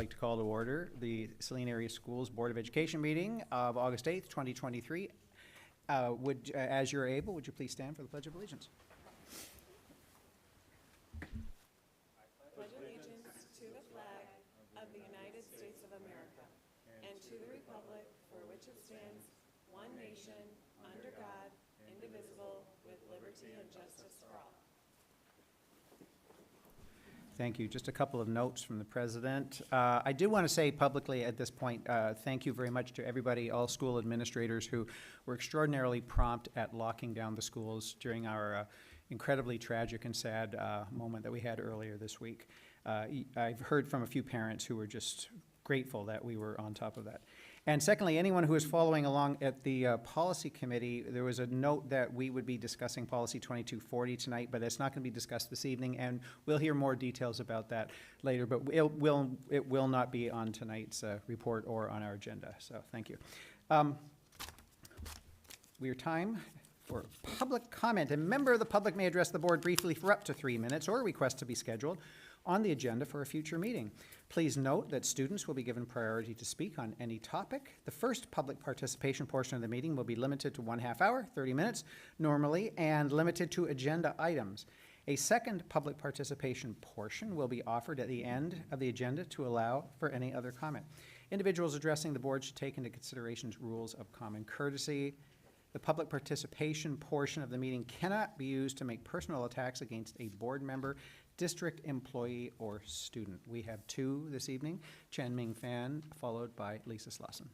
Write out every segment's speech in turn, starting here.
like to call to order the Saline Area Schools Board of Education meeting of August 8th, 2023. As you're able, would you please stand for the Pledge of Allegiance? Pledge allegiance to the flag of the United States of America and to the republic for which it stands, one nation, under God, indivisible, with liberty and justice for all. Thank you. Just a couple of notes from the president. I do want to say publicly at this point, thank you very much to everybody, all school administrators who were extraordinarily prompt at locking down the schools during our incredibly tragic and sad moment that we had earlier this week. I've heard from a few parents who were just grateful that we were on top of that. And secondly, anyone who is following along at the policy committee, there was a note that we would be discussing policy 2240 tonight, but it's not going to be discussed this evening, and we'll hear more details about that later, but it will not be on tonight's report or on our agenda, so thank you. We are time for public comment. A member of the public may address the board briefly for up to 3 minutes or request to be scheduled on the agenda for a future meeting. Please note that students will be given priority to speak on any topic. The first public participation portion of the meeting will be limited to 1/2 hour, 30 minutes normally, and limited to agenda items. A second public participation portion will be offered at the end of the agenda to allow for any other comment. Individuals addressing the board should take into consideration rules of common courtesy. The public participation portion of the meeting cannot be used to make personal attacks against a board member, district employee, or student. We have two this evening, Chen Ming Fan, followed by Lisa Slauson.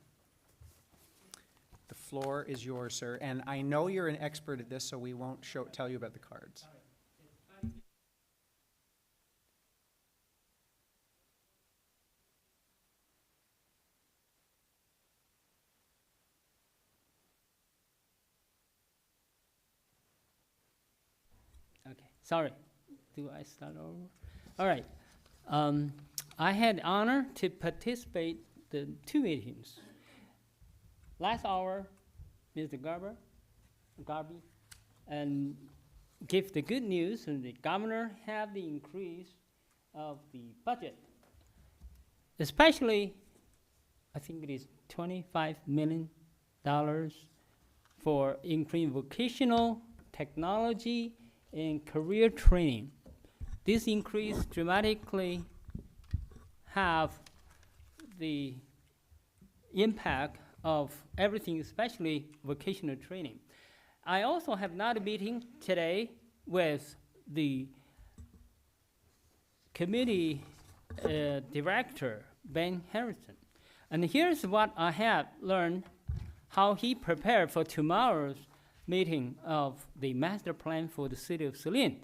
The floor is yours, sir, and I know you're an expert at this, so we won't tell you about the cards. Okay, sorry. Do I start over? All right. I had the honor to participate in 2 meetings. Last hour, Mr. Garby, and give the good news, and the governor have the increase of the budget. Especially, I think it is $25 million for increasing vocational technology and career training. This increase dramatically have the impact of everything, especially vocational training. I also have another meeting today with the committee director, Ben Harrison. And here's what I have learned, how he prepared for tomorrow's meeting of the master plan for the city of Saline.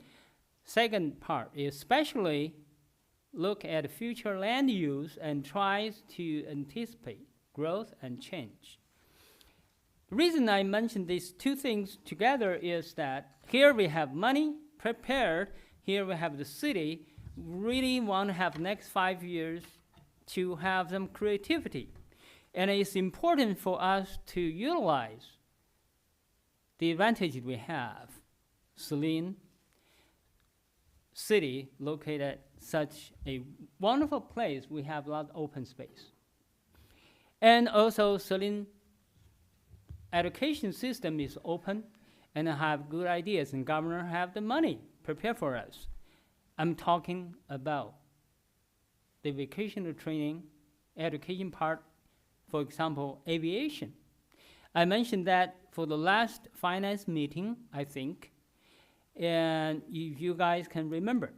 Second part is especially look at future land use and tries to anticipate growth and change. The reason I mentioned these two things together is that here we have money prepared, here we have the city, really want to have next 5 years to have some creativity. And it's important for us to utilize the advantage we have. Saline city located at such a wonderful place, we have a lot of open space. And also Saline education system is open and have good ideas, and governor have the money prepared for us. I'm talking about the vocational training, education part, for example, aviation. I mentioned that for the last finance meeting, I think, and if you guys can remember.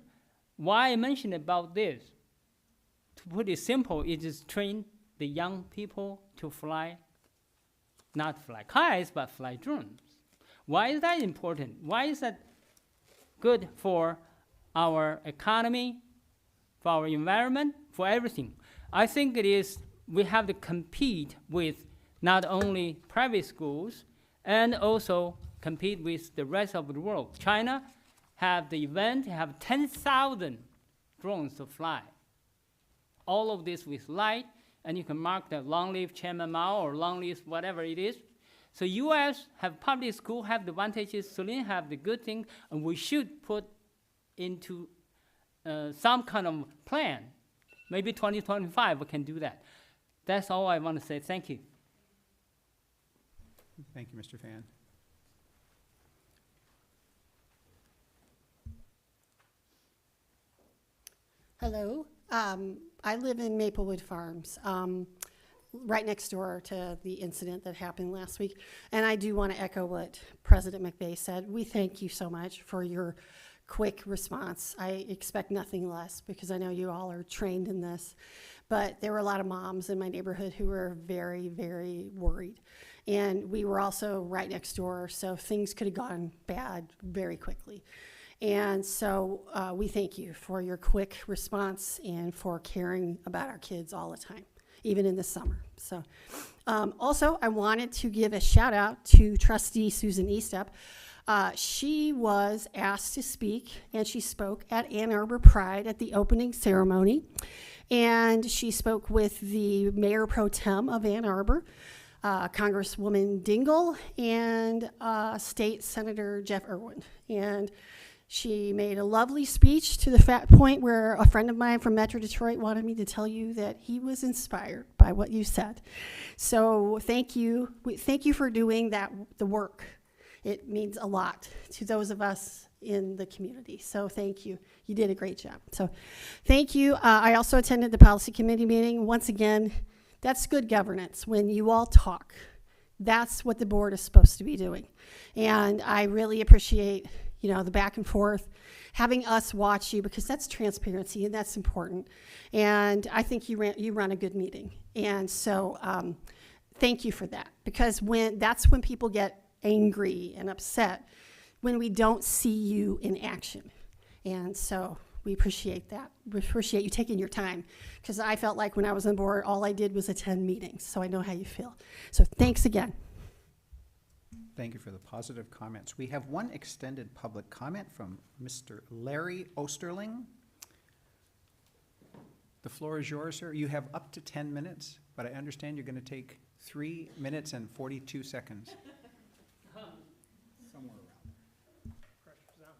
Why I mentioned about this, to put it simple, it is train the young people to fly, not fly kites, but fly drones. Why is that important? Why is that good for our economy, for our environment, for everything? I think it is, we have to compete with not only private schools, and also compete with the rest of the world. China have the event, have 10,000 drones to fly. All of this with light, and you can mark the long live Chairman Mao or long live whatever it is. So US have public school, have the advantages, Saline have the good thing, and we should put into some kind of plan Maybe 2025 we can do that. That's all I want to say. Thank you. Thank you, Mr. Fan. Hello. I live in Maplewood Farms, right next door to the incident that happened last week. And I do want to echo what President McVeigh said. We thank you so much for your quick response. I expect nothing less because I know you all are trained in this. But there were a lot of moms in my neighborhood who were very, very worried. And we were also right next door, so things could have gone bad very quickly. And so we thank you for your quick response and for caring about our kids all the time, even in the summer. So also, I wanted to give a shout out to Trustee Susan Eastep. She was asked to speak, and she spoke at Ann Arbor Pride at the opening ceremony. And she spoke with the Mayor Pro Tem of Ann Arbor, Congresswoman Dingell, and State Senator Jeff Irwin. And she made a lovely speech to the point where a friend of mine from Metro Detroit wanted me to tell you that he was inspired by what you said. So thank you. Thank you for doing the work. It means a lot to those of us in the community. So thank you. You did a great job. So thank you. I also attended the policy committee meeting. Once again, that's good governance. When you all talk, that's what the board is supposed to be doing. And I really appreciate the back and forth, having us watch you, because that's transparency and that's important. And I think you run a good meeting. And so thank you for that, because that's when people get angry and upset, when we don't see you in action. And so we appreciate that. We appreciate you taking your time, because I felt like when I was on board, all I did was attend meetings, so I know how you feel. So thanks again. Thank you for the positive comments. We have one extended public comment from Mr. Larry Osterling. The floor is yours, sir. You have up to 10 minutes, but I understand you're going to take 3 minutes and 42 seconds. Somewhere around there. Pressure's on.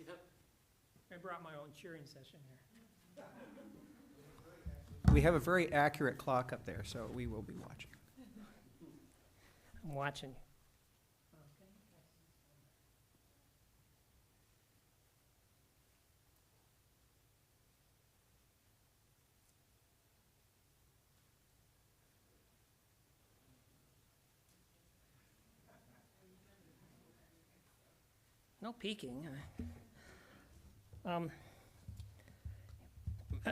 Yep. I brought my own cheering session here. We have a very accurate clock up there, so we will be watching. I'm watching. No peeking.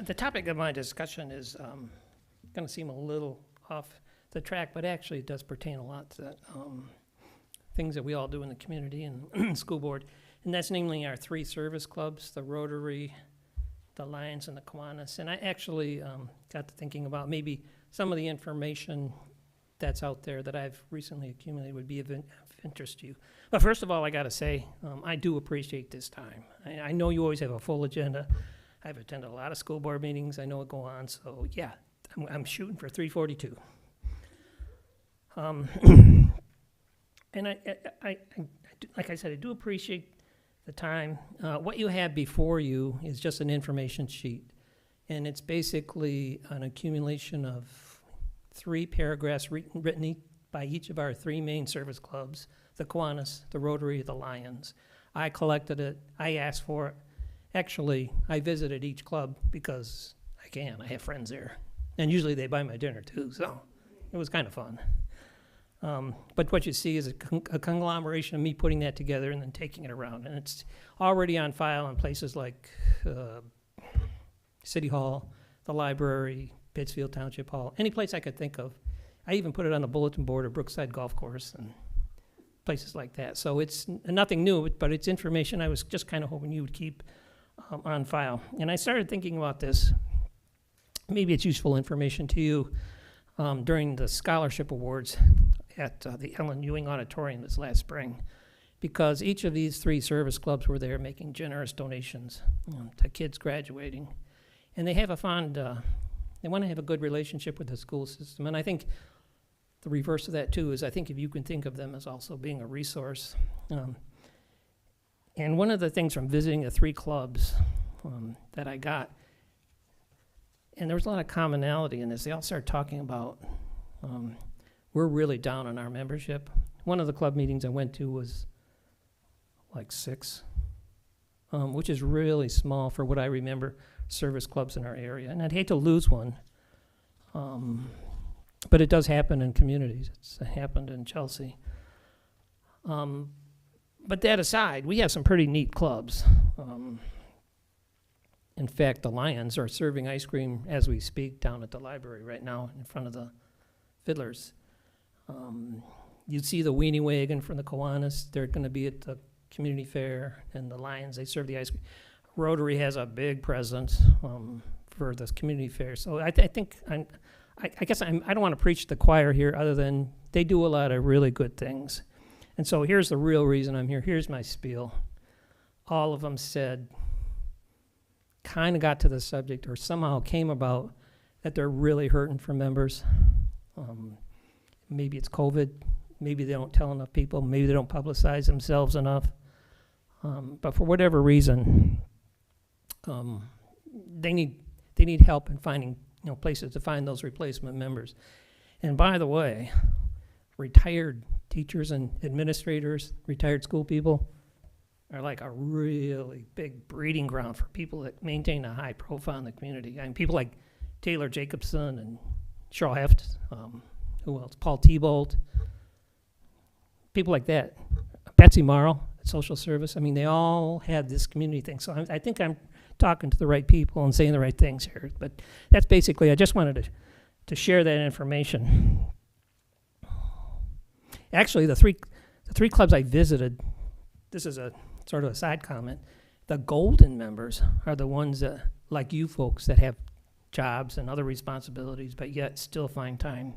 The topic of my discussion is going to seem a little off the track, but actually it does pertain a lot to things that we all do in the community and school board. And that's namely our 3 service clubs, the Rotary, the Lions, and the Kiwanis. And I actually got to thinking about maybe some of the information that's out there that I've recently accumulated would be of interest to you. But first of all, I got to say, I do appreciate this time. I know you always have a full agenda. I've attended a lot of school board meetings. I know it go on. So yeah, I'm shooting for 3:42. And I, like I said, I do appreciate the time. What you have before you is just an information sheet, and it's basically an accumulation of 3 paragraphs written by each of our 3 main service clubs, the Kiwanis, the Rotary, the Lions. I collected it. I asked for it. Actually, I visited each club because I can. I have friends there. And usually they buy my dinner too, so it was kind of fun. But what you see is a conglomeration of me putting that together and then taking it around. And it's already on file in places like City Hall, the library, Pittsfield Township Hall, any place I could think of. I even put it on the bulletin board of Brookside Golf Course and places like that. So it's nothing new, but it's information I was just kind of hoping you would keep on file. And I started thinking about this. Maybe it's useful information to you during the scholarship awards at the Ellen Ewing Auditorium this last spring, because each of these 3 service clubs were there making generous donations to kids graduating. And they have a fond, they want to have a good relationship with the school system. And I think the reverse of that, too, is I think if you can think of them as also being a resource. And one of the things from visiting the 3 clubs that I got, and there was a lot of commonality in this. They all started talking about, we're really down on our membership. One of the club meetings I went to was like 6, which is really small for what I remember service clubs in our area. And I'd hate to lose one, but it does happen in communities. It's happened in Chelsea. But that aside, we have some pretty neat clubs. In fact, the Lions are serving ice cream as we speak down at the library right now in front of the Fiddlers. You'd see the Weenie Wagon from the Kiwanis. They're going to be at the community fair, and the Lions, they serve the ice cream. Rotary has a big presence for this community fair. So I think I guess I don't want to preach to the choir here other than they do a lot of really good things. And so here's the real reason I'm here. Here's my spiel. All of them said, kind of got to the subject or somehow came about that they're really hurting for members. Maybe it's COVID. Maybe they don't tell enough people. Maybe they don't publicize themselves enough. But for whatever reason, they need help in finding places to find those replacement members. And by the way, retired teachers and administrators, retired school people, are like a really big breeding ground for people that maintain a high profile in the community. I mean, people like Taylor Jacobson and Cheryl Heft, who else? Paul Thibault, people like that. Betsy Marl at Social Service. I mean, they all had this community thing. So I think I'm talking to the right people and saying the right things here. But that's basically, I just wanted to share that information. Actually, the three clubs I visited, this is a sort of a side comment, the golden members are the ones that, like you folks, that have jobs and other responsibilities, but yet still find time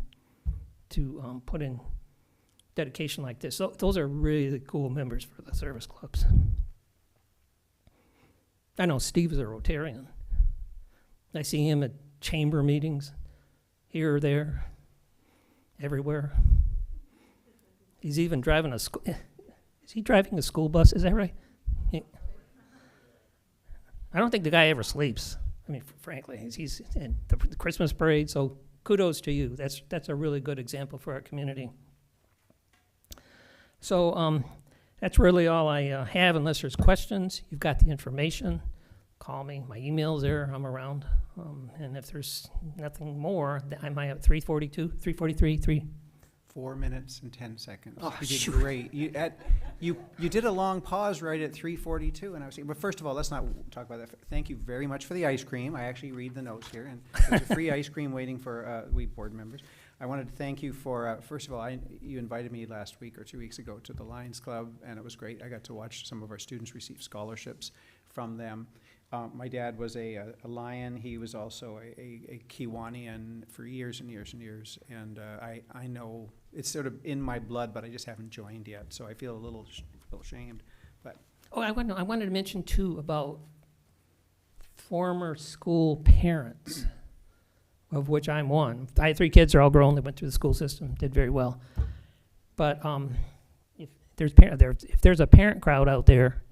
to put in dedication like this. So those are really cool members for the service clubs. I know Steve is a Rotarian. I see him at chamber meetings, here or there, everywhere. He's even driving a school. Is he driving a school bus? Is that right? I don't think the guy ever sleeps. I mean, frankly, he's in the Christmas parade. So kudos to you. That's a really good example for our community. So that's really all I have. Unless there's questions, you've got the information. Call me. My email's there. I'm around. And if there's nothing more, I might have 3:42, 3:43, 4 minutes and 10 seconds. Oh, You did shoot. great. You did a long pause right at 3:42, and I was saying, but first of all, let's not talk about that. Thank you very much for the ice cream. I actually read the notes here, and there's a free ice cream waiting for we board members. I wanted to thank you for, first of all, you invited me last week or 2 weeks ago to the Lions Club, and it was great. I got to watch some of our students receive scholarships from them. My dad was a Lion. He was also a Kiwanian for years and years and years. And I know it's sort of in my blood, but I just haven't joined yet. So I feel a little ashamed. But Oh, I wanted to mention too about former school parents, of which I'm one. I had 3 kids, they're all grown, they went through the school system, did very well. But if there's a parent crowd out there,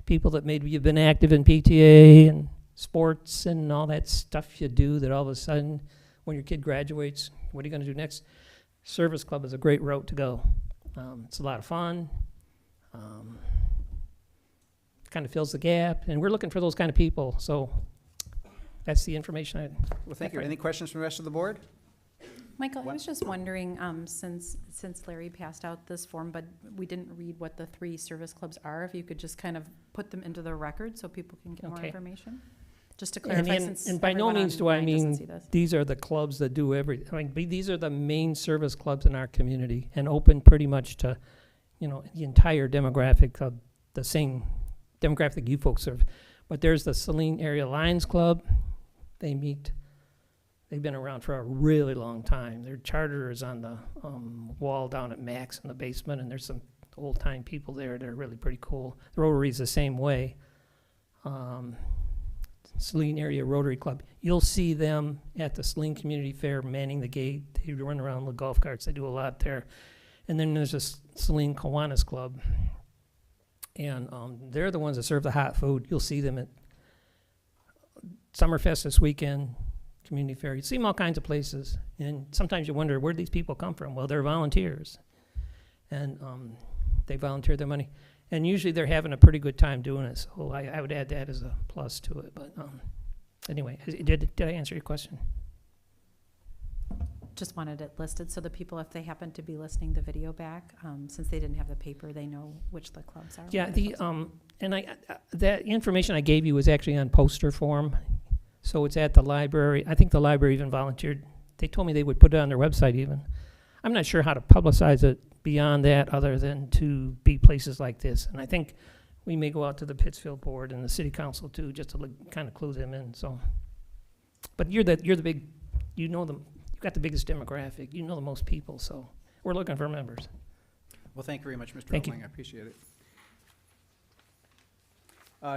people that maybe you've been active in PTA and sports and all that stuff you do that all of a sudden when your kid graduates, what are you going to do next? Service club is a great route to go. It's a lot of fun. Kind of fills the gap, and we're looking for those kind of people. So that's the information I had. well, thank you. Any questions from the rest of the board? Michael, I What? was just wondering, since Larry passed out this form, but we didn't read what the 3 service clubs are, if you could just kind of put them into the record so people can get more Okay. information? Just to clarify, since And by no everyone means do I online doesn't mean see this. these are the clubs that do everything. I mean, these are the main service clubs in our community and open pretty much to, the entire demographic of the same demographic you folks serve. But there's the Saline Area Lions Club. They meet. They've been around for a really long time. Their charter is on the wall down at Max in the basement, and there's some old-time people there that are really pretty cool. The Rotary's the same way. Saline Area Rotary Club. You'll see them at the Saline Community Fair manning the gate. They run around with golf carts. They do a lot there. And then there's this Saline Kiwanis Club. And they're the ones that serve the hot food. You'll see them at Summerfest this weekend. community fair. You see them all kinds of places, and sometimes you wonder where these people come from. Well, they're volunteers, and they volunteer their money, and usually they're having a pretty good time doing it. So I would add that as a plus to it. But anyway, did I answer your question? Just wanted it listed so the people, if they happen to be listening the video back, since they didn't have the paper, they know which the clubs are. Yeah, and that information I gave you was actually on poster form, so it's at the library. I think the library even volunteered. They told me they would put it on their website even. I'm not sure how to publicize it beyond that, other than to be places like this. And I think we may go out to the Pittsfield board and the city council too, just to kind of clue them in. So, but you're the big, you know them. You've got the biggest demographic. You know the most people. So we're looking for members. Well, thank you very much, Mr. Thank you. Roebling. I appreciate it.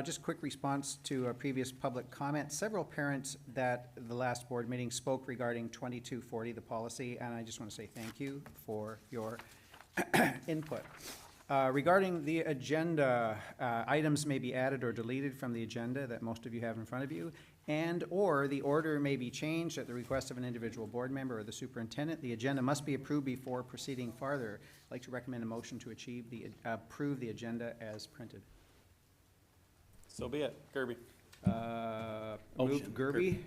Just a quick response to a previous public comment. Several parents that the last board meeting spoke regarding 2240, the policy, and I just want to say thank you for your input. Regarding the agenda, items may be added or deleted from the agenda that most of you have in front of you, and/or the order may be changed at the request of an individual board member or the superintendent. The agenda must be approved before proceeding farther. I'd like to recommend a motion to approve the agenda as printed. So be it. Kirby. Moved Gerby.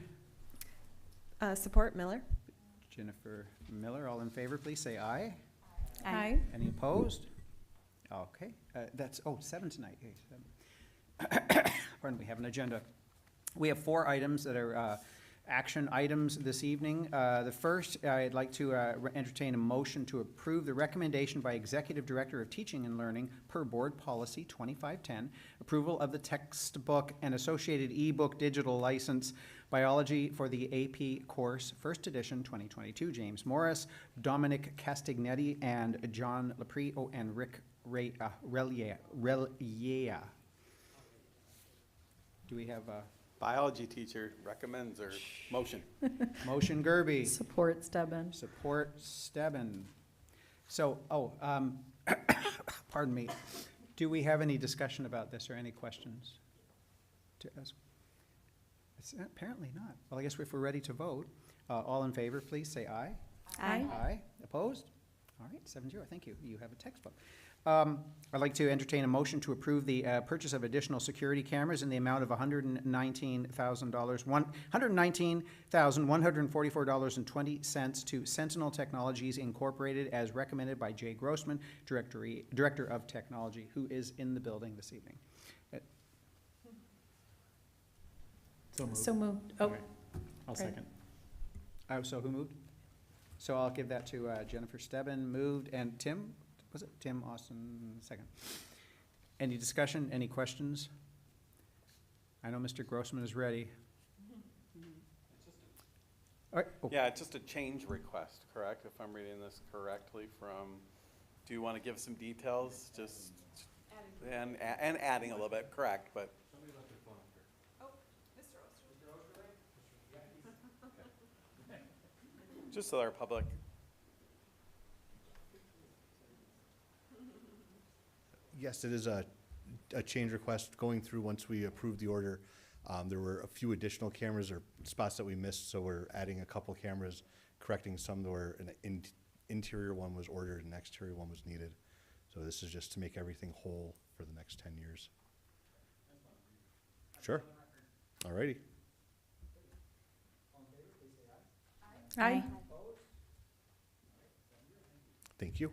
Support Miller. Jennifer Miller, all in favor, please say aye. Aye. Any opposed? Okay, that's, 7 tonight. Okay, 7. Pardon, we have an agenda. We have 4 items that are action items this evening. The first, I'd like to entertain a motion to approve the recommendation by Executive Director of Teaching and Learning per Board Policy 2510, approval of the textbook and associated ebook digital license, Biology for the AP course, first edition, 2022. James Morris, Dominic Castagnetti, and John Lepre, and Rick Relia. Do we have a Biology teacher recommends or motion. motion? Gerby. Support Stebbin. Support Stebbin. So, pardon me. Do we have any discussion about this or any questions to ask? Apparently not. Well, I guess if we're ready to vote, all in favor, please say aye. Aye. Aye. Opposed? All right, 7-0. Thank you. You have a textbook. I'd like to entertain a motion to approve the purchase of additional security cameras in the amount of $119,144.20 to Sentinel Technologies Incorporated, as recommended by Jay Grossman, Director of Technology, who is in the building this evening. So moved. Oh, I'll Right. second. So who moved? So I'll give that to Jennifer Stebbin, moved, and Tim, was it? Tim Austin, second. Any discussion, any questions? I know Mr. Grossman is ready. All right. Oh, Yeah, it's just a change request, correct? If I'm reading this correctly from, do you want to give some details? Just, and adding a little bit, correct, but. Just so our public. Yes, it is a change request going through. Once we approved the order, there were a few additional cameras or spots that we missed, so we're adding a couple cameras, correcting some that were, an interior one was ordered and exterior one was needed. So this is just to make everything whole for the next 10 years. Sure. All righty. aye. Thank you.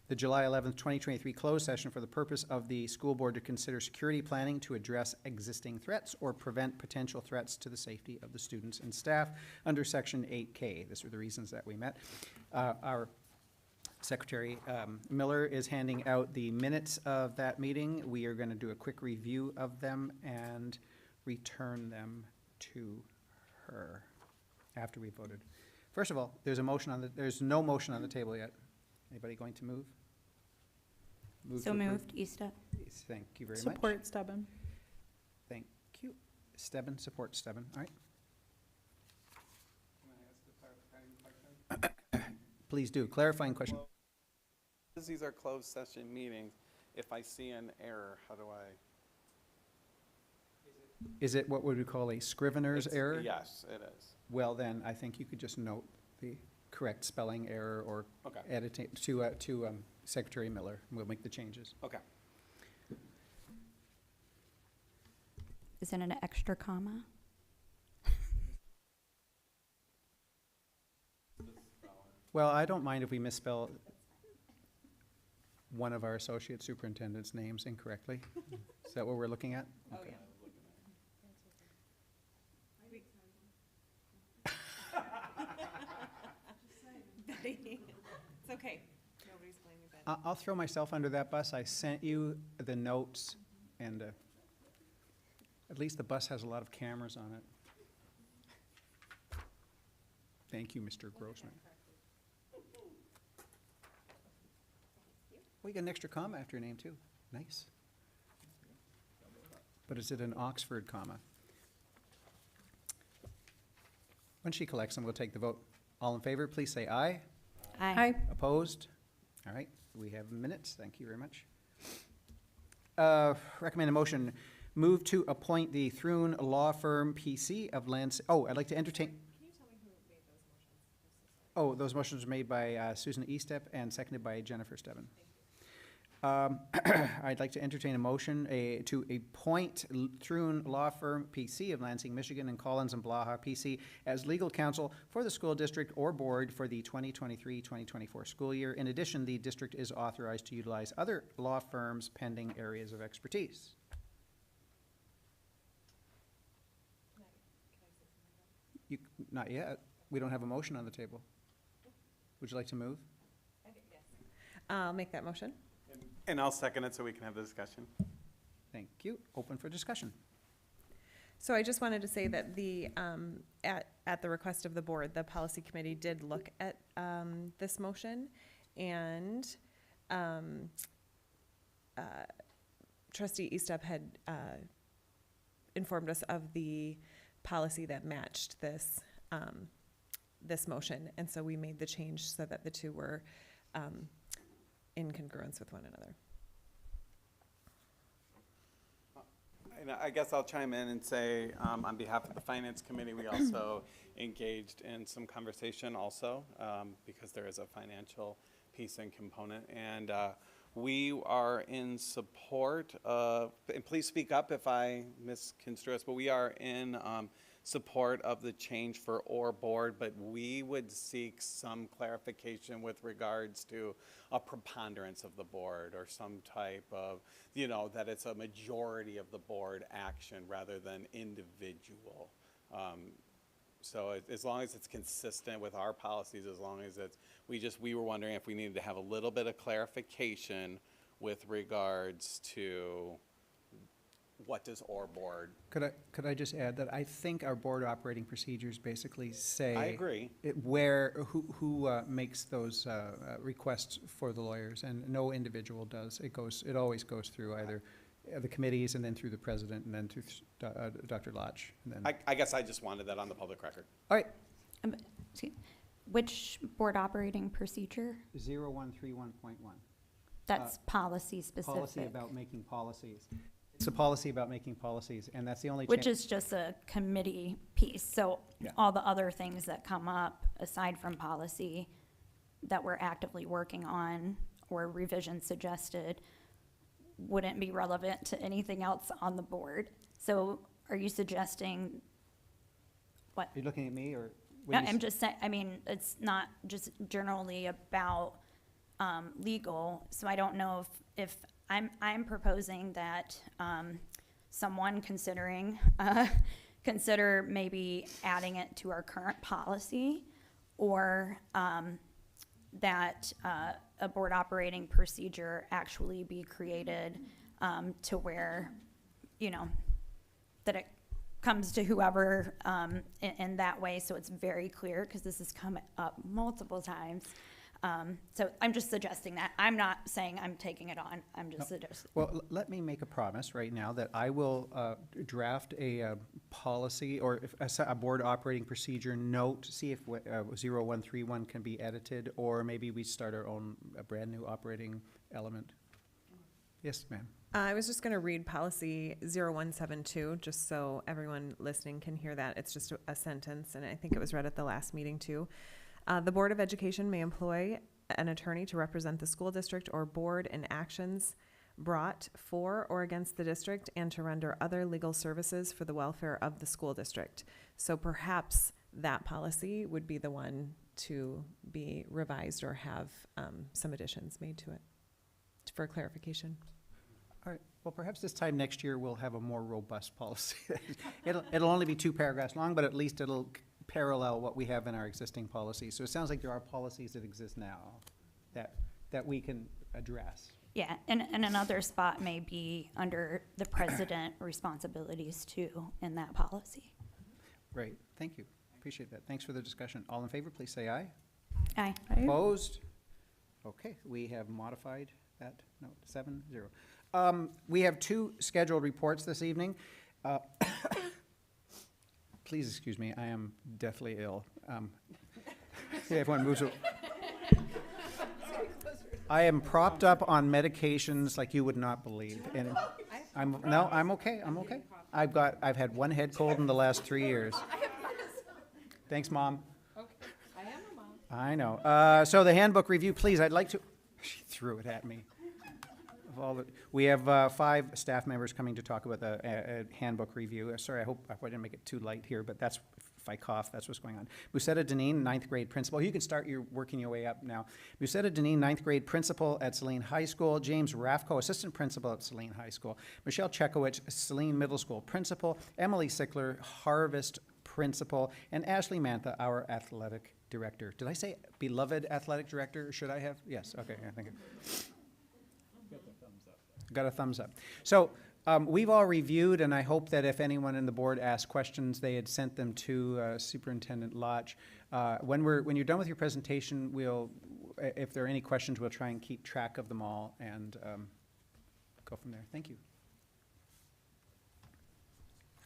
The July 11th, 2023 closed session for the purpose of the school board to consider security planning to address existing threats or prevent potential threats to the safety of the students and staff under Section 8K. These are the reasons that we met. Our Secretary Miller is handing out the minutes of that meeting. We are going to do a quick review of them and return them to her after we voted. First of all, there's no motion on the table yet. Anybody going to move? So moved, Easta. Thank you very much. Support Stebbin. Thank you. Stebbin, support Stebbin, all right. Please do. Clarifying question. Because these are closed session meetings, if I see an error, how do I? Is it what would we call a scrivener's It's- error? Yes, it is. Well, then, I think you could just note the correct spelling error or Okay. edit it to Secretary Miller. We'll make the changes. Okay. Is it an extra comma? Well, I don't mind if we misspell one of our associate superintendent's names incorrectly. Is that what we're looking at? Oh, Okay. yeah. Betty, it's okay. Nobody's blaming Betty. I'll throw myself under that bus. I sent you the notes, and at least the bus has a lot of cameras on it. Thank you, Mr. Grossman. We got an extra comma after your name, too. Nice. But is it an Oxford comma? When she collects them, we'll take the vote. All in favor, please say aye. Aye. Opposed? All right, we have minutes. Thank you very much. Recommend a motion, move to appoint the Thrun Law Firm PC of Lance, I'd like to entertain. Can you tell me who made those motions? I'm so sorry. Those motions were made by Susan Eastep and seconded by Jennifer Stebbin. I'd like to entertain a motion to appoint Thrun Law Firm PC of Lansing, Michigan, and Collins and Blaha PC as legal counsel for the school district or board for the 2023-2024 school year. In addition, the district is authorized to utilize other law firms pending areas of expertise. You, not yet. We don't have a motion on the table. Would you like to move? I'll make that motion. And I'll second it so we can have the discussion. Thank you. Open for discussion. So I just wanted to say that at the request of the board, the policy committee did look at this motion, and trustee Eastep had informed us of the policy that matched this this motion, and so we made the change so that the two were in congruence with one another. And I guess I'll chime in and say, on behalf of the Finance Committee, we also engaged in some conversation also, because there is a financial piece and component. And we are in support of, and please speak up if I misconstrue us, but we are in support of the change for or board, but we would seek some clarification with regards to a preponderance of the board or some type of, that it's a majority of the board action rather than individual. So as long as it's consistent with our policies, as long as it's, we were wondering if we needed to have a little bit of clarification with regards to what does or board. Could I just add that I think our board operating procedures basically say. I agree. Who makes those requests for the lawyers, and no individual does. It always goes through either the committees and then through the president and then through Dr. Lodge. And then, I guess I just wanted that on the public record. all right, Which board operating procedure? 0131.1. That's policy specific. Policy about making policies. It's a policy about making policies, and that's the only. Which is just a committee piece, so Yeah. all the other things that come up, aside from policy, that we're actively working on, or revisions suggested, wouldn't be relevant to anything else on the board. So are you suggesting, what? Are you looking at me, or? No, I'm just saying, it's not just generally about legal, so I don't know if I'm proposing that someone consider maybe adding it to our current policy, or that a board operating procedure actually be created to where, that it comes to whoever in that way, so it's very clear, because this has come up multiple times, So I'm just suggesting that. I'm not saying I'm taking it on. I'm just suggesting. Well, let me make a promise right now that I will draft a policy or a board operating procedure note, see if 0131 can be edited, or maybe we start our own brand new operating element. Yes, ma'am. I was just going to read policy 0172, just so everyone listening can hear that. It's just a sentence, and I think it was read at the last meeting too. The Board of Education may employ an attorney to represent the school district or board in actions brought for or against the district and to render other legal services for the welfare of the school district. So perhaps that policy would be the one to be revised or have some additions made to it for clarification. All right, well, perhaps this time next year we'll have a more robust policy. It'll only be 2 paragraphs long, but at least it'll parallel what we have in our existing policies. So it sounds like there are policies that exist now that we can address. Yeah, and another spot may be under the president responsibilities too in that policy. Right, thank you. Appreciate that. Thanks for the discussion. All in favor, please say aye. Aye. Opposed? Okay, we have modified that, no, 7-0. We have 2 scheduled reports this evening. Please excuse me, I am deathly ill. Yeah, everyone moves. I am propped up on medications like you would not believe. And I'm okay, I'm okay. I've had 1 head cold in the last 3 years. Thanks, Mom. Okay, I am a mom. I know. So the handbook review, please, I'd like to, she threw it at me. We have 5 staff members coming to talk about the handbook review. Sorry, I hope I didn't make it too light here, but that's, if I cough, that's what's going on. Musetta Deneen, 9th grade principal. You can start working your way up now. Musetta Deneen, 9th grade principal at Saline High School. James Rafko, assistant principal at Saline High School. Michelle Chekowicz, Saline Middle School principal. Emily Sickler, Harvest principal. And Ashley Mantha, our athletic director. Did I say beloved athletic director, or should I have? Yes, okay, I think. Got a thumbs up. So we've all reviewed, and I hope that if anyone in the board asked questions, they had sent them to Superintendent Lodge. When you're done with your presentation, if there are any questions, we'll try and keep track of them all and go from there. Thank you.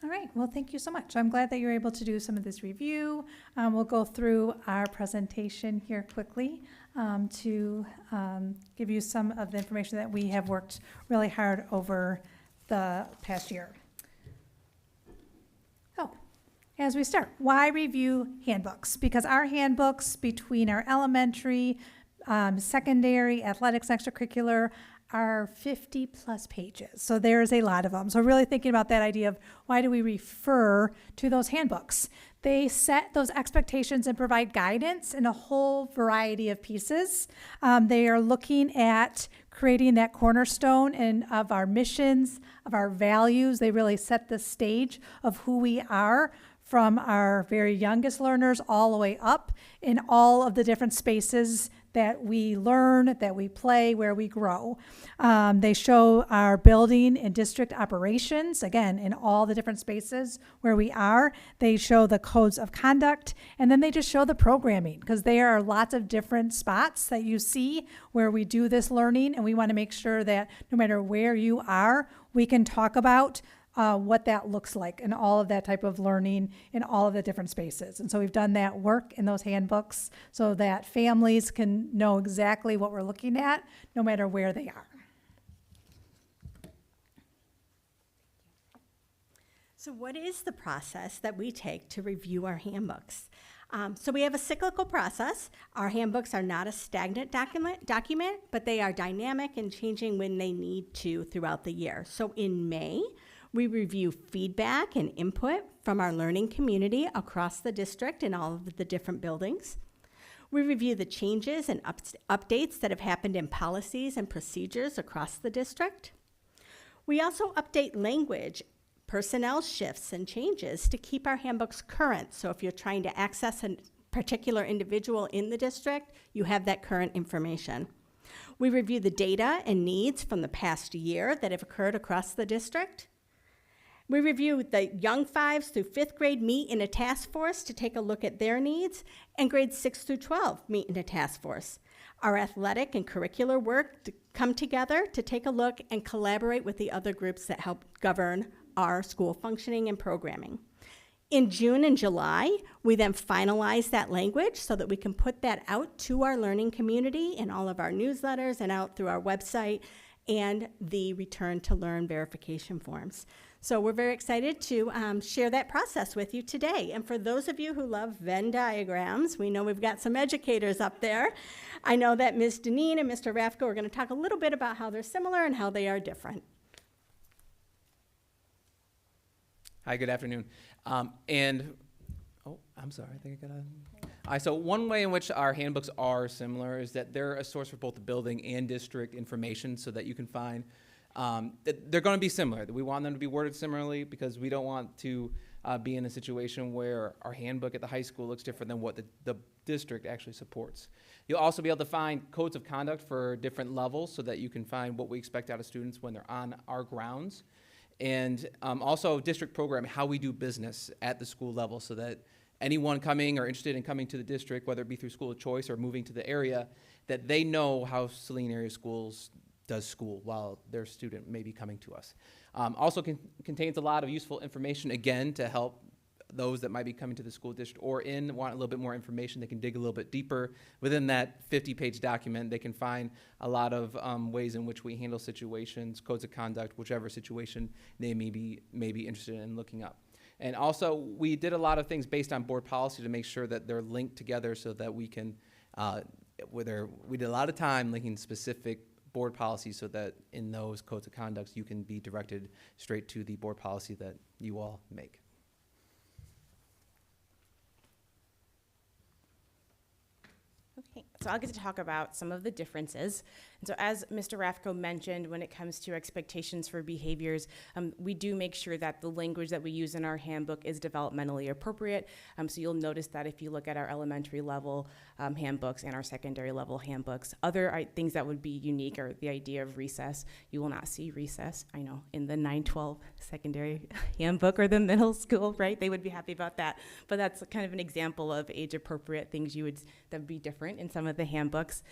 All right, well, thank you so much. I'm glad that you're able to do some of this review. We'll go through our presentation here quickly to give you some of the information that we have worked really hard over the past year. So, as we start, why review handbooks? Because our handbooks between our elementary, secondary, athletics, extracurricular, are 50 plus pages. So there's a lot of them. So really thinking about that idea of why do we refer to those handbooks? They set those expectations and provide guidance in a whole variety of pieces. They are looking at creating that cornerstone of our missions, of our values. They really set the stage of who we are from our very youngest learners all the way up in all of the different spaces that we learn, that we play, where we grow. They show our building and district operations, again, in all the different spaces where we are. They show the codes of conduct, and then they just show the programming, because there are lots of different spots that you see where we do this learning, and we want to make sure that no matter where you are, we can talk about what that looks like and all of that type of learning in all of the different spaces. And so we've done that work in those handbooks so that families can know exactly what we're looking at no matter where they are. So what is the process that we take to review our handbooks? So we have a cyclical process. Our handbooks are not a stagnant document, but they are dynamic and changing when they need to throughout the year. So in May, we review feedback and input from our learning community across the district in all of the different buildings. We review the changes and updates that have happened in policies and procedures across the district. We also update language, personnel shifts and changes to keep our handbooks current. So if you're trying to access a particular individual in the district, you have that current information. We review the data and needs from the past year that have occurred across the district. We review the young 5s through 5th grade meet in a task force to take a look at their needs, and grades 6 through 12 meet in a task force. Our athletic and curricular work to come together to take a look and collaborate with the other groups that help govern our school functioning and programming. In June and July, we then finalize that language so that we can put that out to our learning community in all of our newsletters and out through our website and the Return to Learn verification forms. So we're very excited to share that process with you today. And for those of you who love Venn diagrams, we know we've got some educators up there. I know that Ms. Deneen and Mr. Rafko are going to talk a little bit about how they're similar and how they are different. Hi, good afternoon. I'm sorry, I think I got so one way in which our handbooks are similar is that they're a source for both the building and district information so that you can find that they're going to be similar. We want them to be worded similarly because we don't want to be in a situation where our handbook at the high school looks different than what the district actually supports. You'll also be able to find codes of conduct for different levels so that you can find what we expect out of students when they're on our grounds. And also district program, how we do business at the school level so that anyone coming or interested in coming to the district, whether it be through school of choice or moving to the area, that they know how Saline area schools does school while their student may be coming to us. Also contains a lot of useful information, again, to help those that might be coming to the school district or want a little bit more information. They can dig a little bit deeper. Within that 50-page document, they can find a lot of ways in which we handle situations, codes of conduct, whichever situation they may be interested in looking up. And also, we did a lot of things based on board policy to make sure that they're linked together so that we can, we did a lot of time linking specific board policies so that in those codes of conduct, you can be directed straight to the board policy that you all make. Okay, so I'll get to talk about some of the differences. And so as Mr. Rafko mentioned, when it comes to expectations for behaviors, we do make sure that the language that we use in our handbook is developmentally appropriate. So you'll notice that if you look at our elementary level handbooks and our secondary level handbooks, other things that would be unique are the idea of recess. You will not see recess, I know, in the 9-12 secondary handbook or the middle school, right? They would be happy about that. But that's kind of an example of age-appropriate things that would be different in some of the handbooks.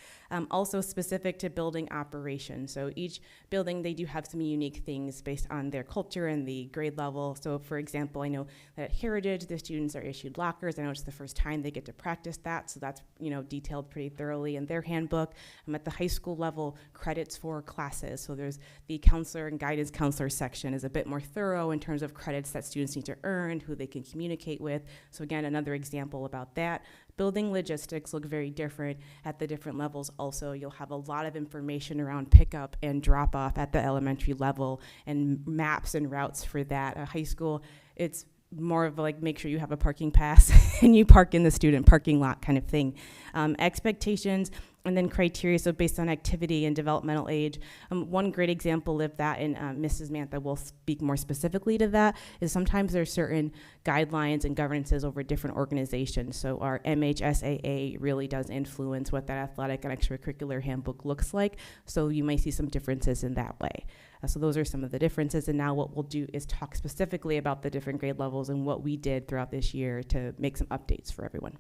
Also specific to building operations. So each building, they do have some unique things based on their culture and the grade level. So for example, I know that at Heritage, the students are issued lockers. I know it's the first time they get to practice that. So that's, detailed pretty thoroughly in their handbook. At the high school level, credits for classes. So there's the counselor and guidance counselor section is a bit more thorough in terms of credits that students need to earn, who they can communicate with. So again, another example about that. Building logistics look very different at the different levels. Also, you'll have a lot of information around pickup and drop off at the elementary level and maps and routes for that. At high school, it's more of like make sure you have a parking pass and you park in the student parking lot kind of thing. Expectations and then criteria, so based on activity and developmental age. One great example of that, and Mrs. Mantha will speak more specifically to that, is sometimes there are certain guidelines and governances over different organizations. So our MHSAA really does influence what that athletic and extracurricular handbook looks like. So you may see some differences in that way. So those are some of the differences, and now what we'll do is talk specifically about the different grade levels and what we did throughout this year to make some updates for everyone.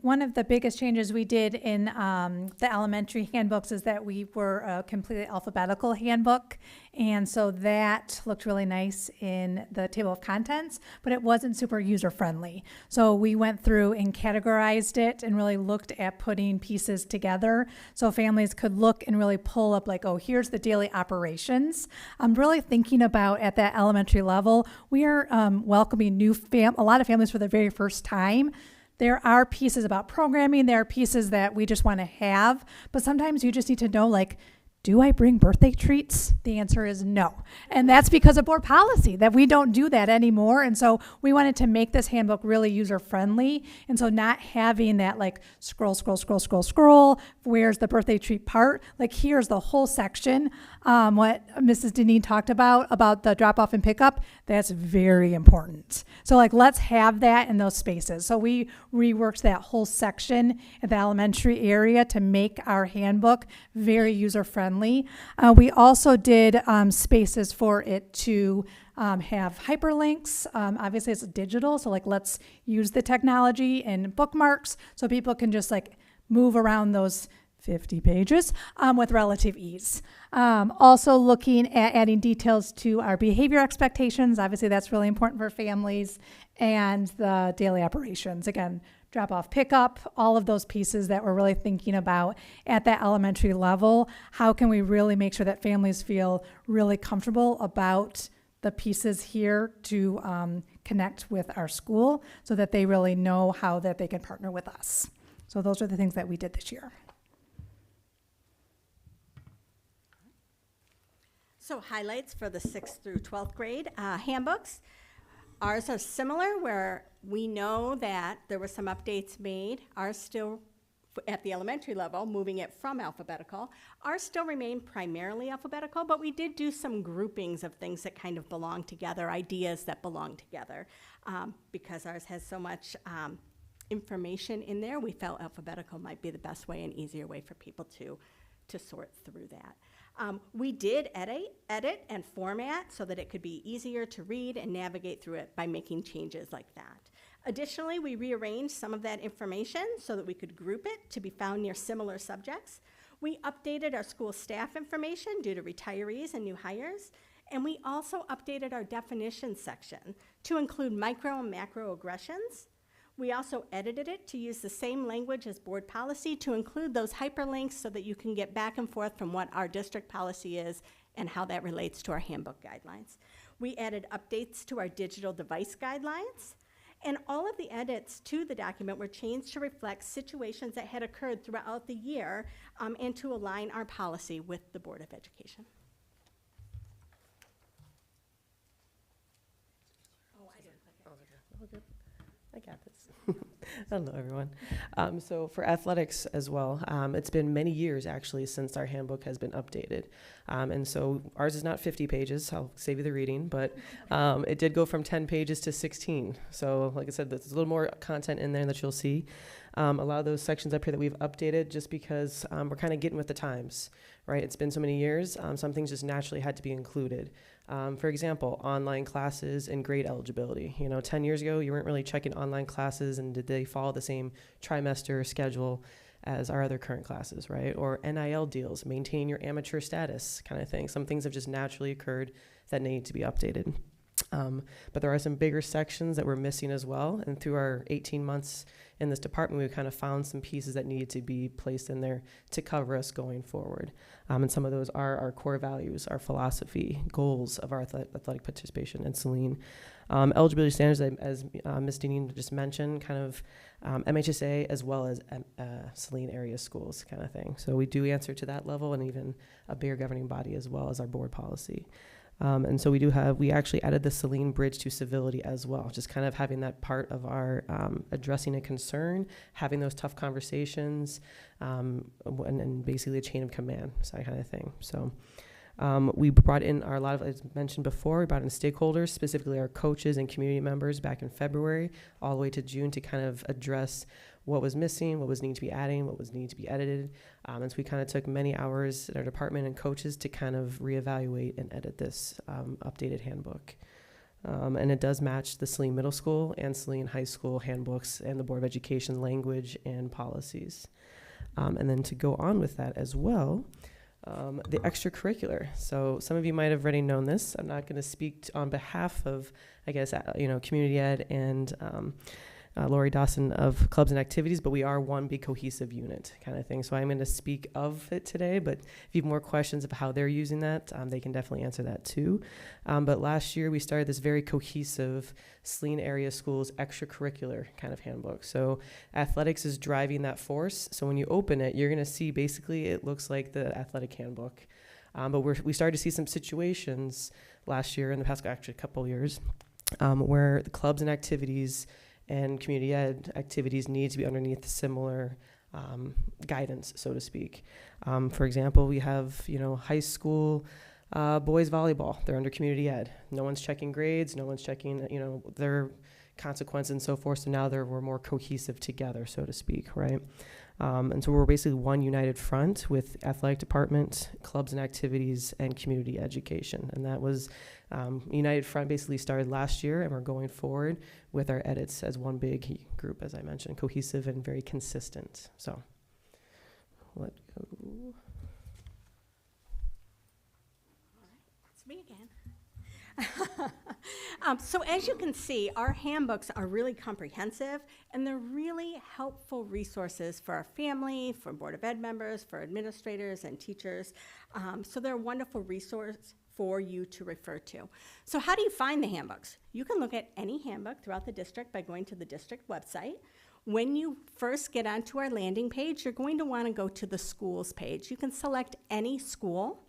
One of the biggest changes we did in the elementary handbooks is that we were a completely alphabetical handbook. And so that looked really nice in the table of contents, but it wasn't super user-friendly. So we went through and categorized it and really looked at putting pieces together so families could look and really pull up like, oh, here's the daily operations. I'm really thinking about at that elementary level, we are welcoming a lot of families for the very first time. There are pieces about programming, there are pieces that we just want to have, but sometimes you just need to know, like, do I bring birthday treats? The answer is no. And that's because of board policy, that we don't do that anymore. And so we wanted to make this handbook really user-friendly. And so not having that like scroll, where's the birthday treat part? Like here's the whole section. What Mrs. Deneen talked about the drop-off and pickup, that's very important. So like let's have that in those spaces. So we reworked that whole section at the elementary area to make our handbook very user-friendly friendly. We also did spaces for it to have hyperlinks. Obviously, it's digital, so like let's use the technology and bookmarks so people can just like move around those 50 pages with relative ease. Also looking at adding details to our behavior expectations. Obviously, that's really important for families, and the daily operations. Again, drop off, pick up, all of those pieces that we're really thinking about at that elementary level. How can we really make sure that families feel really comfortable about the pieces here to connect with our school so that they really know how that they can partner with us. So those are the things that we did this year. So highlights for the 6th through 12th grade handbooks. Ours are similar, where we know that there were some updates made. Ours still, at the elementary level, moving it from alphabetical. Ours still remain primarily alphabetical, but we did do some groupings of things that kind of belong together, ideas that belong together. Because ours has so much information in there, we felt alphabetical might be the best way and easier way for people to sort through that. We did edit and format so that it could be easier to read and navigate through it by making changes like that. Additionally, we rearranged some of that information so that we could group it to be found near similar subjects. We updated our school staff information due to retirees and new hires, and we also updated our definition section to include micro and macro aggressions. We also edited it to use the same language as board policy to include those hyperlinks so that you can get back and forth from what our district policy is and how that relates to our handbook guidelines. We added updates to our digital device guidelines, and all of the edits to the document were changed to reflect situations that had occurred throughout the year and to align our policy with the Board of Education. I got this. Hello, everyone. So for athletics as well, it's been many years actually since our handbook has been updated. And so ours is not 50 pages, I'll save you the reading, but it did go from 10 pages to 16. So like I said, there's a little more content in there that you'll see. A lot of those sections up here that we've updated just because we're kind of getting with the times, right? It's been so many years, some things just naturally had to be included. For example, online classes and grade eligibility. 10 years ago, you weren't really checking online classes and did they follow the same trimester schedule as our other current classes, right? Or NIL deals, maintaining your amateur status kind of thing. Some things have just naturally occurred that need to be updated. But there are some bigger sections that we're missing as well. And through our 18 months in this department, we kind of found some pieces that needed to be placed in there to cover us going forward. And some of those are our core values, our philosophy, goals of our athletic participation in Saline. Eligibility standards, as Ms. Deneen just mentioned, kind of MHSA as well as Saline area schools kind of thing. So we do answer to that level and even a bigger governing body as well as our board policy. And so we actually added the Saline bridge to civility as well, just kind of having that part of our addressing a concern, having those tough conversations, and basically a chain of command, so that kind of thing. So we brought in a lot of, as mentioned before, we brought in stakeholders, specifically our coaches and community members back in February, all the way to June to kind of address what was missing, what was needing to be adding, what was needing to be edited. And so we kind of took many hours in our department and coaches to kind of reevaluate and edit this updated handbook. And it does match the Saline Middle School and Saline High School handbooks and the Board of Education language and policies. And then to go on with that as well, the extracurricular. So some of you might have already known this. I'm not going to speak on behalf of, I guess, community ed and Lori Dawson of clubs and activities, but we are one big cohesive unit kind of thing. So I'm going to speak of it today, but if you have more questions of how they're using that, they can definitely answer that too. But last year we started this very cohesive Saline area schools extracurricular kind of handbook. So athletics is driving that force. So when you open it, you're going to see basically it looks like the athletic handbook. But we started to see some situations last year, in the past actually a couple years, where the clubs and activities and community ed activities need to be underneath similar guidance, so to speak. For example, we have, high school boys volleyball. They're under community ed. No one's checking grades. No one's checking, their consequence and so forth. So now we're more cohesive together, so to speak, right? And so we're basically one united front with athletic department, clubs and activities, and community education. And that was united front basically started last year, and we're going forward with our edits as one big group, as I mentioned, cohesive and very consistent. So let go. It's me again. So as you can see, our handbooks are really comprehensive, and they're really helpful resources for our family, for Board of Ed members, for administrators and teachers. So they're a wonderful resource for you to refer to. So how do you find the handbooks? You can look at any handbook throughout the district by going to the district website. When you first get onto our landing page, you're going to want to go to the schools page. You can select any school.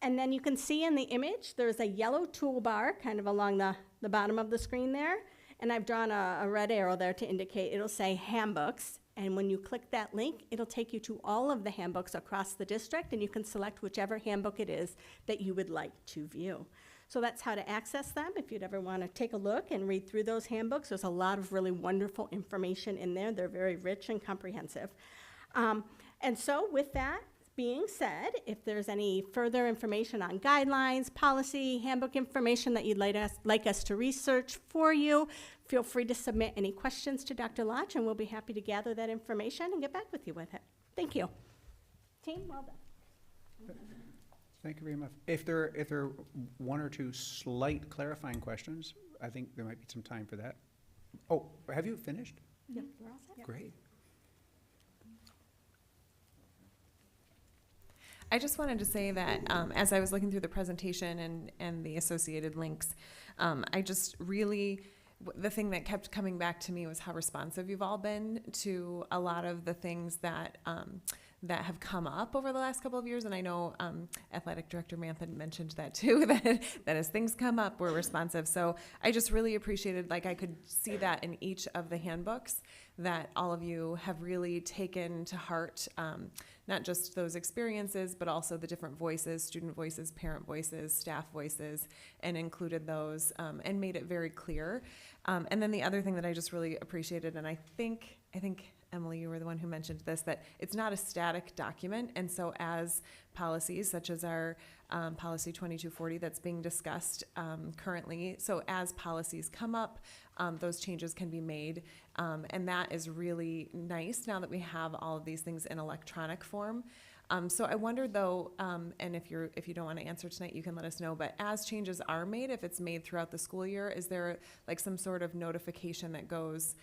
And then you can see in the image, there's a yellow toolbar kind of along the bottom of the screen there. And I've drawn a red arrow there to indicate it'll say handbooks. And when you click that link, it'll take you to all of the handbooks across the district, and you can select whichever handbook it is that you would like to view. So that's how to access them. If you'd ever want to take a look and read through those handbooks, there's a lot of really wonderful information in there. They're very rich and comprehensive. And so with that being said, if there's any further information on guidelines, policy, handbook information that you'd like us to research for you, feel free to submit any questions to Dr. Lodge, and we'll be happy to gather that information and get back with you with it. Thank you. Team, well done. Thank you very much. If there are one or two slight clarifying questions, I think there might be some time for that. Oh, have you finished? Yeah, we're all set. Great. I just wanted to say that as I was looking through the presentation and the associated links, I just really, the thing that kept coming back to me was how responsive you've all been to a lot of the things that that have come up over the last couple of years. And I know Athletic Director Manthan mentioned that too, that as things come up, we're responsive. So I just really appreciated, like I could see that in each of the handbooks, that all of you have really taken to heart not just those experiences, but also the different voices, student voices, parent voices, staff voices, and included those and made it very clear. And then the other thing that I just really appreciated, and I think Emily, you were the one who mentioned this, that it's not a static document. And so as policies, such as our policy 2240 that's being discussed currently, so as policies come up, those changes can be made. And that is really nice now that we have all of these things in electronic form. So I wondered though, and if you don't want to answer tonight, you can let us know, but as changes are made, if it's made throughout the school year, is there like some sort of notification that goes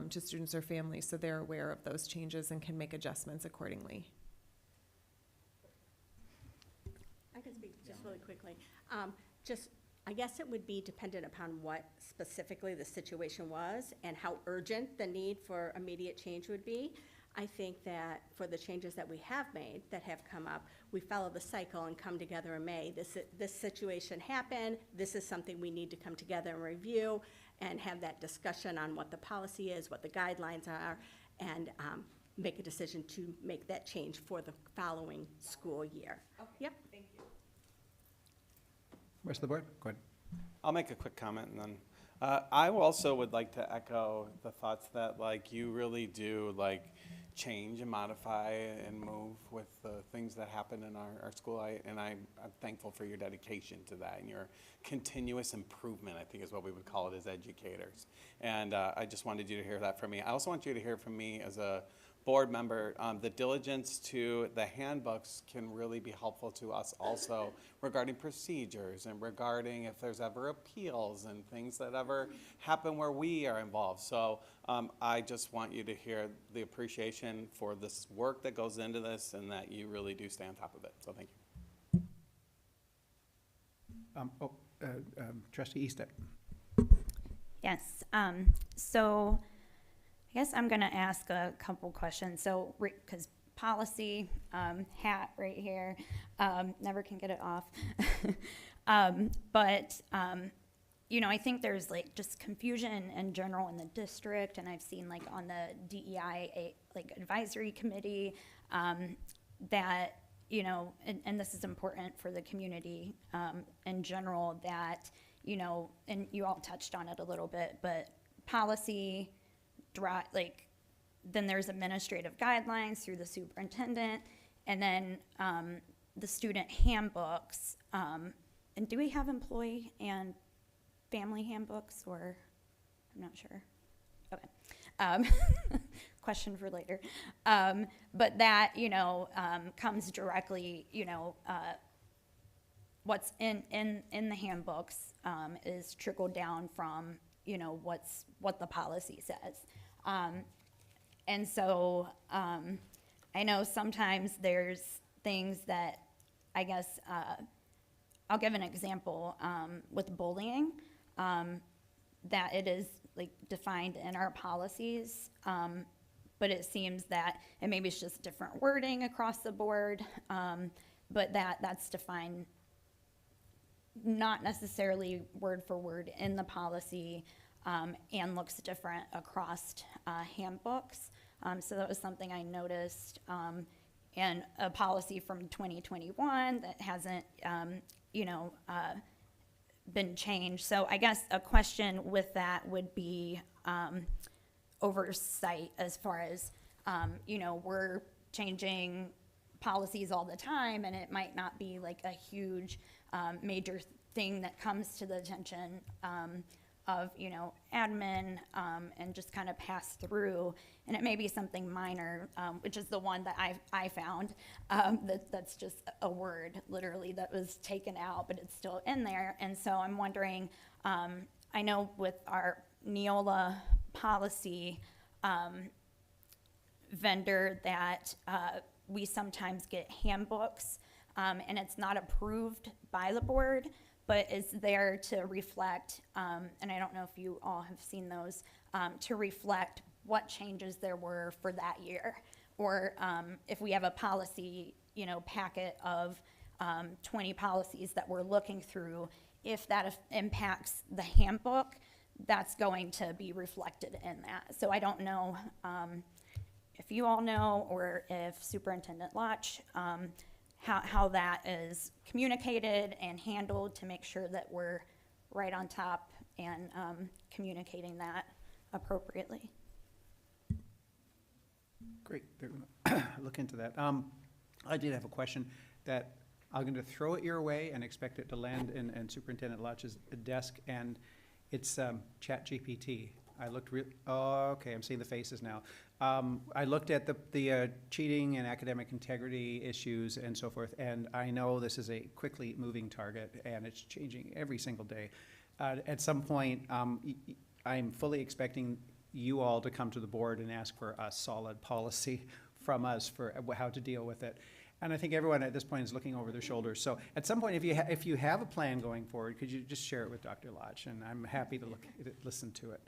to students or families so they're aware of those changes and can make adjustments accordingly? I can speak just really quickly. I guess it would be dependent upon what specifically the situation was and how urgent the need for immediate change would be. I think that for the changes that we have made that have come up, we follow the cycle and come together in May. This situation happened. This is something we need to come together and review and have that discussion on what the policy is, what the guidelines are, and make a decision to make that change for the following school year. Okay. Yep. Thank you. Rest of the board, go ahead. I'll make a quick comment and then I also would like to echo the thoughts that like you really do like change and modify and move with the things that happen in our school. I'm thankful for your dedication to that and your continuous improvement, I think is what we would call it as educators. And I just wanted you to hear that from me. I also want you to hear from me as a board member, the diligence to the handbooks can really be helpful to us also regarding procedures and regarding if there's ever appeals and things that ever happen where we are involved. So I just want you to hear the appreciation for this work that goes into this and that you really do stay on top of it. So thank you. Trustee Eastet. Yes, so I guess I'm gonna ask a couple questions. So, because policy, hat right here, never can get it off. But I think there's like just confusion in general in the district, and I've seen like on the DEI advisory committee that, and this is important for the community in general, that, and you all touched on it a little bit, but policy, then there's administrative guidelines through the superintendent, and then the student handbooks. And do we have employee and family handbooks, or I'm not sure. Okay. Question for later. But that, comes directly, what's in the handbooks is trickled down from, what the policy says. And so I know sometimes there's things that, I guess, I'll give an example with bullying, that it is defined in our policies, but it seems that, and maybe it's just different wording across the board, but that's defined not necessarily word for word in the policy, and looks different across handbooks. So that was something I noticed, and a policy from 2021 that hasn't, been changed. So I guess a question with that would be oversight, as far as, we're changing policies all the time, and it might not be a huge major thing that comes to the attention of, admin, and just kind of pass through. And it may be something minor, which is the one that I found, that's just a word, literally, that was taken out, but it's still in there. And so I'm wondering, I know with our Neola policy vendor that we sometimes get handbooks, and it's not approved by the board, but is there to reflect, and I don't know if you all have seen those, to reflect what changes there were for that year. Or if we have a policy, packet of 20 policies that we're looking through, if that impacts the handbook, that's going to be reflected in that. So I don't know if you all know, or if Superintendent Lotch, how that is communicated and handled to make sure that we're right on top and communicating that appropriately. Great, look into that. I did have a question that I'm going to throw it your way and expect it to land in Superintendent Lodge's desk, and it's ChatGPT. I looked okay, I'm seeing the faces now. I looked at the cheating and academic integrity issues and so forth, and I know this is a quickly moving target, and it's changing every single day. At some point, I'm fully expecting you all to come to the board and ask for a solid policy from us for how to deal with it. And I think everyone at this point is looking over their shoulders. So at some point, if you have a plan going forward, could you just share it with Dr. Lodge? And I'm happy to listen to it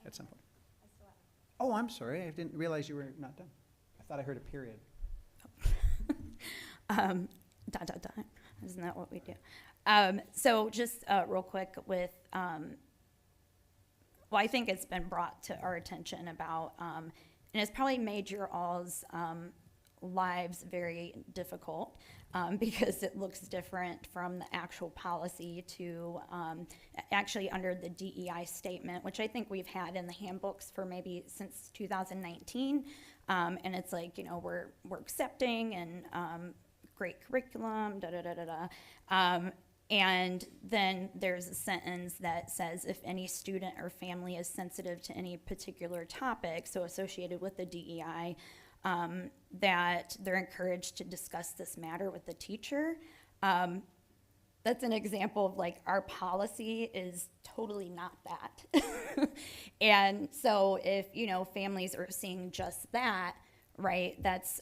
at some point. Oh, I'm sorry. I didn't realize you were not done. I thought I heard a period. Dot, dot, dot. Isn't that what we do? So just real quick with, well, I think it's been brought to our attention about, and it's probably made your all's lives very difficult, because it looks different from the actual policy to actually under the DEI statement, which I think we've had in the handbooks for maybe since 2019. And it's we're accepting and great curriculum, da da da da da. And then there's a sentence that says, if any student or family is sensitive to any particular topic, so associated with the DEI, that they're encouraged to discuss this matter with the teacher. That's an example of our policy is totally not that. And so if, families are seeing just that, right, that's,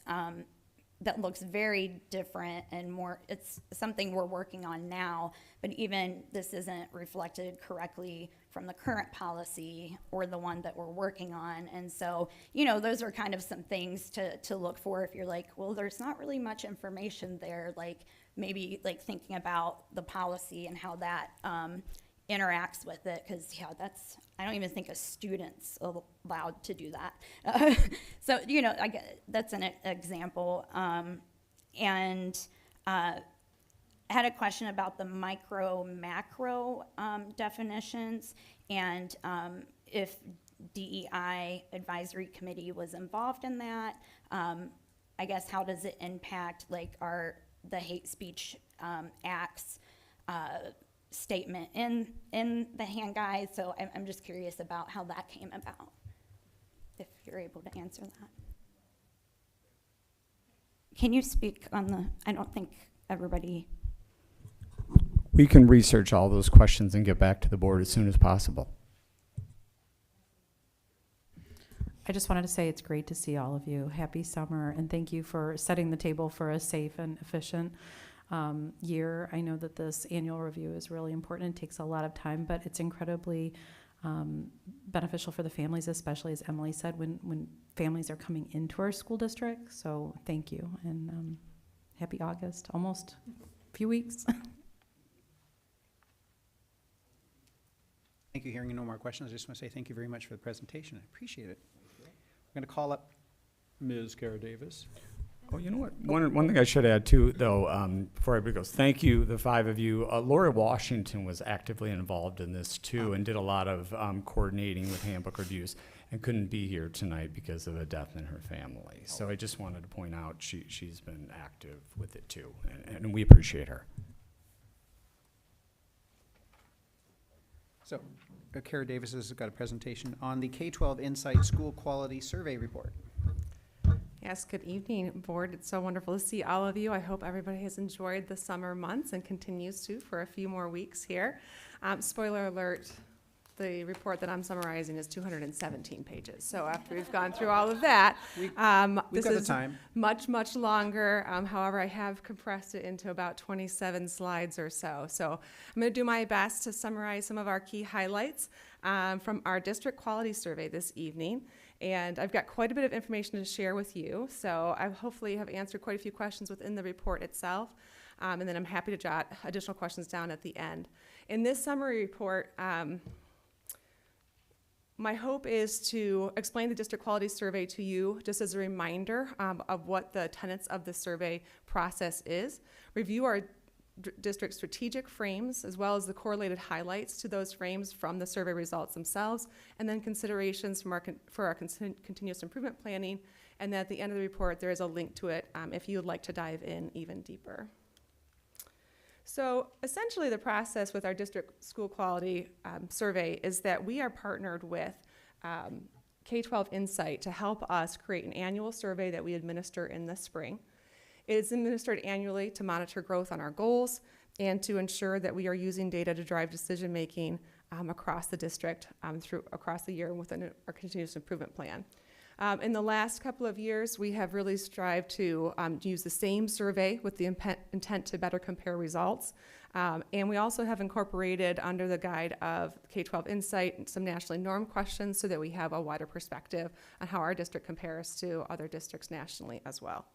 that looks very different and more, it's something we're working on now, but even this isn't reflected correctly from the current policy or the one that we're working on. And so, those are kind of some things to look for if you're well, there's not really much information there, maybe thinking about the policy and how that interacts with it, because I don't even think a student's allowed to do that. So that's an example. And I had a question about the micro macro definitions, and if DEI advisory committee was involved in that. I guess how does it impact like the hate speech acts statement in the hand guide? So I'm just curious about how that came about, if you're able to answer that. Can you speak on I don't think everybody. We can research all those questions and get back to the board as soon as possible. I just wanted to say it's great to see all of you. Happy summer, and thank you for setting the table for a safe and efficient year. I know that this annual review is really important. It takes a lot of time, but it's incredibly beneficial for the families, especially as Emily said, when families are coming into our school district. So thank you, and happy August, almost a few weeks. Thank you. Hearing no more questions, I just want to say thank you very much for the presentation. I appreciate it. We're going to call up Ms. Kara Davis. Oh, you know what? One thing I should add too, though, before everybody goes, thank you, the five of you. Lori Washington was actively involved in this too, and did a lot of coordinating with handbook reviews, and couldn't be here tonight because of a death in her family. So I just wanted to point out she's been active with it too, and we appreciate her. So, Kara Davis has got a presentation on the K-12 Insight School Quality Survey Report. Yes, good evening, board. It's so wonderful to see all of you. I hope everybody has enjoyed the summer months and continues to for a few more weeks here. Spoiler alert, the report that I'm summarizing is 217 pages. So after we've gone through all of that, We've this got the is time. much longer. However, I have compressed it into about 27 slides or so. So I'm going to do my best to summarize some of our key highlights from our district quality survey this evening. And I've got quite a bit of information to share with you. So I hopefully have answered quite a few questions within the report itself. And then I'm happy to jot additional questions down at the end. In this summary report, my hope is to explain the district quality survey to you just as a reminder of what the tenets of the survey process is, review our district strategic frames as well as the correlated highlights to those frames from the survey results themselves, and then considerations from for our continuous improvement planning. And then at the end of the report, there is a link to it if you would like to dive in even deeper. So essentially the process with our district school quality survey is that we are partnered with K-12 Insight to help us create an annual survey that we administer in the spring. It is administered annually to monitor growth on our goals and to ensure that we are using data to drive decision-making across the district across the year within our continuous improvement plan. In the last couple of years, we have really strived to use the same survey with the intent to better compare results. And we also have incorporated under the guide of K-12 Insight some nationally normed questions so that we have a wider perspective on how our district compares to other districts nationally as well.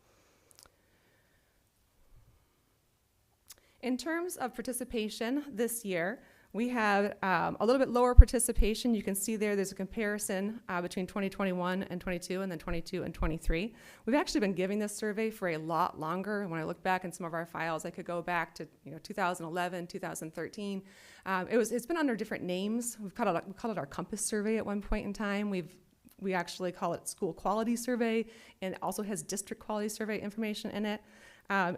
In terms of participation this year, we have a little bit lower participation. You can see there's a comparison between 2021 and 22 and then 22 and 23. We've actually been giving this survey for a lot longer. And when I look back in some of our files, I could go back to 2011, 2013. It's been under different names. We called it our Compass survey at one point in time. We actually call it School Quality Survey, and it also has District Quality Survey information in it.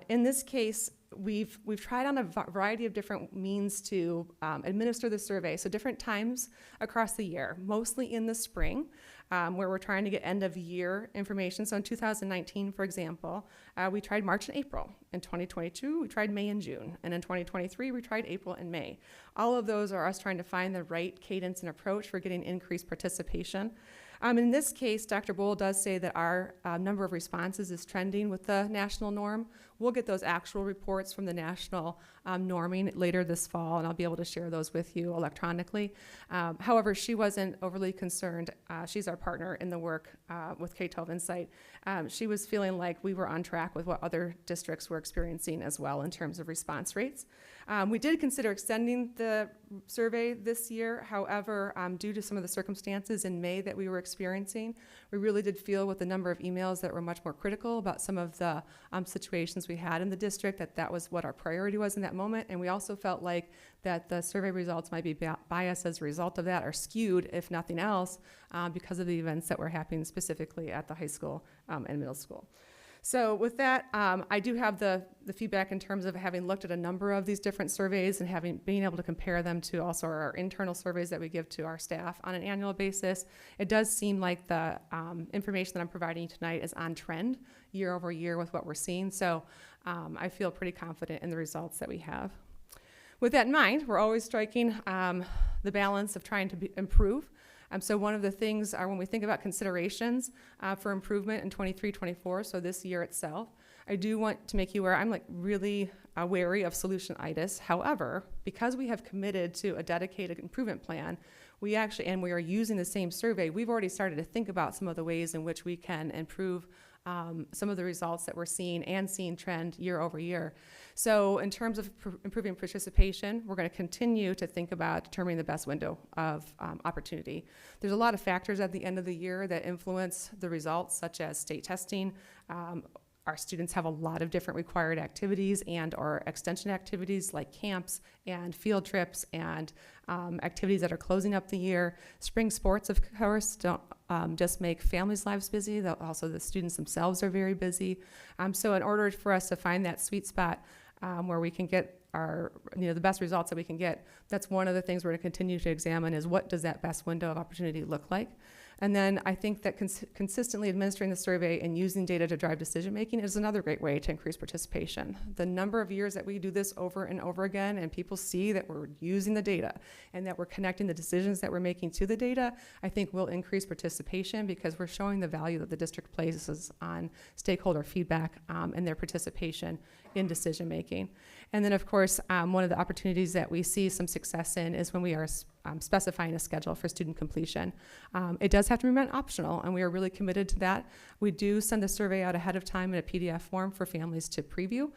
In this case, we've tried on a variety of different means to administer the survey. So different times across the year, mostly in the spring, where we're trying to get end of year information. So in 2019, for example, we tried March and April. In 2022, we tried May and June. And in 2023, we tried April and May. All of those are us trying to find the right cadence and approach for getting increased participation. In this case, Dr. Bowl does say that our number of responses is trending with the national norm. We'll get those actual reports from the national norming later this fall, and I'll be able to share those with you electronically. However, she wasn't overly concerned. She's our partner in the work with K-12 Insight. She was feeling like we were on track with what other districts were experiencing as well in terms of response rates. We did consider extending the survey this year. However, due to some of the circumstances in May that we were experiencing, we really did feel with the number of emails that were much more critical about some of the situations we had in the district, that was what our priority was in that moment. And we also felt like that the survey results might be biased as a result of that, or skewed, if nothing else, because of the events that were happening specifically at the high school and middle school. So with that, I do have the feedback in terms of having looked at a number of these different surveys and being able to compare them to also our internal surveys that we give to our staff on an annual basis. It does seem like the information that I'm providing you tonight is on trend year over year with what we're seeing. So I feel pretty confident in the results that we have. With that in mind, we're always striking the balance of trying to improve. So one of the things are when we think about considerations for improvement in 23-24, so this year itself, I do want to make you aware, I'm like really wary of solution-itis. However, because we have committed to a dedicated improvement plan, we are using the same survey, we've already started to think about some of the ways in which we can improve some of the results that we're seeing and seeing trend year over year. So in terms of improving participation, we're going to continue to think about determining the best window of opportunity. There's a lot of factors at the end of the year that influence the results, such as state testing. Our students have a lot of different required activities and or extension activities like camps and field trips and activities that are closing up the year. Spring sports, of course, don't just make families' lives busy, also the students themselves are very busy. So in order for us to find that sweet spot where we can get our, the best results that we can get, that's one of the things we're going to continue to examine is what does that best window of opportunity look like. And then I think that consistently administering the survey and using data to drive decision-making is another great way to increase participation. The number of years that we do this over and over again and people see that we're using the data and that we're connecting the decisions that we're making to the data, I think will increase participation because we're showing the value that the district places on stakeholder feedback and their participation in decision-making. And then, of course, one of the opportunities that we see some success in is when we are specifying a schedule for student completion. It does have to remain optional, and we are really committed to that. We do send the survey out ahead of time in a PDF form for families to preview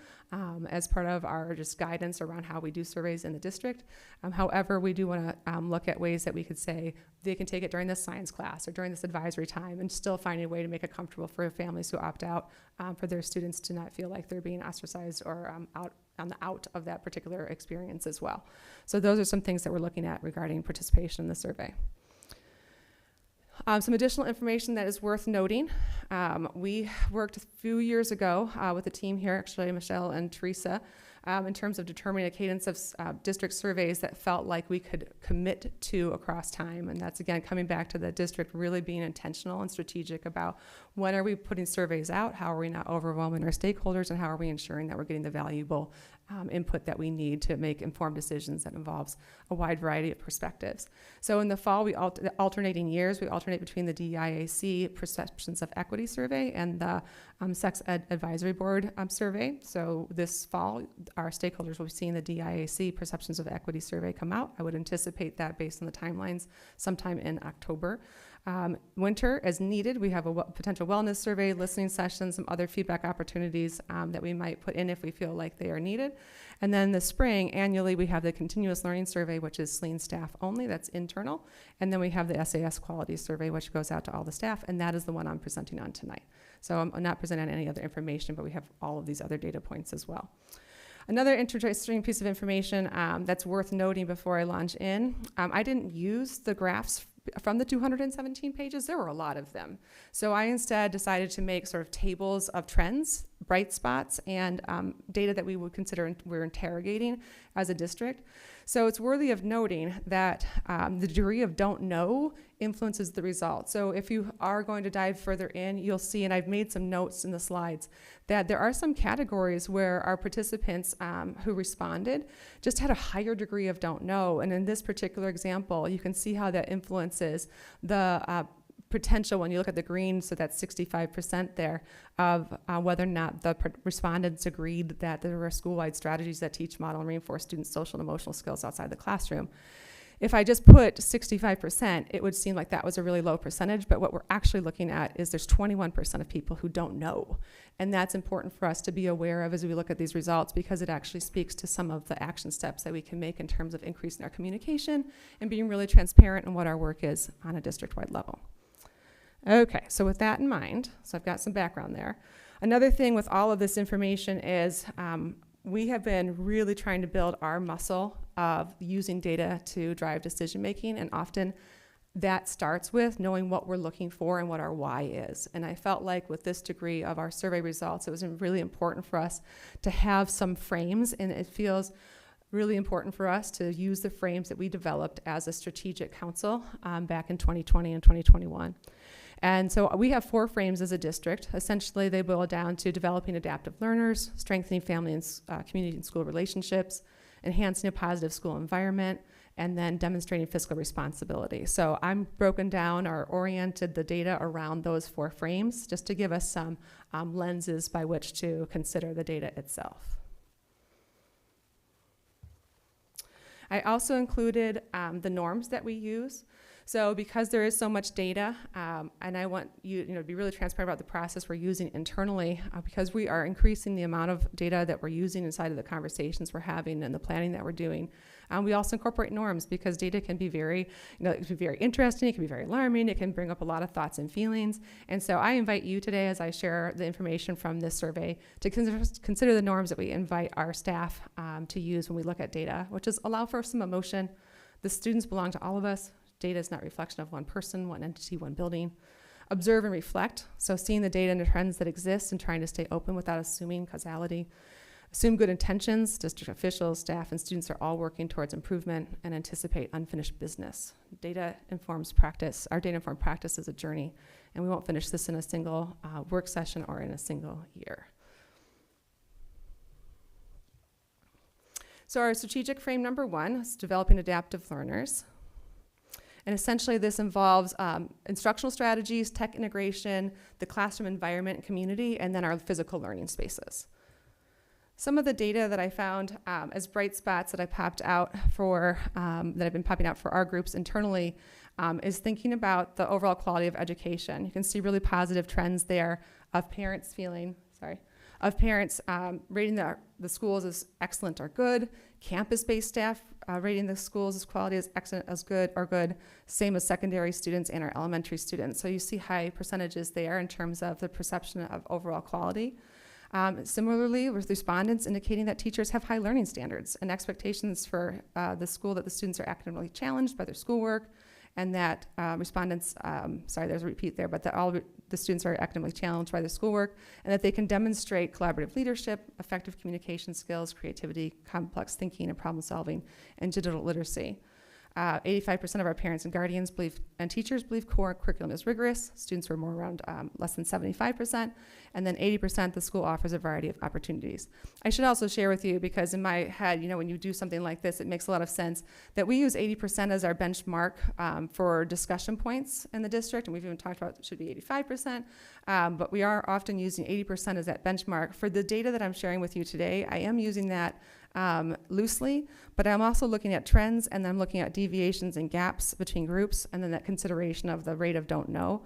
as part of our just guidance around how we do surveys in the district. However, we do want to look at ways that we could say they can take it during this science class or during this advisory time and still find a way to make it comfortable for families who opt out for their students to not feel like they're being ostracized or out of that particular experience as well. So those are some things that we're looking at regarding participation in the survey. Some additional information that is worth noting. We worked a few years ago with the team here, actually Michelle and Teresa, in terms of determining a cadence of district surveys that felt like we could commit to across time. And that's, again, coming back to the district really being intentional and strategic about when are we putting surveys out, how are we not overwhelming our stakeholders, and how are we ensuring that we're getting the valuable input that we need to make informed decisions that involves a wide variety of perspectives. So in the fall, we alternating years, we alternate between the DIAC Perceptions of Equity Survey and the Sex Ed Advisory Board survey. So this fall, our stakeholders will be seeing the DIAC Perceptions of Equity survey come out. I would anticipate that based on the timelines sometime in October. Winter, as needed, we have a potential wellness survey, listening sessions, some other feedback opportunities that we might put in if we feel like they are needed. And then the spring, annually, we have the continuous learning survey, which is Saline staff only, that's internal. And then we have the SAS quality survey, which goes out to all the staff, and that is the one I'm presenting on tonight. So I'm not presenting any other information, but we have all of these other data points as well. Another interesting piece of information that's worth noting before I launch in, I didn't use the graphs from the 217 pages. There were a lot of them. So I instead decided to make sort of tables of trends, bright spots, and data that we would consider we're interrogating as a district. So it's worthy of noting that the degree of don't know influences the results. So if you are going to dive further in, you'll see, and I've made some notes in the slides, that there are some categories where our participants who responded just had a higher degree of don't know. And in this particular example, you can see how that influences the potential when you look at the green, so that's 65% there, of whether or not the respondents agreed that there were school-wide strategies that teach, model, and reinforce students' social and emotional skills outside the classroom. If I just put 65%, it would seem like that was a really low percentage, but what we're actually looking at is there's 21% of people who don't know. And that's important for us to be aware of as we look at these results, because it actually speaks to some of the action steps that we can make in terms of increasing our communication and being really transparent in what our work is on a district-wide level. Okay, so with that in mind, so I've got some background there. Another thing with all of this information is we have been really trying to build our muscle of using data to drive decision making, and often that starts with knowing what we're looking for and what our why is. And I felt like with this degree of our survey results, it was really important for us to have some frames, and it feels really important for us to use the frames that we developed as a strategic council back in 2020 and 2021. And so we have 4 frames as a district. Essentially, they boil down to developing adaptive learners, strengthening family and community and school relationships, enhancing a positive school environment, and then demonstrating fiscal responsibility. So I'm broken down or oriented the data around those 4 frames just to give us some lenses by which to consider the data itself. I also included the norms that we use. So because there is so much data, and I want you to be really transparent about the process we're using internally, because we are increasing the amount of data that we're using inside of the conversations we're having and the planning that we're doing. We also incorporate norms because data can be very, it can be very interesting, it can be very alarming, it can bring up a lot of thoughts and feelings. And so I invite you today, as I share the information from this survey, to consider the norms that we invite our staff to use when we look at data, which is allow for some emotion. The students belong to all of us. Data is not a reflection of one person, one entity, one building. Observe and reflect, so seeing the data and the trends that exist and trying to stay open without assuming causality. Assume good intentions. District officials, staff, and students are all working towards improvement, and anticipate unfinished business. Data informs practice. Our data-informed practice is a journey, and we won't finish this in a single work session or in a single year. So our strategic frame number 1 is developing adaptive learners. And essentially this involves instructional strategies, tech integration, the classroom environment and community, and then our physical learning spaces. Some of the data that I found as bright spots that I popped out for, that have been popping out for our groups internally is thinking about the overall quality of education. You can see really positive trends there of parents rating the schools as excellent or good, campus-based staff rating the schools as quality as excellent as good or good, same as secondary students and our elementary students. So you see high percentages there in terms of the perception of overall quality. Similarly, with respondents indicating that teachers have high learning standards and expectations for the school, that the students are academically challenged by their schoolwork, and that respondents, there's a repeat there, but that all the students are academically challenged by their schoolwork, and that they can demonstrate collaborative leadership, effective communication skills, creativity, complex thinking and problem solving, and digital literacy. 85% of our parents and guardians and teachers believe core curriculum is rigorous. Students were more around less than 75%, and then 80% the school offers a variety of opportunities. I should also share with you, because in my head, when you do something like this, it makes a lot of sense that we use 80% as our benchmark for discussion points in the district, and we've even talked about it should be 85%, but we are often using 80% as that benchmark. For the data that I'm sharing with you today, I am using that loosely, but I'm also looking at trends, and then I'm looking at deviations and gaps between groups, and then that consideration of the rate of don't know.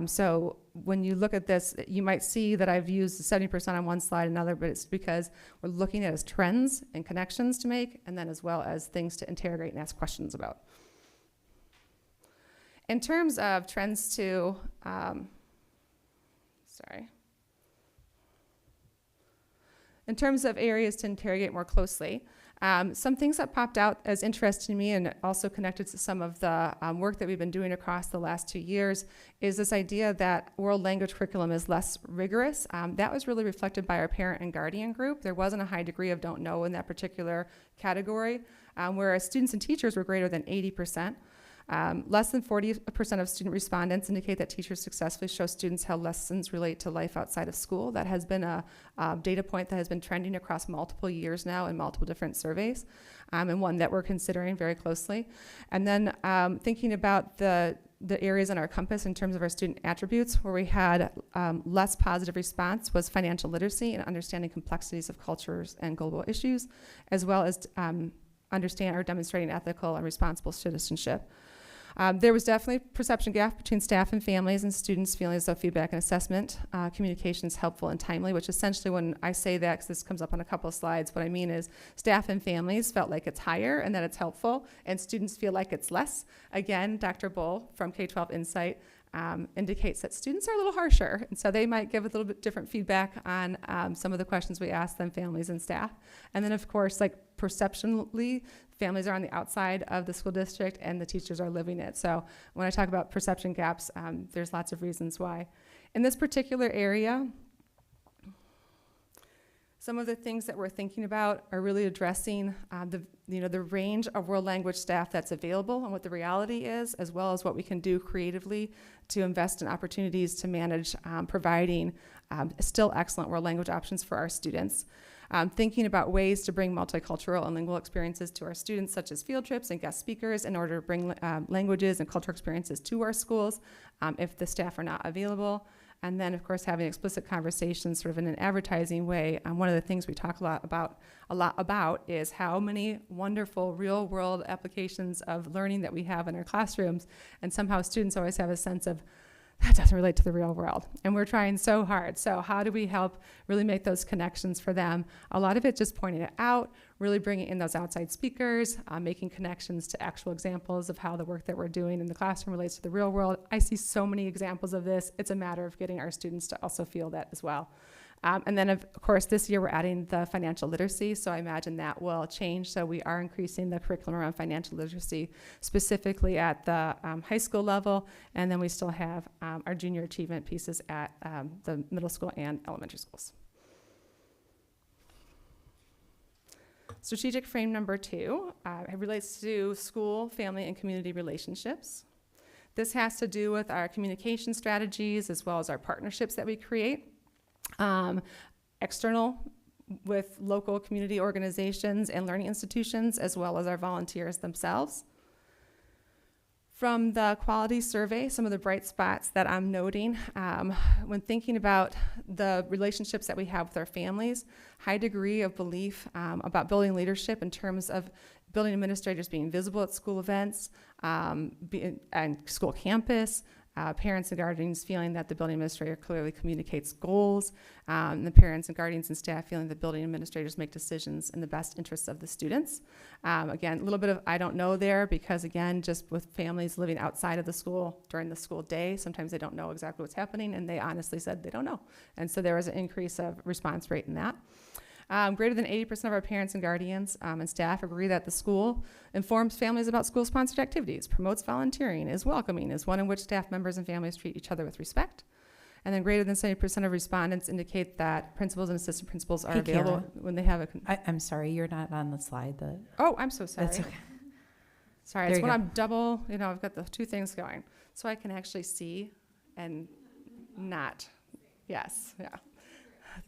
So when you look at this, you might see that I've used 70% on one slide, another, but it's because we're looking at it as trends and connections to make, and then as well as things to interrogate and ask questions about. In terms of trends to, in terms of areas to interrogate more closely, some things that popped out as interesting to me and also connected to some of the work that we've been doing across the last 2 years is this idea that world language curriculum is less rigorous. That was really reflected by our parent and guardian group. There wasn't a high degree of don't know in that particular category, whereas students and teachers were greater than 80%. Less than 40% of student respondents indicate that teachers successfully show students how lessons relate to life outside of school. That has been a data point that has been trending across multiple years now in multiple different surveys, and one that we're considering very closely. And then thinking about the areas on our compass in terms of our student attributes, where we had less positive response was financial literacy and understanding complexities of cultures and global issues, as well as understand or demonstrating ethical and responsible citizenship. There was definitely a perception gap between staff and families and students feeling as though feedback and assessment communication is helpful and timely, which essentially when I say that, because this comes up on a couple of slides, what I mean is staff and families felt like it's higher and that it's helpful, and students feel like it's less. Again, Dr. Bull from K-12 Insight indicates that students are a little harsher, and so they might give a little bit different feedback on some of the questions we ask them, families and staff. And then, of course, like perceptionally, families are on the outside of the school district and the teachers are living it. So when I talk about perception gaps, there's lots of reasons why. In this particular area, some of the things that we're thinking about are really addressing the range of world language staff that's available and what the reality is, as well as what we can do creatively to invest in opportunities to manage providing still excellent world language options for our students. Thinking about ways to bring multicultural and lingual experiences to our students, such as field trips and guest speakers, in order to bring languages and cultural experiences to our schools if the staff are not available. And then, of course, having explicit conversations sort of in an advertising way. One of the things we talk a lot about is how many wonderful real-world applications of learning that we have in our classrooms, and somehow students always have a sense of, that doesn't relate to the real world. And we're trying so hard. So how do we help really make those connections for them? A lot of it just pointing it out, really bringing in those outside speakers, making connections to actual examples of how the work that we're doing in the classroom relates to the real world. I see so many examples of this. It's a matter of getting our students to also feel that as well. And then, of course, this year we're adding the financial literacy, so I imagine that will change. So we are increasing the curriculum around financial literacy, specifically at the high school level, and then we still have our junior achievement pieces at the middle school and elementary schools. Strategic frame number 2 it relates to school, family, and community relationships. This has to do with our communication strategies as well as our partnerships that we create. External with local community organizations and learning institutions, as well as our volunteers themselves. From the quality survey, some of the bright spots that I'm noting when thinking about the relationships that we have with our families, high degree of belief about building leadership in terms of building administrators being visible at school events and school campus, parents and guardians feeling that the building administrator clearly communicates goals, and the parents and guardians and staff feeling that building administrators make decisions in the best interests of the students. Again, a little bit of I don't know there because, again, just with families living outside of the school during the school day, sometimes they don't know exactly what's happening, and they honestly said they don't know. And so there was an increase of response rate in that. Greater than 80% of our parents and guardians and staff agree that the school informs families about school-sponsored activities, promotes volunteering, is welcoming, is one in which staff members and families treat each other with respect. And then greater than 70% of respondents indicate that principals and assistant principals are available when they have a... I'm sorry, you're not on the slide. Oh, I'm so sorry. That's okay. Sorry, There it's you when go. I'm double, I've got the two things going. So I can actually see and not. Yes, yeah.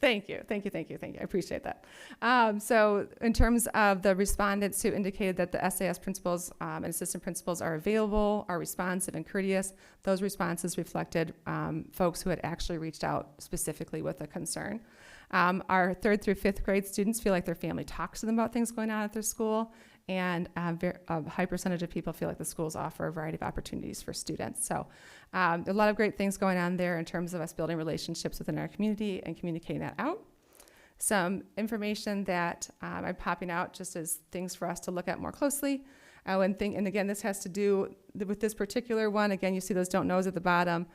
Thank you. I appreciate that. So in terms of the respondents who indicated that the SAS principals and assistant principals are available, are responsive and courteous, those responses reflected folks who had actually reached out specifically with a concern. Our 3rd through 5th grade students feel like their family talks to them about things going on at their school, and a high percentage of people feel like the schools offer a variety of opportunities for students. So a lot of great things going on there in terms of us building relationships within our community and communicating that out. Some information that I'm popping out just as things for us to look at more closely. And again, this has to do with this particular one. Again, you see those don't knows at the bottom.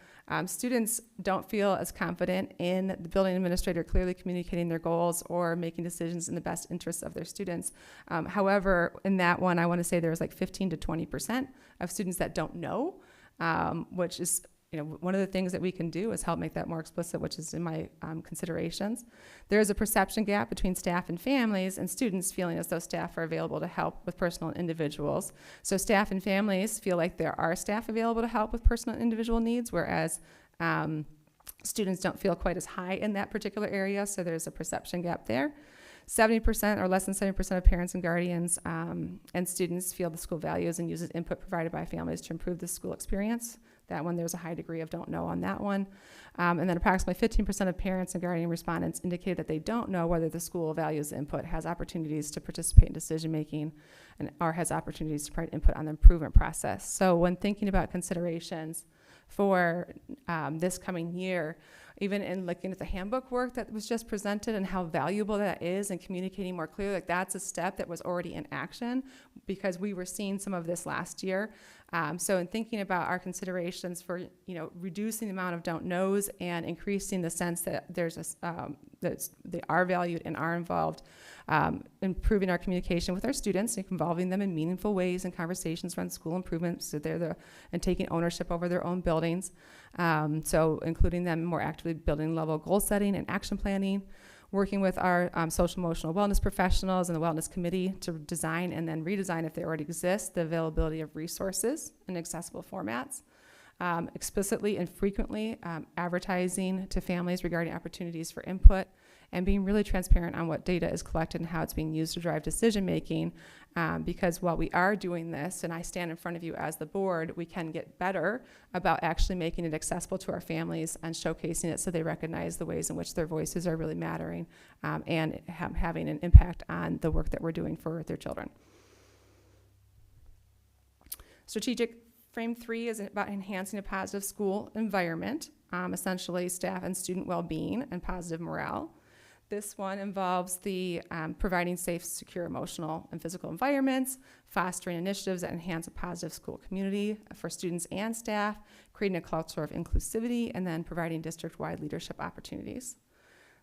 Students don't feel as confident in the building administrator clearly communicating their goals or making decisions in the best interests of their students. However, in that one, I want to say there's like 15 to 20% of students that don't know, which is one of the things that we can do is help make that more explicit, which is in my considerations. There is a perception gap between staff and families and students feeling as though staff are available to help with personal and individuals. So staff and families feel like there are staff available to help with personal and individual needs, whereas students don't feel quite as high in that particular area, so there's a perception gap there. 70% or less than 70% of parents and guardians and students feel the school values and uses input provided by families to improve the school experience. That one, there's a high degree of don't know on that one. And then approximately 15% of parents and guardian respondents indicate that they don't know whether the school values input has opportunities to participate in decision-making or has opportunities to provide input on the improvement process. So when thinking about considerations for this coming year, even in looking at the handbook work that was just presented and how valuable that is and communicating more clearly, like that's a step that was already in action because we were seeing some of this last year. So in thinking about our considerations for, reducing the amount of don't knows and increasing the sense that that they are valued and are involved, improving our communication with our students, involving them in meaningful ways in conversations around school improvements, so and taking ownership over their own buildings. So including them more actively building level goal setting and action planning, working with our social emotional wellness professionals and the wellness committee to design and then redesign, if they already exist, the availability of resources in accessible formats. Explicitly and frequently advertising to families regarding opportunities for input, and being really transparent on what data is collected and how it's being used to drive decision making. Because while we are doing this, and I stand in front of you as the board, we can get better about actually making it accessible to our families and showcasing it so they recognize the ways in which their voices are really mattering, and having an impact on the work that we're doing for their children. Strategic Frame 3 is about enhancing a positive school environment, essentially staff and student well-being and positive morale. This one involves the providing safe, secure, emotional, and physical environments, fostering initiatives that enhance a positive school community for students and staff, creating a culture of inclusivity, and then providing district-wide leadership opportunities.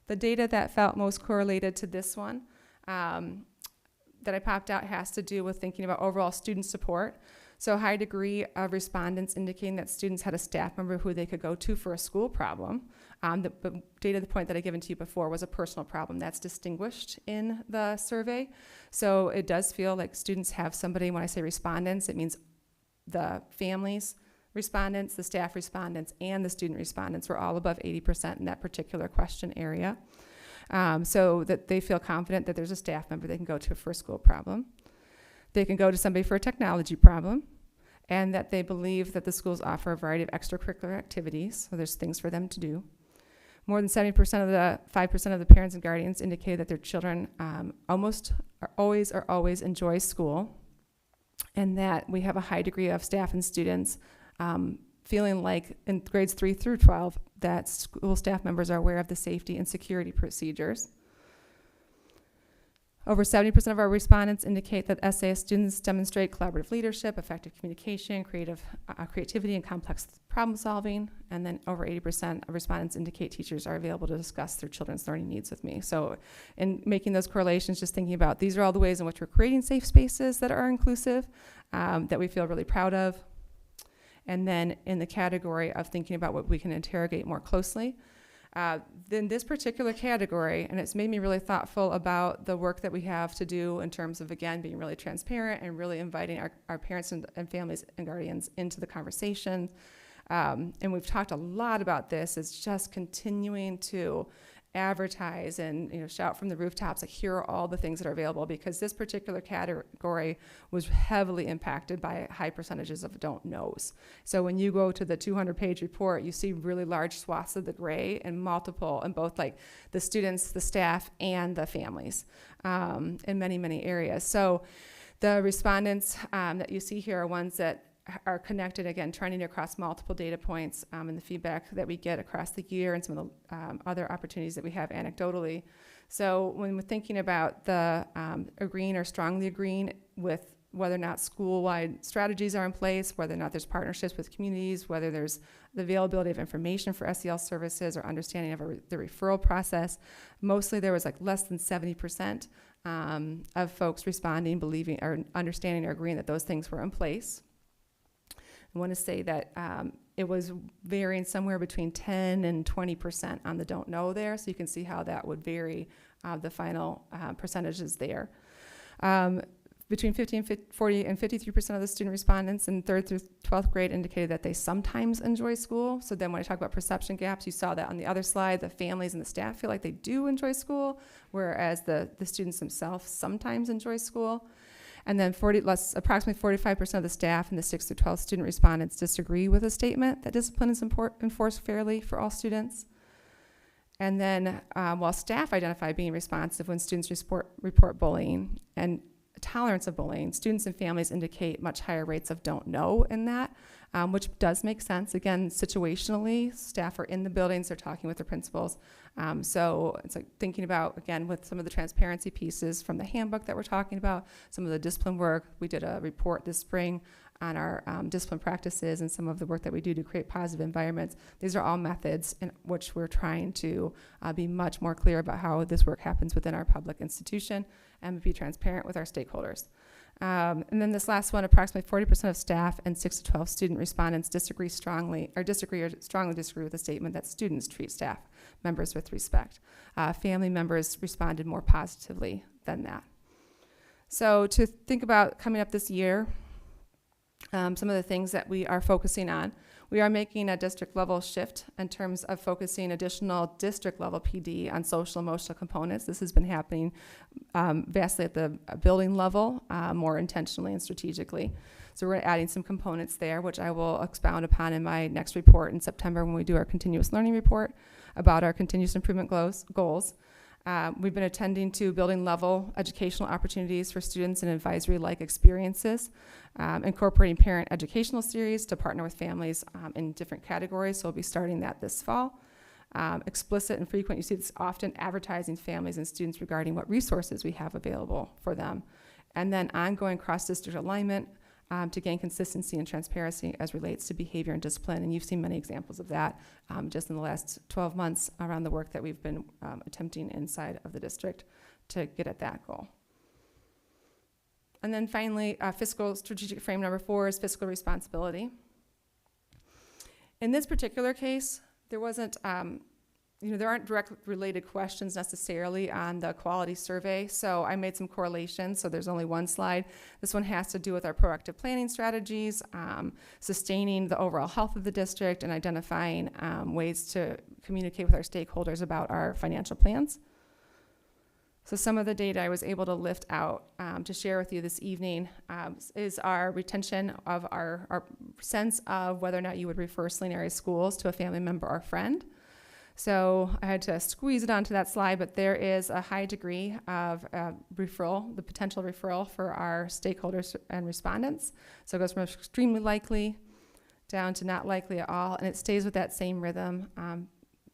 The data that felt most correlated to this one that I popped out has to do with thinking about overall student support. So a high degree of respondents indicating that students had a staff member who they could go to for a school problem. The data, the point that I given to you before, was a personal problem. That's distinguished in the survey. So it does feel like students have somebody. When I say respondents, it means the families respondents, the staff respondents, and the student respondents were all above 80% in that particular question area. So that they feel confident that there's a staff member they can go to for a school problem. They can go to somebody for a technology problem, and that they believe that the schools offer a variety of extracurricular activities, so there's things for them to do. More than 70% of the 5% of the parents and guardians indicate that their children always enjoy school, and that we have a high degree of staff and students feeling like in grades 3 through 12 that school staff members are aware of the safety and security procedures. Over 70% of our respondents indicate that SAS students demonstrate collaborative leadership, effective communication, creativity, and complex problem solving. And then over 80% of respondents indicate teachers are available to discuss their children's learning needs with me. So in making those correlations, just thinking about these are all the ways in which we're creating safe spaces that are inclusive, that we feel really proud of. And then in the category of thinking about what we can interrogate more closely, then this particular category, and it's made me really thoughtful about the work that we have to do in terms of, again, being really transparent and really inviting our parents and families and guardians into the conversation. And we've talked a lot about this. It's just continuing to advertise and shout from the rooftops, like, here are all the things that are available, because this particular category was heavily impacted by high percentages of don't knows. So when you go to the 200-page report, you see really large swaths of the gray and multiple, and both like the students, the staff, and the families in many, many areas. So the respondents that you see here are ones that are connected, again, trending across multiple data points and the feedback that we get across the year and some of the other opportunities that we have anecdotally. So when we're thinking about the agreeing or strongly agreeing with whether or not school-wide strategies are in place, whether or not there's partnerships with communities, whether there's the availability of information for SEL services or understanding of the referral process, mostly there was like less than 70% of folks responding, believing, or understanding or agreeing that those things were in place. I want to say that it was varying somewhere between 10 and 20% on the don't know there, so you can see how that would vary the final percentages there. Between 40 and 53% of the student respondents in 3rd through 12th grade indicated that they sometimes enjoy school. So then when I talk about perception gaps, you saw that on the other slide, the families and the staff feel like they do enjoy school, whereas the students themselves sometimes enjoy school. And then approximately 45% of the staff and the 6th through 12th student respondents disagree with a statement that discipline is enforced fairly for all students. And then while staff identify being responsive when students report bullying and tolerance of bullying, students and families indicate much higher rates of don't know in that, which does make sense. Again, situationally, staff are in the buildings, they're talking with their principals. So it's like thinking about, again, with some of the transparency pieces from the handbook that we're talking about, some of the discipline work. We did a report this spring on our discipline practices and some of the work that we do to create positive environments. These are all methods in which we're trying to be much more clear about how this work happens within our public institution and be transparent with our stakeholders. And then this last one, approximately 40% of staff and 6 to 12 student respondents strongly disagree with the statement that students treat staff members with respect. Family members responded more positively than that. So to think about coming up this year, some of the things that we are focusing on, we are making a district level shift in terms of focusing additional district level PD on social emotional components. This has been happening vastly at the building level, more intentionally and strategically. So we're adding some components there, which I will expound upon in my next report in September when we do our continuous learning report about our continuous improvement goals. We've been attending to building level educational opportunities for students and advisory-like experiences, incorporating parent educational series to partner with families in different categories. So we'll be starting that this fall. Explicit and frequent, you see this often, advertising families and students regarding what resources we have available for them. And then ongoing cross-district alignment to gain consistency and transparency as relates to behavior and discipline. And you've seen many examples of that just in the last 12 months around the work that we've been attempting inside of the district to get at that goal. And then finally, fiscal strategic frame number 4 is fiscal responsibility. In this particular case, there wasn't, there aren't direct related questions necessarily on the quality survey, so I made some correlations, so there's only one slide. This one has to do with our proactive planning strategies, sustaining the overall health of the district, and identifying ways to communicate with our stakeholders about our financial plans. So some of the data I was able to lift out to share with you this evening is our retention of our sense of whether or not you would refer Saline area schools to a family member or friend. So I had to squeeze it onto that slide, but there is a high degree of referral, the potential referral for our stakeholders and respondents. So it goes from extremely likely down to not likely at all, and it stays with that same rhythm.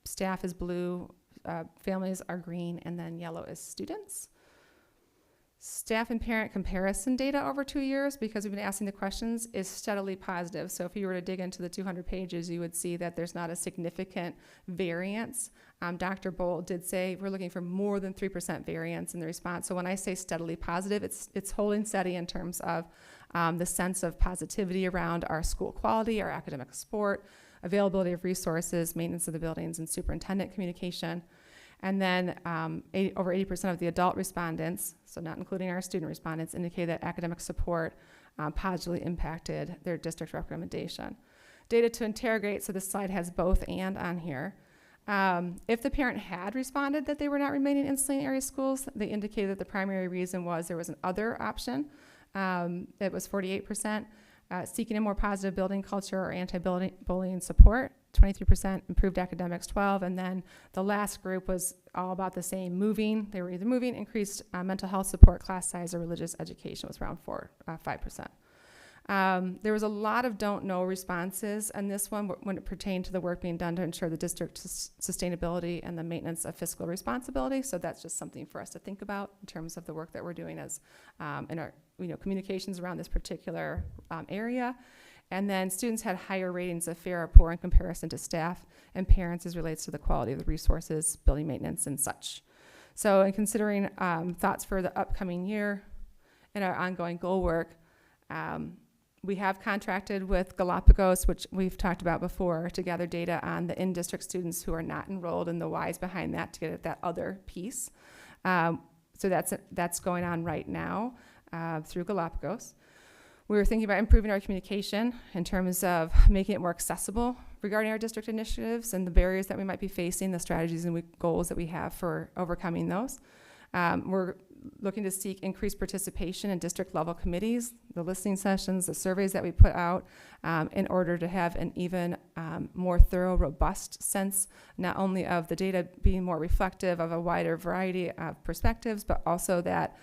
Staff is blue, families are green, and then yellow is students. Staff and parent comparison data over 2 years, because we've been asking the questions, is steadily positive. So if you were to dig into the 200 pages, you would see that there's not a significant variance. Dr. Bolt did say we're looking for more than 3% variance in the response. So when I say steadily positive, it's holding steady in terms of the sense of positivity around our school quality, our academic support, availability of resources, maintenance of the buildings, and superintendent communication. And then over 80% of the adult respondents, so not including our student respondents, indicate that academic support positively impacted their district recommendation. Data to interrogate, so this slide has both and on here. If the parent had responded that they were not remaining in Saline area schools, they indicated that the primary reason was there was an other option. It was 48%. Seeking a more positive building culture or anti-bullying support, 23%, improved academics, 12%, and then the last group was all about the same, moving. They were either moving, increased mental health support, class size, or religious education was around 5%. There was a lot of don't know responses, and this one when it pertained to the work being done to ensure the district's sustainability and the maintenance of fiscal responsibility. So that's just something for us to think about in terms of the work that we're doing as in our communications around this particular area. And then students had higher ratings of fair or poor in comparison to staff and parents as relates to the quality of the resources, building maintenance, and such. So in considering thoughts for the upcoming year and our ongoing goal work, we have contracted with Galapagos, which we've talked about before, to gather data on the in-district students who are not enrolled and the whys behind that to get at that other piece. So that's going on right now through Galapagos. We were thinking about improving our communication in terms of making it more accessible regarding our district initiatives and the barriers that we might be facing, the strategies and goals that we have for overcoming those. We're looking to seek increased participation in district level committees, the listening sessions, the surveys that we put out in order to have an even more thorough, robust sense, not only of the data being more reflective of a wider variety of perspectives, but also that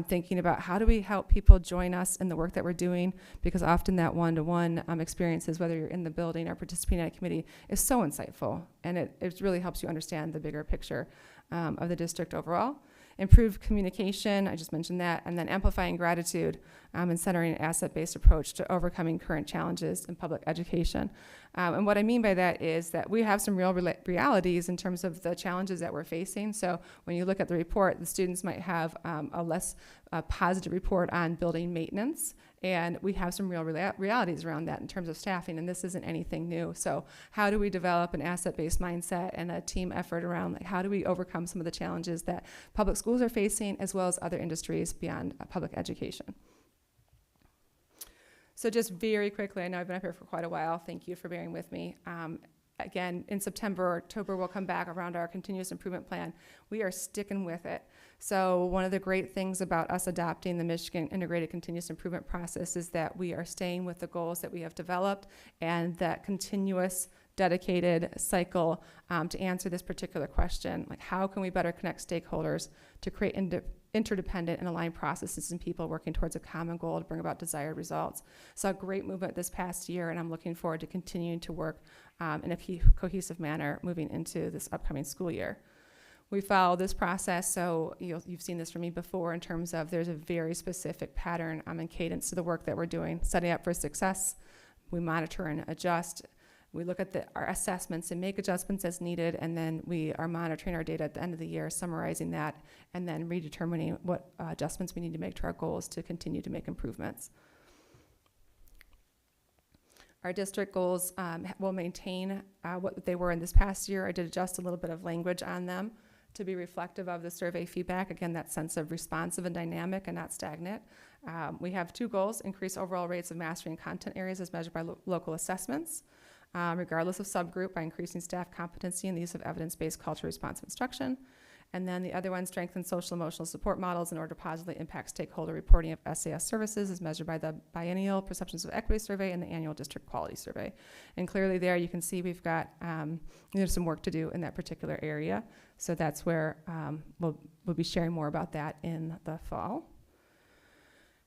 thinking about how do we help people join us in the work that we're doing, because often that one-to-one experiences, whether you're in the building or participating in a committee, is so insightful, and it really helps you understand the bigger picture of the district overall. improved communication, I just mentioned that, and then amplifying gratitude and centering an asset-based approach to overcoming current challenges in public education. And what I mean by that is that we have some real realities in terms of the challenges that we're facing. So when you look at the report, the students might have a less positive report on building maintenance, and we have some real realities around that in terms of staffing, and this isn't anything new. So how do we develop an asset-based mindset and a team effort around, like, how do we overcome some of the challenges that public schools are facing, as well as other industries beyond public education? So just very quickly, I know I've been up here for quite a while. Thank you for bearing with me. Again, in September or October, we'll come back around our continuous improvement plan. We are sticking with it. So one of the great things about us adopting the Michigan Integrated Continuous Improvement process is that we are staying with the goals that we have developed, and that continuous dedicated cycle to answer this particular question, like how can we better connect stakeholders to create interdependent and aligned processes and people working towards a common goal to bring about desired results. Saw great movement this past year, and I'm looking forward to continuing to work in a cohesive manner moving into this upcoming school year. We follow this process, so you've seen this from me before in terms of there's a very specific pattern and cadence to the work that we're doing. Setting up for success, we monitor and adjust. We look at our assessments and make adjustments as needed, and then we are monitoring our data at the end of the year, summarizing that, and then redetermining what adjustments we need to make to our goals to continue to make improvements. Our district goals will maintain what they were in this past year. I did adjust a little bit of language on them to be reflective of the survey feedback. Again, that sense of responsive and dynamic and not stagnant. We have 2 goals: increase overall rates of mastery in content areas as measured by local assessments, regardless of subgroup, by increasing staff competency in the use of evidence-based culture responsive instruction. And then the other one, strengthen social emotional support models in order to positively impact stakeholder reporting of SAS services as measured by the biennial Perceptions of Equity Survey and the annual District Quality Survey. And clearly there you can see we've got there's some work to do in that particular area. So that's where we'll be sharing more about that in the fall.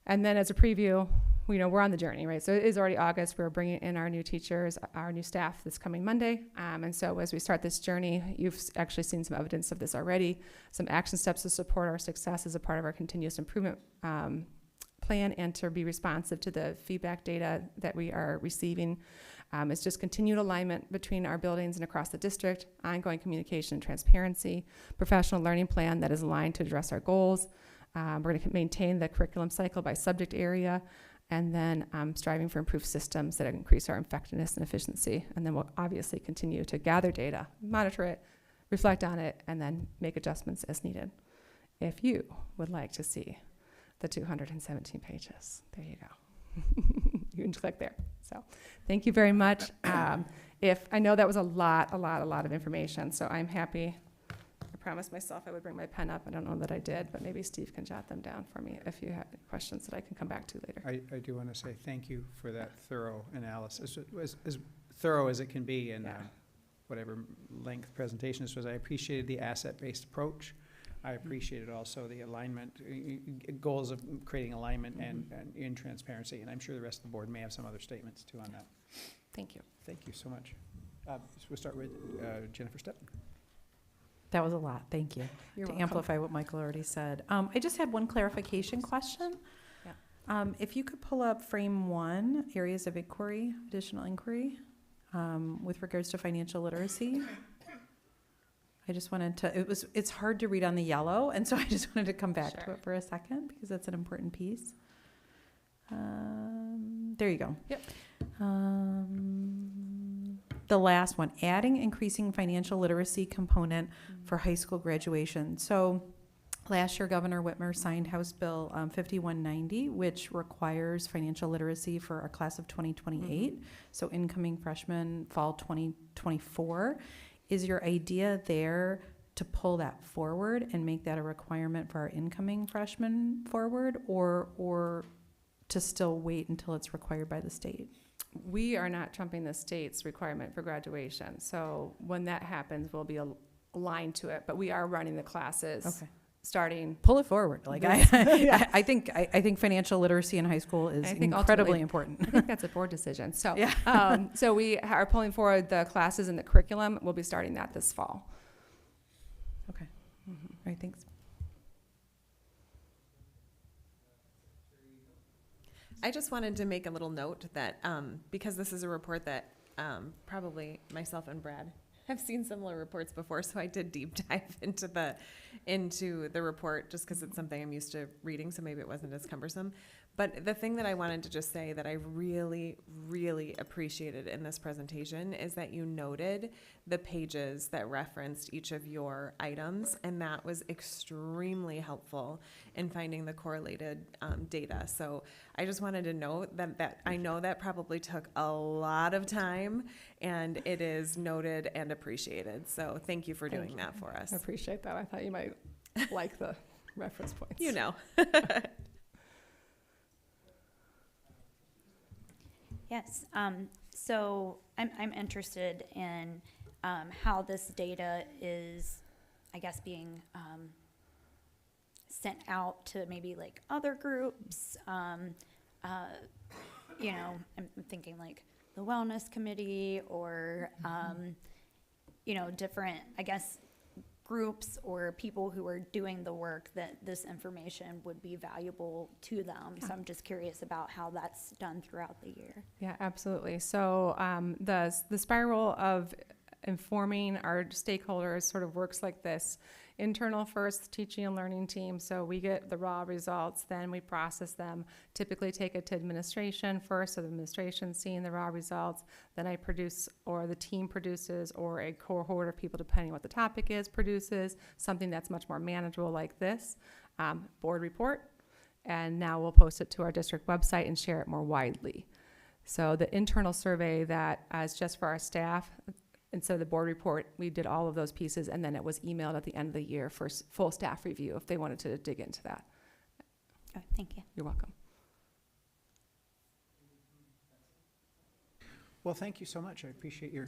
And then as a preview, we're on the journey, right? So it is already August. We're bringing in our new teachers, our new staff this coming Monday. And so as we start this journey, you've actually seen some evidence of this already, some action steps to support our success as a part of our continuous improvement plan, and to be responsive to the feedback data that we are receiving. It's just continued alignment between our buildings and across the district, ongoing communication and transparency, professional learning plan that is aligned to address our goals. We're going to maintain the curriculum cycle by subject area, and then striving for improved systems that increase our effectiveness and efficiency. And then we'll obviously continue to gather data, monitor it, reflect on it, and then make adjustments as needed. If you would like to see the 217 pages, there you go. You can click there. So thank you very much. If I know that was a lot of information, so I'm happy. I promised myself I would bring my pen up. I don't know that I did, but maybe Steve can jot them down for me if you have any questions that I can come back to later. I do want to say thank you for that thorough analysis. It was as thorough as it can be in whatever length presentation this was. I appreciated the asset-based approach. I appreciated also the alignment, goals of creating alignment and in transparency, and I'm sure the rest of the board may have some other statements too on that. Thank you. Thank you so much. So we'll start with Jennifer Stepp. That was a lot, thank you. You're to welcome. amplify what Michael already said. I just had one clarification question. Yeah. If you could pull up frame 1, areas of inquiry, additional inquiry, with regards to financial literacy. I just wanted to, it's hard to read on the yellow, and so I just wanted to come back to it for a second because that's an important piece. There you go. Yep. The last one, adding increasing financial literacy component for high school graduation. So last year, Governor Whitmer signed House Bill 5190, which requires financial literacy for our class of 2028. So incoming freshmen, fall 2024. Is your idea there to pull that forward and make that a requirement for our incoming freshmen forward, or to still wait until it's required by the state? We are not trumping the state's requirement for graduation. So when that happens, we'll be aligned to it. But we are running the classes starting. Pull it forward. Like I think financial literacy in high school is incredibly important. I think that's a board decision. So so we are pulling forward the classes and the curriculum. We'll be starting that this fall. Okay. All right. Thanks. I just wanted to make a little note that because this is a report that probably myself and Brad have seen similar reports before, so I did deep dive into the report just because it's something I'm used to reading, so maybe it wasn't as cumbersome. But the thing that I wanted to just say that I really, really appreciated in this presentation is that you noted the pages that referenced each of your items, and that was extremely helpful in finding the correlated data. So I just wanted to note that I know that probably took a lot of time, and it is noted and appreciated. So thank you for doing that for us. I appreciate that. I thought you might like the reference points. You know. Yes, so I'm interested in how this data is, I guess, being sent out to maybe like other groups. You know, I'm thinking like the wellness committee or, you know, different, I guess, groups or people who are doing the work that this information would be valuable to them. So I'm just curious about how that's done throughout the year. Yeah, absolutely. So the spiral of informing our stakeholders sort of works like this. Internal first, teaching and learning team. So we get the raw results, then we process them, typically take it to administration first, so the administration seeing the raw results, then I produce, or the team produces, or a cohort of people, depending on what the topic is, produces something that's much more manageable like this, board report, and now we'll post it to our district website and share it more widely. So the internal survey that is just for our staff, instead of the board report, we did all of those pieces, and then it was emailed at the end of the year for full staff review if they wanted to dig into that. Oh, thank you. You're welcome. Well, thank you so much. I appreciate your,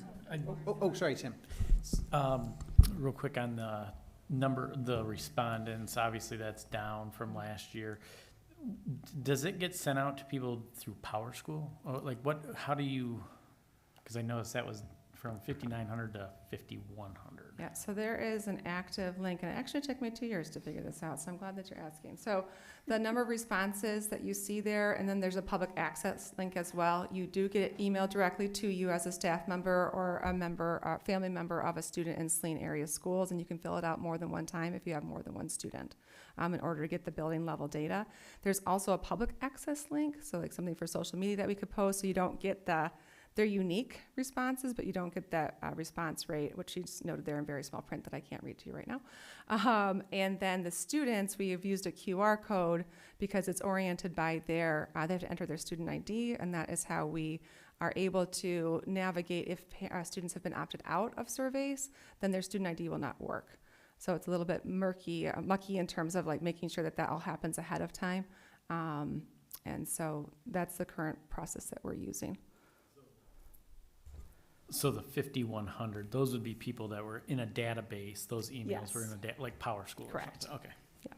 sorry, Tim. Real quick on the respondents, obviously that's down from last year. Does it get sent out to people through PowerSchool? Or like how do you, because I noticed that was from 5,900 to 5,100. Yeah, so there is an active link, and it actually took me 2 years to figure this out, so I'm glad that you're asking. So the number of responses that you see there, and then there's a public access link as well. You do get it emailed directly to you as a staff member or a member, family member of a student in Saline area schools, and you can fill it out more than one time if you have more than one student in order to get the building level data. There's also a public access link, so like something for social media that we could post, so you don't get they're unique responses, but you don't get that response rate, which she's noted there in very small print that I can't read to you right now. And then the students, we have used a QR code because it's oriented by they have to enter their student ID, and that is how we are able to navigate if students have been opted out of surveys, then their student ID will not work. So it's a little bit mucky in terms of like making sure that all happens ahead of time. And so that's the current process that we're using. So the 5,100, those would be people that were in a database. Those emails were in a like PowerSchool. Correct. Or something. Okay. Yeah.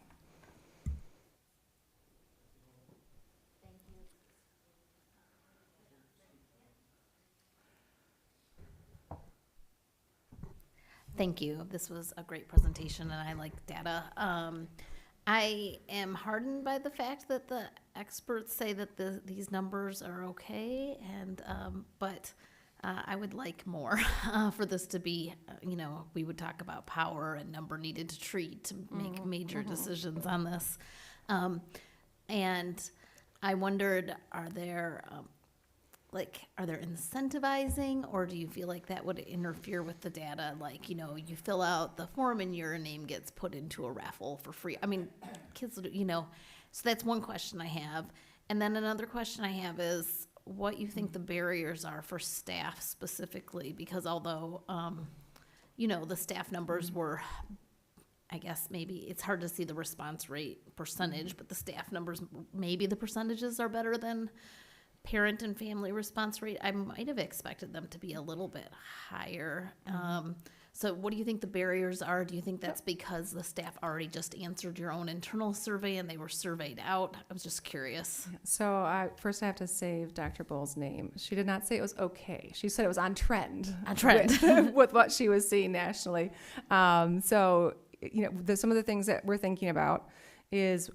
Thank you. This was a great presentation, and I like data. I am heartened by the fact that the experts say that these numbers are okay, and but I would like more for this to be, we would talk about power and number needed to treat to make major decisions on this. And I wondered, are there incentivizing, or do you feel like that would interfere with the data? Like, you fill out the form and your name gets put into a raffle for free. I mean, kids, so that's one question I have. And then another question I have is, what you think the barriers are for staff specifically, because although, the staff numbers were, I guess maybe it's hard to see the response rate percentage, but the staff numbers, maybe the percentages are better than parent and family response rate. I might have expected them to be a little bit higher. So what do you think the barriers are? Do you think that's because the staff already just answered your own internal survey and they were surveyed out? I was just curious. So first I have to save Dr. Bull's name. She did not say it was okay. She said it was on trend. On trend. with what she was seeing nationally. So, some of the things that we're thinking about is,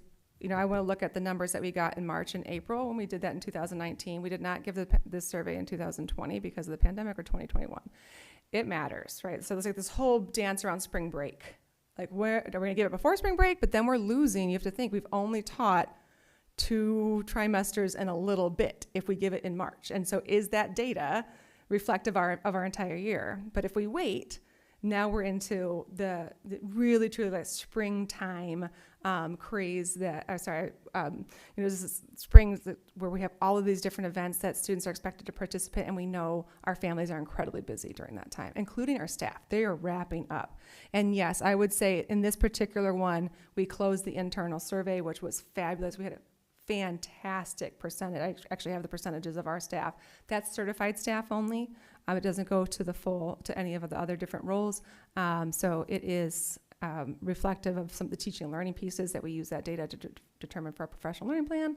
I want to look at the numbers that we got in March and April when we did that in 2019. We did not give this survey in 2020 because of the pandemic, or 2021. It matters, right? So there's like this whole dance around spring break. Like, where are we going to give it before spring break? But then we're losing. You have to think we've only taught 2 trimesters and a little bit if we give it in March. And so is that data reflective of our entire year? But if we wait, now we're into the really truly that springtime craze that, this is spring where we have all of these different events that students are expected to participate, and we know our families are incredibly busy during that time, including our staff. They are wrapping up. And yes, I would say in this particular one, we closed the internal survey, which was fabulous. We had a fantastic percentage. I actually have the percentages of our staff. That's certified staff only. It doesn't go to to any of the other different roles. So it is reflective of some of the teaching and learning pieces that we use that data to determine for our professional learning plan.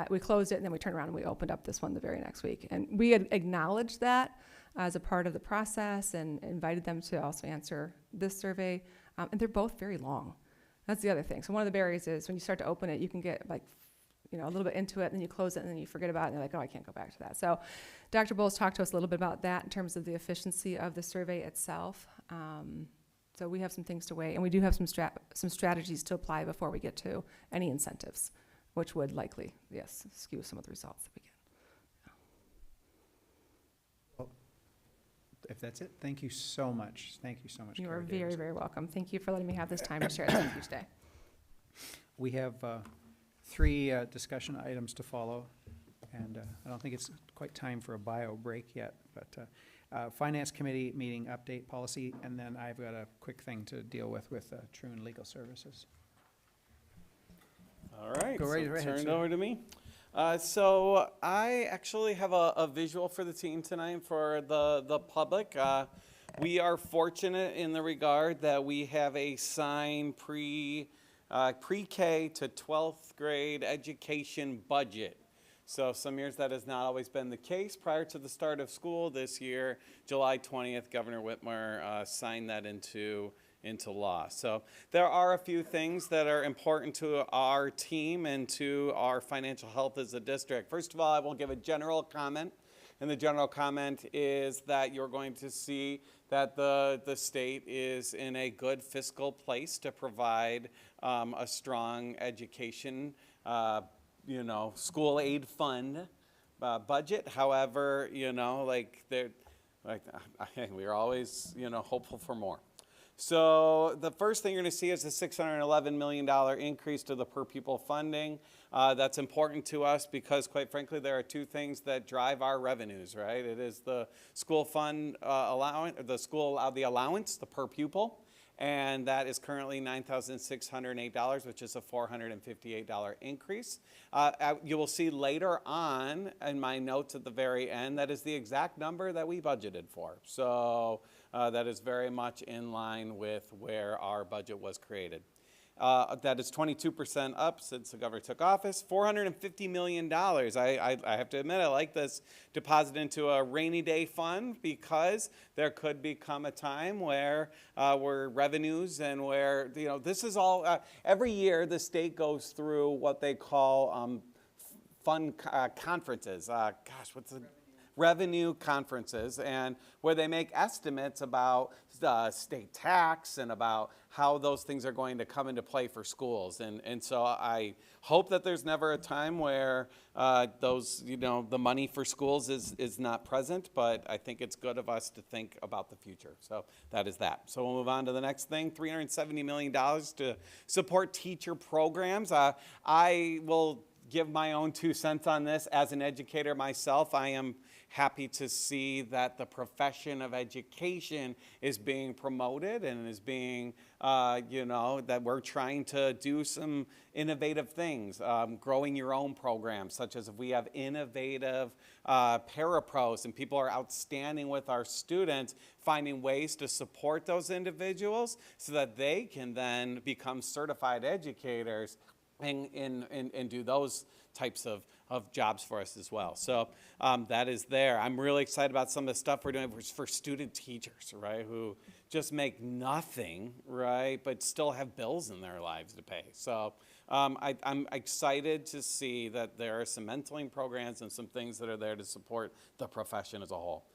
We closed it, and then we turned around and we opened up this one the very next week. And we had acknowledged that as a part of the process and invited them to also answer this survey. And they're both very long. That's the other thing. So one of the barriers is when you start to open it, you can get like a little bit into it, and then you close it, and then you forget about it, and you're like, oh, I can't go back to that. So Dr. Bowles talked to us a little bit about that in terms of the efficiency of the survey itself. So we have some things to weigh, and we do have some strategies to apply before we get to any incentives, which would likely, yes, skew some of the results that we get. Well, if that's it, thank you so much. Thank you so much. You are Carrie very, Davis. very welcome. Thank you for letting me have this time to share this with you today. We have 3 discussion items to follow, and I don't think it's quite time for a bio break yet, but Finance Committee meeting update policy, and then I've got a quick thing to deal with Troon Legal Services. All right, Go right so ahead, turn it sir. over to me. So I actually have a visual for the team tonight for the public. We are fortunate in the regard that we have a signed pre-K to 12th grade education budget. So some years that has not always been the case. Prior to the start of school this year, July 20th, Governor Whitmer signed that into law. So there are a few things that are important to our team and to our financial health as a district. First of all, I will give a general comment. And the general comment is that you're going to see that the state is in a good fiscal place to provide a strong education, school aid fund budget. However, we're always, hopeful for more. So the first thing you're going to see is the $611 million increase to the per pupil funding. That's important to us because, quite frankly, there are 2 things that drive our revenues, right? It is the school fund allowance, the allowance, the per pupil, and that is currently $9,608, which is a $458 increase. You will see later on in my notes at the very end, that is the exact number that we budgeted for. So that is very much in line with where our budget was created. That is 22% up since the governor took office. $450 million. I have to admit, I like this, deposit into a rainy day fund because there could become a time where revenues and where, this is all, every year the state goes through what they call fund conferences. What's the revenue conferences, and where they make estimates about state tax and about how those things are going to come into play for schools. And so I hope that there's never a time where the money for schools is not present, but I think it's good of us to think about the future. So that is that. So we'll move on to the next thing, $370 million to support teacher programs. I will give my own 2 cents on this. As an educator myself, I am happy to see that the profession of education is being promoted and is being, that we're trying to do some innovative things, growing your own programs, such as if we have innovative parapros and people are outstanding with our students, finding ways to support those individuals so that they can then become certified educators and do those types of jobs for us as well. So that is there. I'm really excited about some of the stuff we're doing for student teachers, right, who just make nothing, right, but still have bills in their lives to pay. So I'm excited to see that there are some mentoring programs and some things that are there to support the profession as a whole.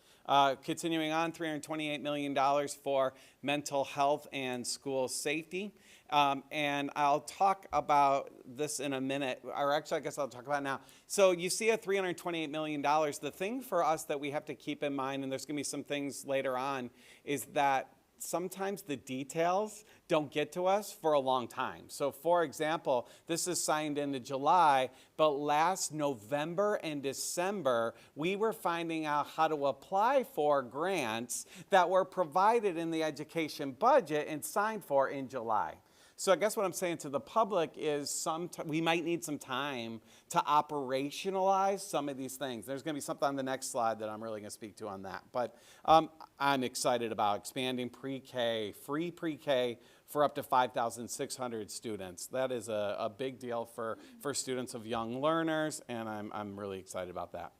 Continuing on, $328 million for mental health and school safety. And I'll talk about this in a minute, or actually I guess I'll talk about it now. So you see at $328 million, the thing for us that we have to keep in mind, and there's going to be some things later on, is that sometimes the details don't get to us for a long time. So for example, this is signed into July, but last November and December, we were finding out how to apply for grants that were provided in the education budget and signed for in July. So I guess what I'm saying to the public is we might need some time to operationalize some of these things. There's going to be something on the next slide that I'm really going to speak to on that. But I'm excited about expanding pre-K, free pre-K for up to 5,600 students. That is a big deal for students of young learners, and I'm really excited about that.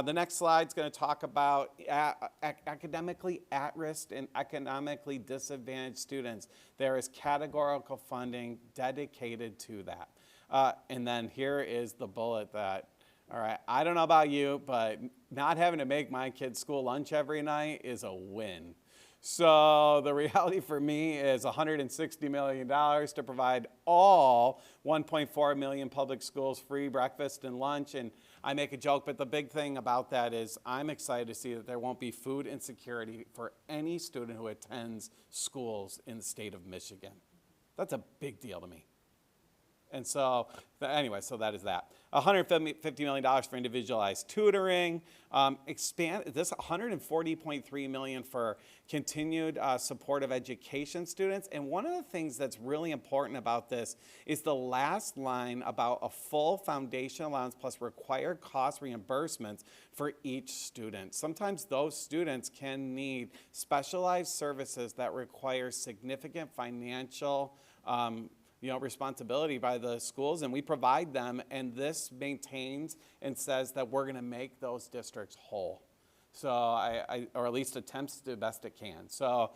The next slide is going to talk about academically at-risk and economically disadvantaged students. There is categorical funding dedicated to that. And then here is the bullet that, all right, I don't know about you, but not having to make my kids' school lunch every night is a win. So the reality for me is $160 million to provide all 1.4 million public schools free breakfast and lunch. And I make a joke, but the big thing about that is I'm excited to see that there won't be food insecurity for any student who attends schools in the state of Michigan. That's a big deal to me. And so, anyway, so that is that. $150 million for individualized tutoring. Expand this $140.3 million for continued support of education students. And one of the things that's really important about this is the last line about a full foundation allowance plus required cost reimbursements for each student. Sometimes those students can need specialized services that require significant financial responsibility by the schools, and we provide them, and this maintains and says that we're going to make those districts whole. So or at least attempts to the best it can. So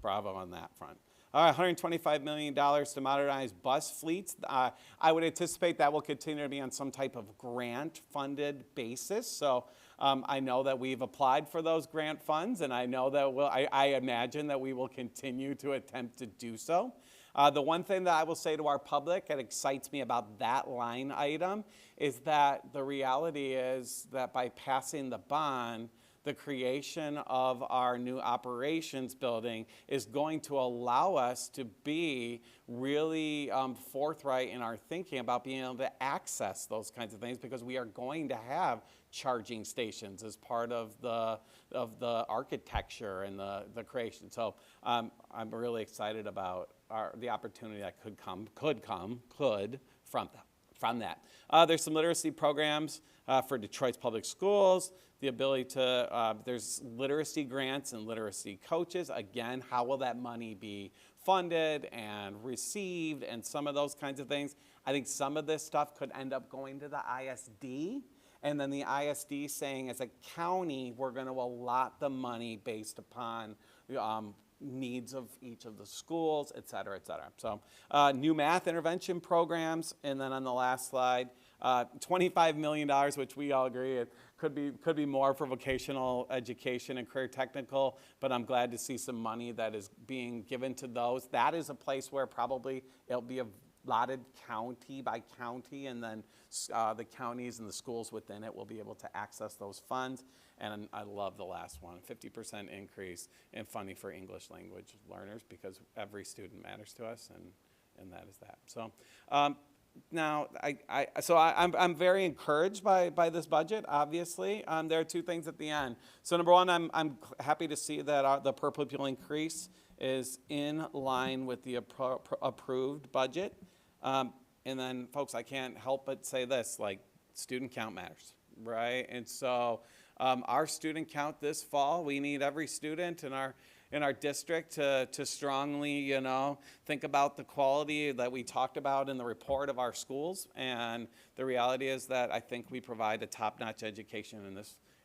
bravo on that front. All right, $125 million to modernize bus fleets. I would anticipate that will continue to be on some type of grant-funded basis. So I know that we've applied for those grant funds, and I know that I imagine that we will continue to attempt to do so. The one thing that I will say to our public that excites me about that line item is that the reality is that by passing the bond, the creation of our new operations building is going to allow us to be really forthright in our thinking about being able to access those kinds of things, because we are going to have charging stations as part of the architecture and the creation. So I'm really excited about the opportunity that could come from that. There's some literacy programs for Detroit's public schools, the ability to, there's literacy grants and literacy coaches. Again, how will that money be funded and received and some of those kinds of things? I think some of this stuff could end up going to the ISD, and then the ISD saying as a county, we're going to allot the money based upon needs of each of the schools, et cetera, et cetera. So new math intervention programs, and then on the last slide, $25 million, which we all agree it could be more for vocational education and career technical, but I'm glad to see some money that is being given to those. That is a place where probably it'll be allotted county by county, and then the counties and the schools within it will be able to access those funds. And I love the last one, 50% increase in funding for English language learners, because every student matters to us, and that is that. So now, I'm very encouraged by this budget, obviously. There are two things at the end. So number one, I'm happy to see that the per pupil increase is in line with the approved budget. And then, folks, I can't help but say this, like, student count matters, right? And so our student count this fall, we need every student in in our district to strongly, you know, think about the quality that we talked about in the report of our schools. And the reality is that I think we provide a top-notch education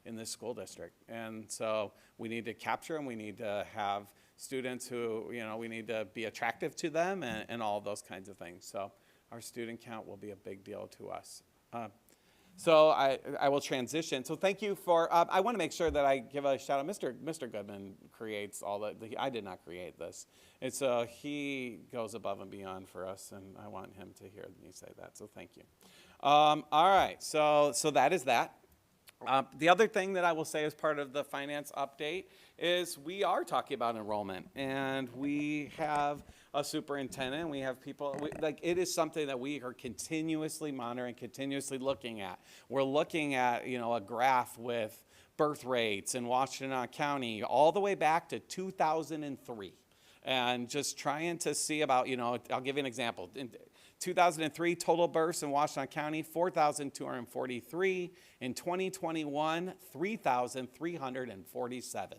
in this school district. And so we need to capture them. We need to have students who, you know, we need to be attractive to them and all those kinds of things. So our student count will be a big deal to us. So I will transition. So thank you for, I want to make sure that I give a shout out. Mr. Goodman creates all I did not create this. And so he goes above and beyond for us, and I want him to hear me say that. So thank you. All right, so that is that. The other thing that I will say as part of the finance update is we are talking about enrollment, and we have a superintendent, we have people, it is something that we are continuously monitoring, continuously looking at. We're looking at, you know, a graph with birth rates in Washington County all the way back to 2003, and just trying to see about, you know, I'll give you an example. In 2003, total births in Washington County, 4,243. In 2021, 3,347.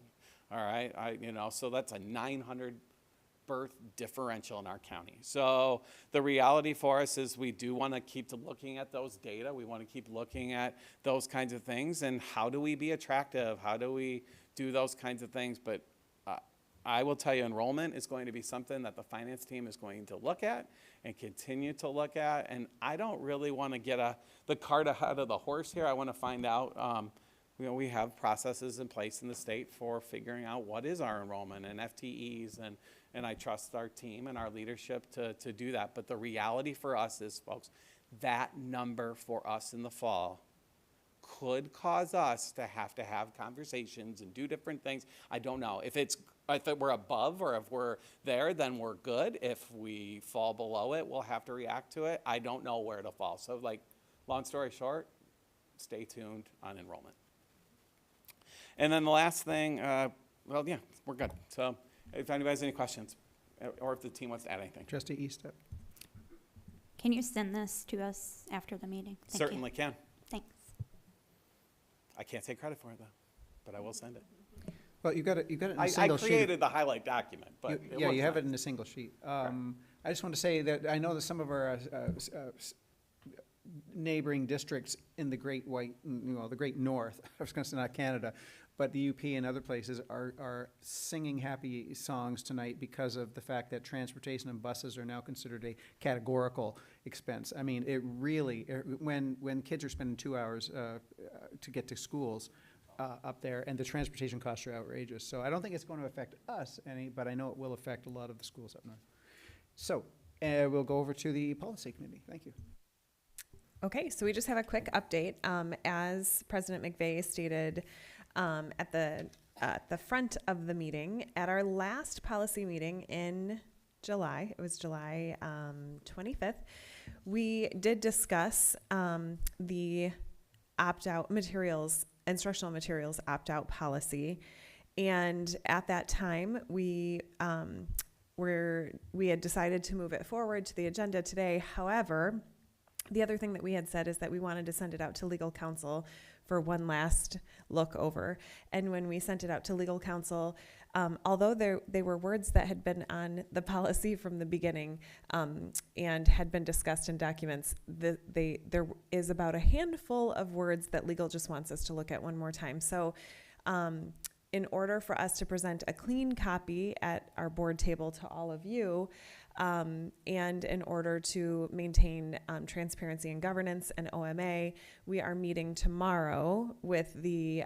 All right, you know, so that's a 900 birth differential in our county. So the reality for us is we do want to keep looking at those data. We want to keep looking at those kinds of things, and how do we be attractive? How do we do those kinds of things? But I will tell you, enrollment is going to be something that the finance team is going to look at and continue to look at. And I don't really want to get the cart ahead of the horse here. I want to find out, you know, we have processes in place in the state for figuring out what is our enrollment and FTEs, and I trust our team and our leadership to do that. But the reality for us is, folks, that number for us in the fall could cause us to have conversations and do different things. I don't know. If we're above or if we're there, then we're good. If we fall below it, we'll have to react to it. I don't know where to fall. So, like, long story short, stay tuned on enrollment. And then the last thing, well, yeah, we're good. So if anybody has any questions, or if the team wants to add anything. Trustee Eastep. Can you send this to us after the meeting? Thank Certainly you. can. Thanks. I can't take credit for it, though, but I will send it. Well, you got it in a I single sheet. created the highlight document, but Yeah, you have it in a single sheet. I just want to say that I know that some of our neighboring districts in the Great the Great North, I was going to say not Canada, but the UP and other places are singing happy songs tonight because of the fact that transportation and buses are now considered a categorical expense. I mean, it really, when kids are spending 2 hours to get to schools up there, and the transportation costs are outrageous. So I don't think it's going to affect us any, but I know it will affect a lot of the schools up north. So we'll go over to the policy committee. Thank you. Okay, so we just have a quick update. As President McVeigh stated at the front of the meeting, at our last policy meeting in July, it was July 25th, we did discuss the opt-out materials, instructional materials opt-out policy. And at that time, we had decided to move it forward to the agenda today. However, the other thing that we had said is that we wanted to send it out to legal counsel for one last look over. And when we sent it out to legal counsel, although they were words that had been on the policy from the beginning and had been discussed in documents, there is about a handful of words that legal just wants us to look at one more time. So in order for us to present a clean copy at our board table to all of you, and in order to maintain transparency and governance and OMA, we are meeting tomorrow with the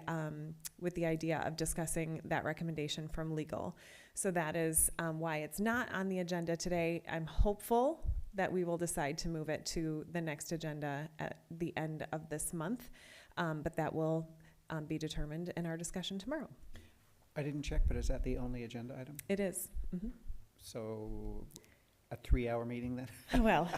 idea of discussing that recommendation from legal. So that is why it's not on the agenda today. I'm hopeful that we will decide to move it to the next agenda at the end of this month, but that will be determined in our discussion tomorrow. I didn't check, but is that the only agenda item? It is. Mm-hmm. So a 3-hour meeting then? Well,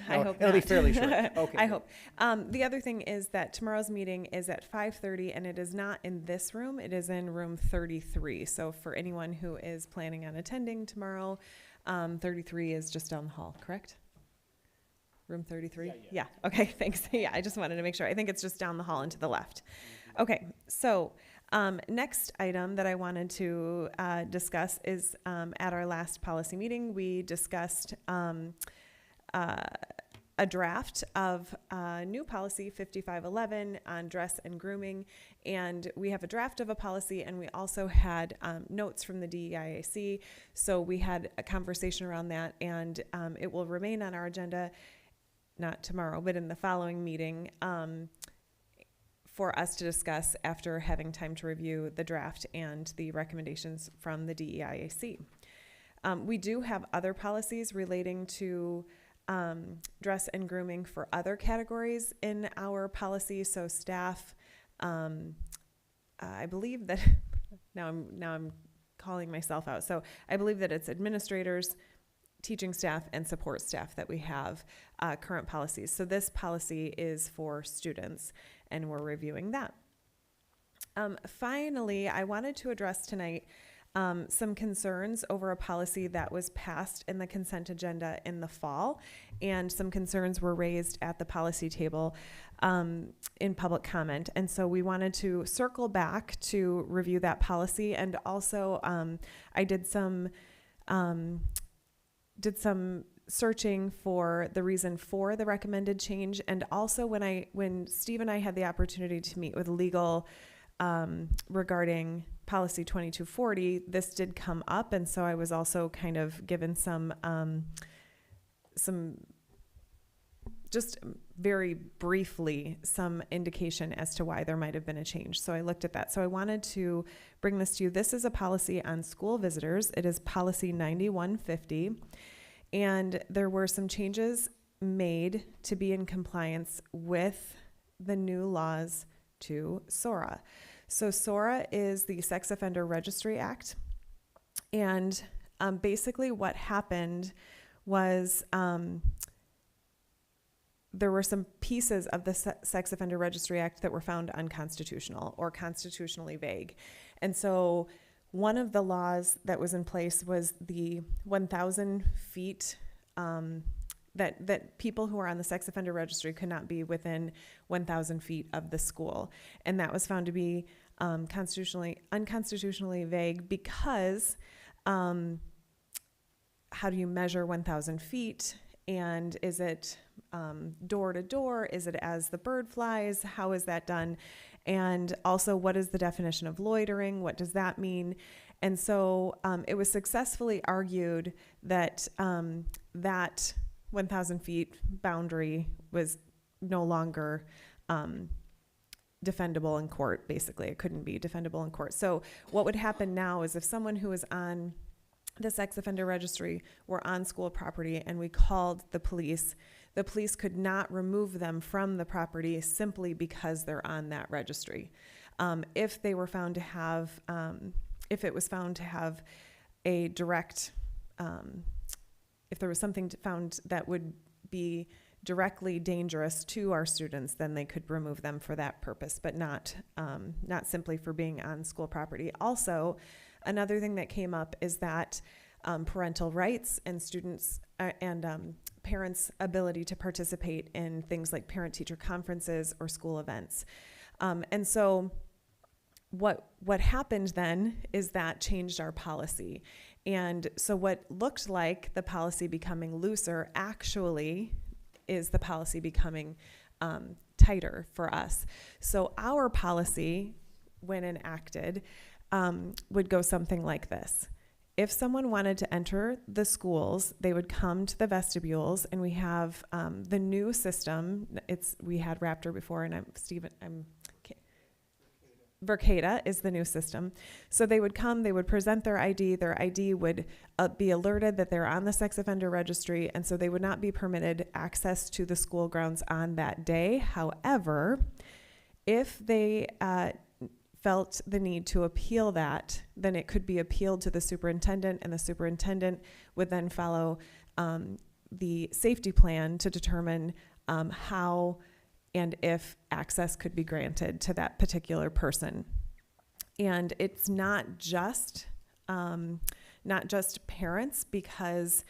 I hope it'll not. be fairly short. Okay. I hope. The other thing is that tomorrow's meeting is at 5:30, and it is not in this room. It is in room 33. So for anyone who is planning on attending tomorrow, 33 is just down the hall, correct? Room 33? Yeah. Okay, thanks. Yeah, I just wanted to make sure. I think it's just down the hall and to the left. Okay, so Next item that I wanted to discuss is at our last policy meeting, we discussed a draft of new policy 5511 on dress and grooming. And we have a draft of a policy, and we also had notes from the DEIAC. So we had a conversation around that, and it will remain on our agenda, not tomorrow, but in the following meeting, for us to discuss after having time to review the draft and the recommendations from the DEIAC. We do have other policies relating to dress and grooming for other categories in our policy. So staff, I believe that now I'm calling myself out. So I believe that it's administrators, teaching staff, and support staff that we have current policies. So this policy is for students, and we're reviewing that. Finally, I wanted to address tonight some concerns over a policy that was passed in the consent agenda in the fall, and some concerns were raised at the policy table in public comment. And so we wanted to circle back to review that policy, and also I did some searching for the reason for the recommended change, and also when Steve and I had the opportunity to meet with legal regarding policy 2240, this did come up, and so I was also kind of given some just very briefly some indication as to why there might have been a change. So I looked at that. So I wanted to bring this to you. This is a policy on school visitors. It is policy 9150, and there were some changes made to be in compliance with the new laws to SORA. So SORA is the Sex Offender Registry Act, and basically what happened was there were some pieces of the Sex Offender Registry Act that were found unconstitutional or constitutionally vague. And so one of the laws that was in place was the 1,000 feet that people who are on the sex offender registry could not be within 1,000 feet of the school. And that was found to be unconstitutionally vague because how do you measure 1,000 feet? And is it door to door? Is it as the bird flies? How is that done? And also, what is the definition of loitering? What does that mean? And so it was successfully argued that that 1,000 feet boundary was no longer defendable in court, basically. It couldn't be defendable in court. So what would happen now is if someone who is on the sex offender registry were on school property and we called the police could not remove them from the property simply because they're on that registry. If they were found to have, if it was found to have a direct, if there was something found that would be directly dangerous to our students, then they could remove them for that purpose, but not simply for being on school property. Also, another thing that came up is that parental rights and students and parents' ability to participate in things like parent-teacher conferences or school events. And so what happened then is that changed our policy. And so what looked like the policy becoming looser actually is the policy becoming tighter for us. So our policy, when enacted, would go something like this. If someone wanted to enter the schools, they would come to the vestibules, and we have the new system. We had Raptor before, and Vercata is the new system. So they would come, they would present their ID. Their ID would be alerted that they're on the sex offender registry, and so they would not be permitted access to the school grounds on that day. However, if they felt the need to appeal that, then it could be appealed to the superintendent, and the superintendent would then follow the safety plan to determine how and if access could be granted to that particular person. And it's not just parents, because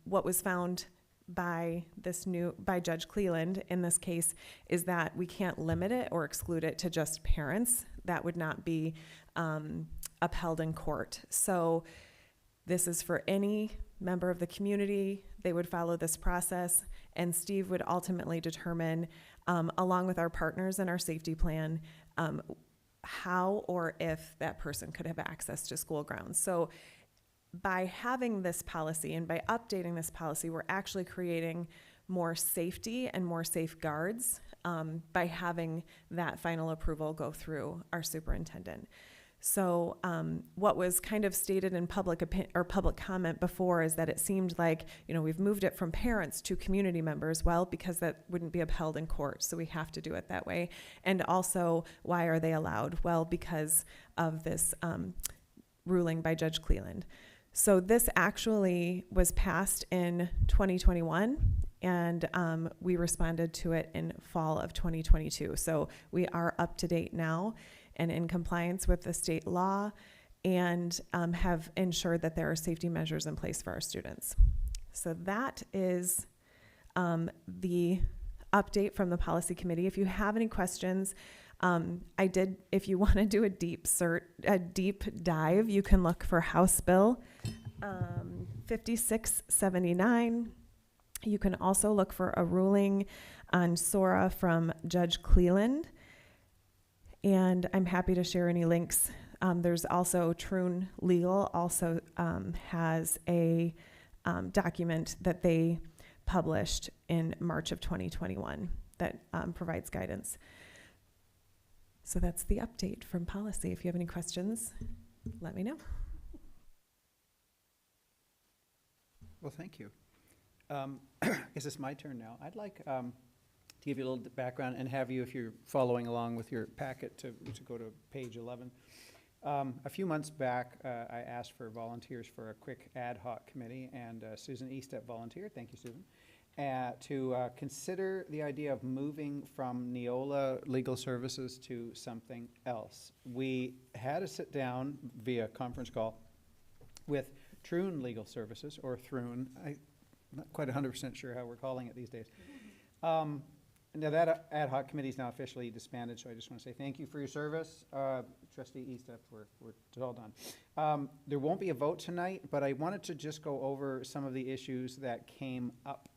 what was found by Judge Cleland in this case is that we can't limit it or exclude it to just parents. that would not be upheld in court. So this is for any member of the community. They would follow this process, and Steve would ultimately determine, along with our partners in our safety plan, how or if that person could have access to school grounds. So by having this policy and by updating this policy, we're actually creating more safety and more safeguards by having that final approval go through our superintendent. So what was kind of stated in public comment before is that it seemed like, we've moved it from parents to community members. Well, because that wouldn't be upheld in court, so we have to do it that way. And also, why are they allowed? Well, because of this ruling by Judge Cleland. So this actually was passed in 2021, and we responded to it in fall of 2022. So we are up to date now and in compliance with the state law, and have ensured that there are safety measures in place for our students. So that is the update from the policy committee. If you have any questions, if you want to do a deep dive, you can look for House Bill 5679. You can also look for a ruling on SORA from Judge Cleland. And I'm happy to share any links. There's also Troon Legal also has a document that they published in March of 2021 that provides guidance. So that's the update from policy. If you have any questions, let me know. Well, thank you. Is this my turn now? I'd like to give you a little background and have you, if you're following along with your packet, to go to page 11. A few months back, I asked for volunteers for a quick ad hoc committee, and Susan Estep volunteered, thank you, Susan, to consider the idea of moving from Neola Legal Services to something else. We had to sit down via conference call with Troon Legal Services, or Throon. I'm not quite 100% sure how we're calling it these days. Now that ad hoc committee is now officially disbanded, so I just want to say thank you for your service. Trustee Estep, we're all done. There won't be a vote tonight, but I wanted to just go over some of the issues that came up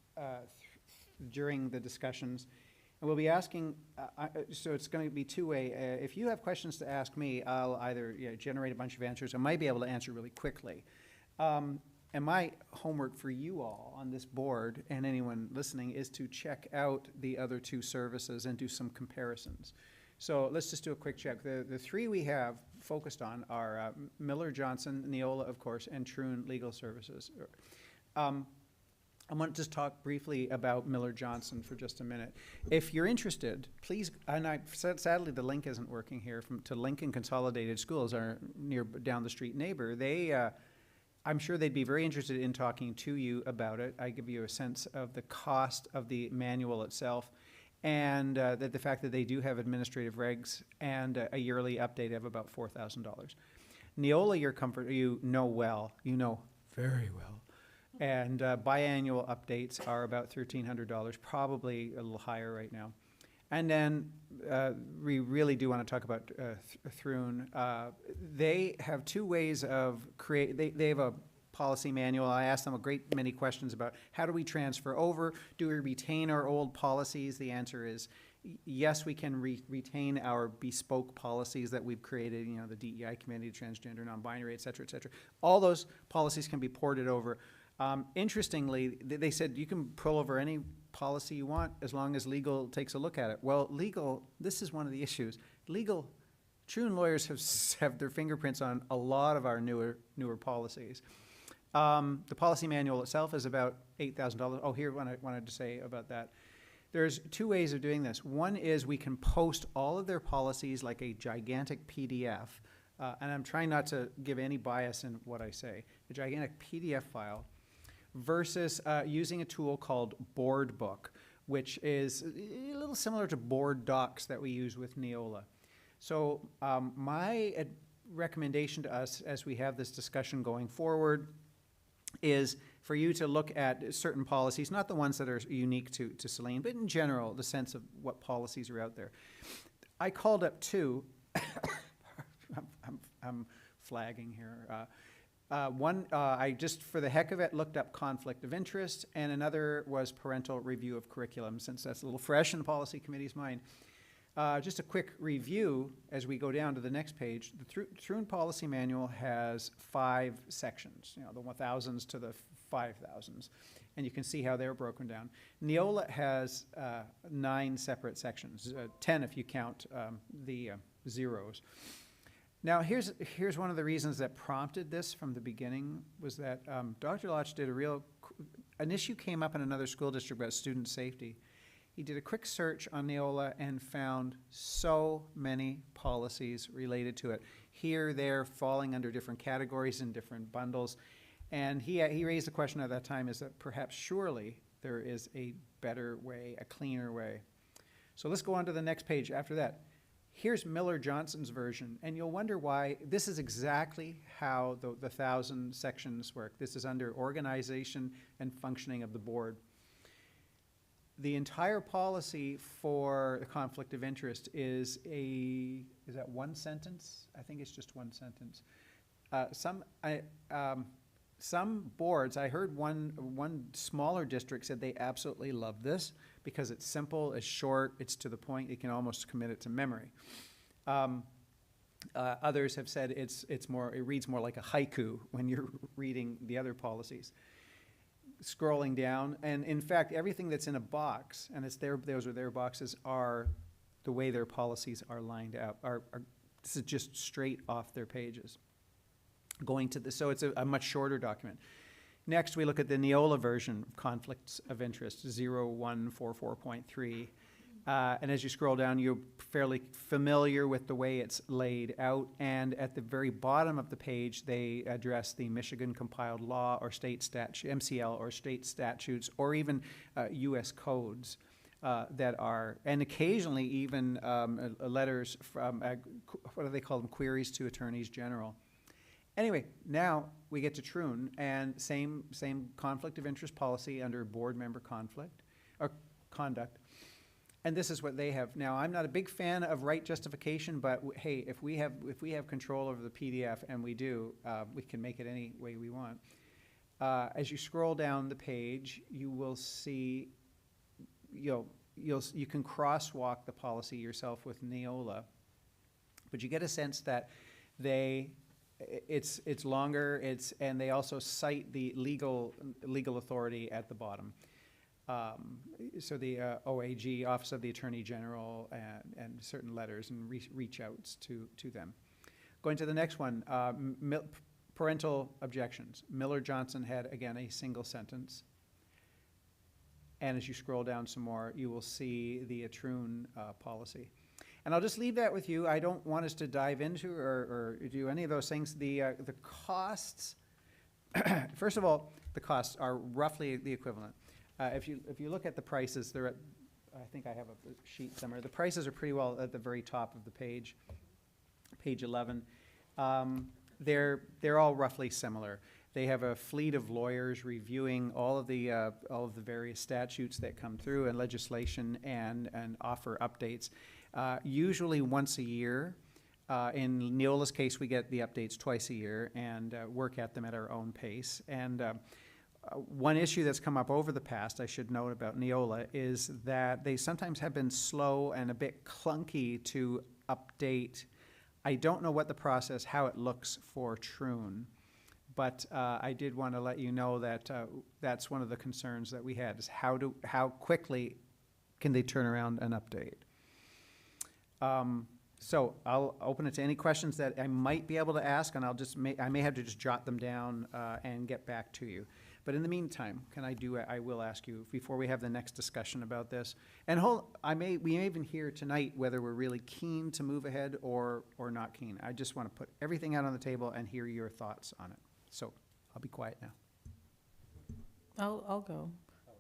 during the discussions. And we'll be asking, so it's going to be two-way. If you have questions to ask me, I'll either generate a bunch of answers. I might be able to answer really quickly. And my homework for you all on this board and anyone listening is to check out the other two services and do some comparisons. So let's just do a quick check. The three we have focused on are Miller Johnson, Neola, of course, and Troon Legal Services. I want to just talk briefly about Miller Johnson for just a minute. If you're interested, please, and sadly the link isn't working here, to Lincoln Consolidated Schools, our down the street neighbor. I'm sure they'd be very interested in talking to you about it. I give you a sense of the cost of the manual itself, and that the fact that they do have administrative regs and a yearly update of about $4,000. Neola, you know well, very well. And biannual updates are about $1,300, probably a little higher right now. And then we really do want to talk about Throon. They have two ways of they have a policy manual. I asked them a great many questions about how do we transfer over? Do we retain our old policies? The answer is yes, we can retain our bespoke policies that we've created, the DEI committee, transgender, non-binary, et cetera, et cetera. All those policies can be ported over. Interestingly, they said you can pull over any policy you want as long as legal takes a look at it. Well, this is one of the issues. Troon lawyers have their fingerprints on a lot of our newer policies. The policy manual itself is about $8,000. Oh, here, what I wanted to say about that. There's two ways of doing this. One is we can post all of their policies like a gigantic PDF, and I'm trying not to give any bias in what I say, a gigantic PDF file, versus using a tool called Board Book, which is a little similar to Board Docs that we use with Neola. So my recommendation to us as we have this discussion going forward is for you to look at certain policies, not the ones that are unique to Saline, but in general, the sense of what policies are out there. I called up two I'm flagging here. One, I just, for the heck of it, looked up conflict of interest, and another was parental review of curriculum, since that's a little fresh in the policy committee's mind. Just a quick review as we go down to the next page. The Troon Policy Manual has 5 sections, the 1000s to the 5000s, and you can see how they're broken down. Neola has 9 separate sections, 10 if you count the zeros. Now, here's one of the reasons that prompted this from the beginning was that Dr. Lotch did an issue came up in another school district about student safety. He did a quick search on Neola and found so many policies related to it. Here, they're falling under different categories and different bundles. And he raised the question at that time is that perhaps surely there is a better way, a cleaner way. So let's go on to the next page after that. Here's Miller Johnson's version, and you'll wonder why. This is exactly how the 1000 sections work. This is under organization and functioning of the board. The entire policy for the conflict of interest is that one sentence? I think it's just one sentence. Some boards, I heard one smaller district said they absolutely love this because it's simple, it's short, it's to the point, you can almost commit it to memory. Others have said it reads more like a haiku when you're reading the other policies. Scrolling down, and in fact, everything that's in a box, and those are their boxes, are the way their policies are lined out. This is just straight off their pages. So it's a much shorter document. Next, we look at the Neola version of conflicts of interest, 0144.3. And as you scroll down, you're fairly familiar with the way it's laid out. And at the very bottom of the page, they address the Michigan compiled law or state statute, MCL or state statutes, or even U.S. codes that are, and occasionally even letters from, what do they call them, queries to attorneys general. Anyway, now we get to Troon, and same conflict of interest policy under board member conflict or conduct. And this is what they have. Now, I'm not a big fan of right justification, but hey, if we have control over the PDF, and we do, we can make it any way we want. As you scroll down the page, you will see, you can crosswalk the policy yourself with Neola, but you get a sense that it's longer. And they also cite the legal authority at the bottom. So the OAG, Office of the Attorney General, and certain letters and reach outs to them. Going to the next one, parental objections. Miller Johnson had, again, a single sentence. And as you scroll down some more, you will see the Troon policy. And I'll just leave that with you. I don't want us to dive into or do any of those things. The costs, first of all, the costs are roughly the equivalent. If you look at the prices, they're at, I think I have a sheet somewhere. The prices are pretty well at the very top of the page 11. They're all roughly similar. They have a fleet of lawyers reviewing all of the various statutes that come through and legislation and offer updates. Usually once a year. In Neola's case, we get the updates twice a year and work at them at our own pace. And one issue that's come up over the past, I should note about Neola, is that they sometimes have been slow and a bit clunky to update. I don't know what the process, how it looks for Troon, but I did want to let you know that that's one of the concerns that we had, is how quickly can they turn around an update. So I'll open it to any questions that I might be able to ask, and I may have to just jot them down and get back to you. But in the meantime, I will ask you before we have the next discussion about this. And we may even hear tonight whether we're really keen to move ahead or not keen. I just want to put everything out on the table and hear your thoughts on it. So I'll be quiet now. I'll go.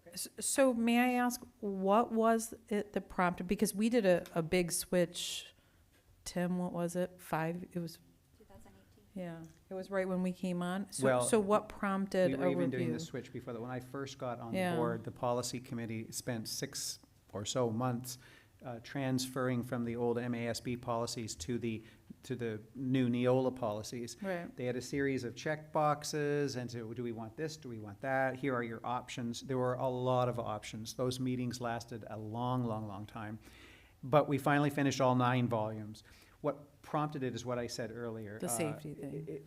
Okay. So may I ask, what was it that prompted, because we did a big switch, Tim, what was it? It was 2018. Yeah, it was right when we came on. So what prompted a review? We were even doing the switch before that. When I first got on the board, the policy committee spent 6 or so months transferring from the old MASB policies to the new Neola policies. Right. They had a series of check boxes, and so do we want this, do we want that? Here are your options. There were a lot of options. Those meetings lasted a long, long, long time. But we finally finished all 9 volumes. What prompted it is what I said earlier. The safety thing.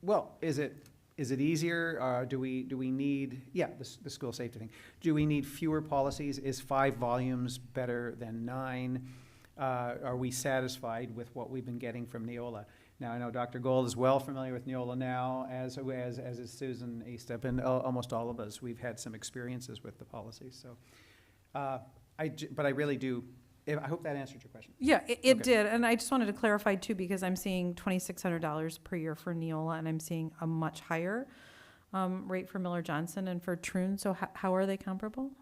Well, is it easier? Do we need, the school safety thing. Do we need fewer policies? Is 5 volumes better than 9? Are we satisfied with what we've been getting from Neola? Now, I know Dr. Gold is well familiar with Neola now, as is Susan Eastep, and almost all of us. We've had some experiences with the policies, so. But I really do, I hope that answered your question. Yeah, it Okay. did, and I just wanted to clarify too, because I'm seeing $2,600 per year for Neola, and I'm seeing a much higher rate for Miller Johnson and for Troon. So how are they comparable?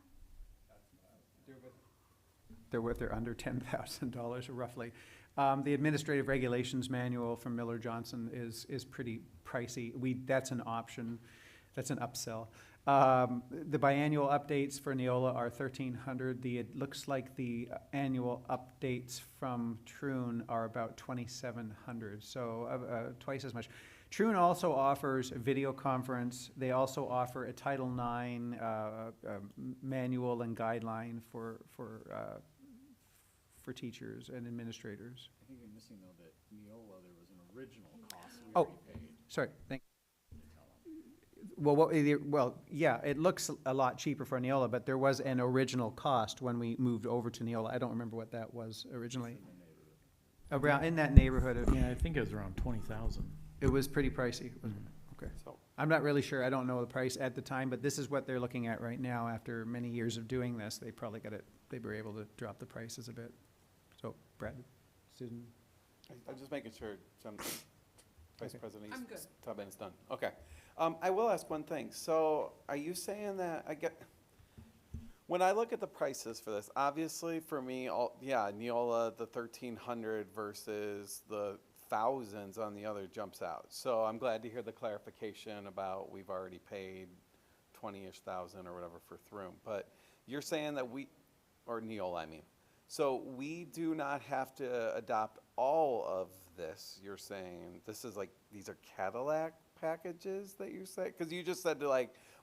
They're under $10,000 roughly. The administrative regulations manual from Miller Johnson is pretty pricey. That's an option, that's an upsell. The biannual updates for Neola are $1,300. It looks like the annual updates from Troon are about $2,700, so twice as much. Troon also offers a video conference. They also offer a Title IX manual and guideline for teachers and administrators. I think you're missing though that Neola, there was an original cost we Oh, already paid. sorry, Well, yeah, it looks a lot cheaper for Neola, but there was an original cost when we moved over to Neola. I don't remember what that was originally. Around, in that neighborhood of, Yeah, I think it was around 20,000. it was pretty pricey. Okay. So, I'm not really sure. I don't know the price at the time, but this is what they're looking at right now. After many years of doing this, they probably they were able to drop the prices a bit. So, Brad, Susan? I'm just making sure Vice Okay. President I'm good. Tubman is done. Okay. I will ask one thing. So are you saying that when I look at the prices for this, obviously for me, Neola, the 1,300 versus the thousands on the other jumps out. So I'm glad to hear the clarification about we've already paid 20-ish thousand or whatever for Throom. But you're saying that or Neola, I mean. So we do not have to adopt all of this. You're saying this is these are Cadillac packages that you say? Because you just said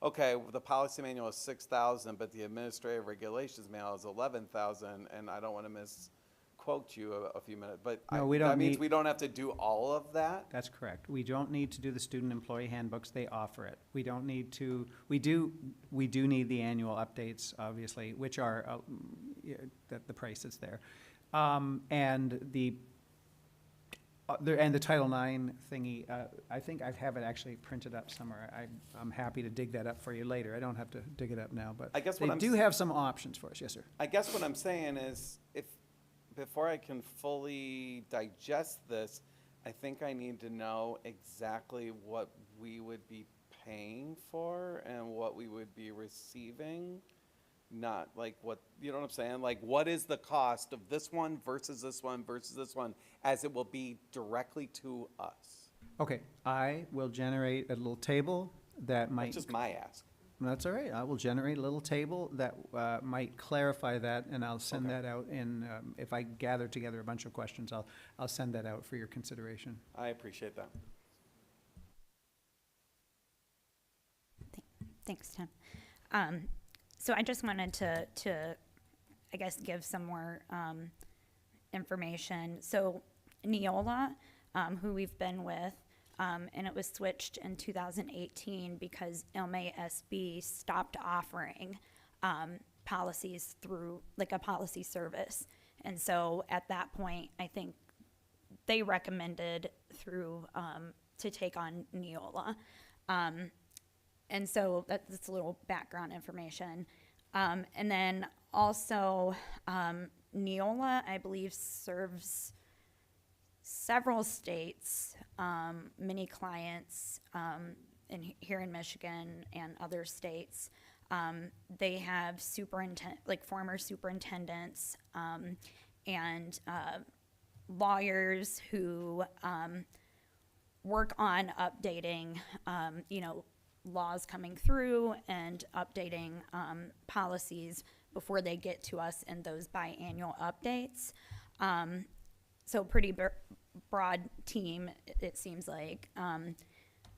okay, the policy manual is 6,000, but the administrative regulations manual is 11,000, and I don't want to misquote you a few minutes, but No, we don't that means need- we don't have to do all of that? That's correct. We don't need to do the student employee handbooks. They offer it. We don't need to, we do need the annual updates, obviously, which are, the price is there. And the Title IX thingy, I think I have it actually printed up somewhere. I'm happy to dig that up for you later. I don't have to dig it up now, but I guess they what I'm do s- have some options for us. Yes, sir. I guess what I'm saying is, before I can fully digest this, I think I need to know exactly what we would be paying for and what we would be receiving. Not what, you know what I'm saying? What is the cost of this one versus this one versus this one, as it will be directly to us? Okay, I will generate a little table that might. That's just my ask. That's all right. I will generate a little table that might clarify that, and I'll send that out in, if I gather together a bunch of questions, I'll send that out for your consideration. I appreciate that. Thanks, Tim. So I just wanted to I guess, give some more information. So Neola, who we've been with, and it was switched in 2018 because MASB stopped offering policies through a policy service. And so at that point, I think they recommended through to take on Neola. And so that's a little background information. And then also, Neola, I believe, serves several states, many clients here in Michigan and other states. They have former superintendents and lawyers who work on updating, laws coming through and updating policies before they get to us in those biannual updates. So pretty broad team, it seems like.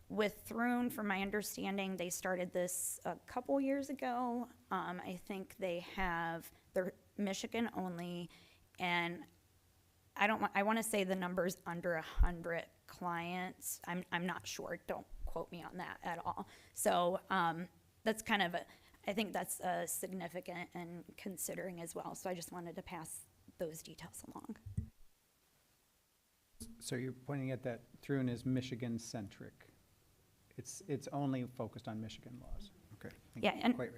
With Thrune, from my understanding, they started this a couple years ago. I think they're Michigan only, and I want to say the number's under 100 clients. I'm not sure. Don't quote me on that at all. So that's kind of I think that's significant and considering as well. So I just wanted to pass those details along. So you're pointing at that Thrune is Michigan-centric. It's only focused on Michigan laws. Okay. Yeah, and, Quite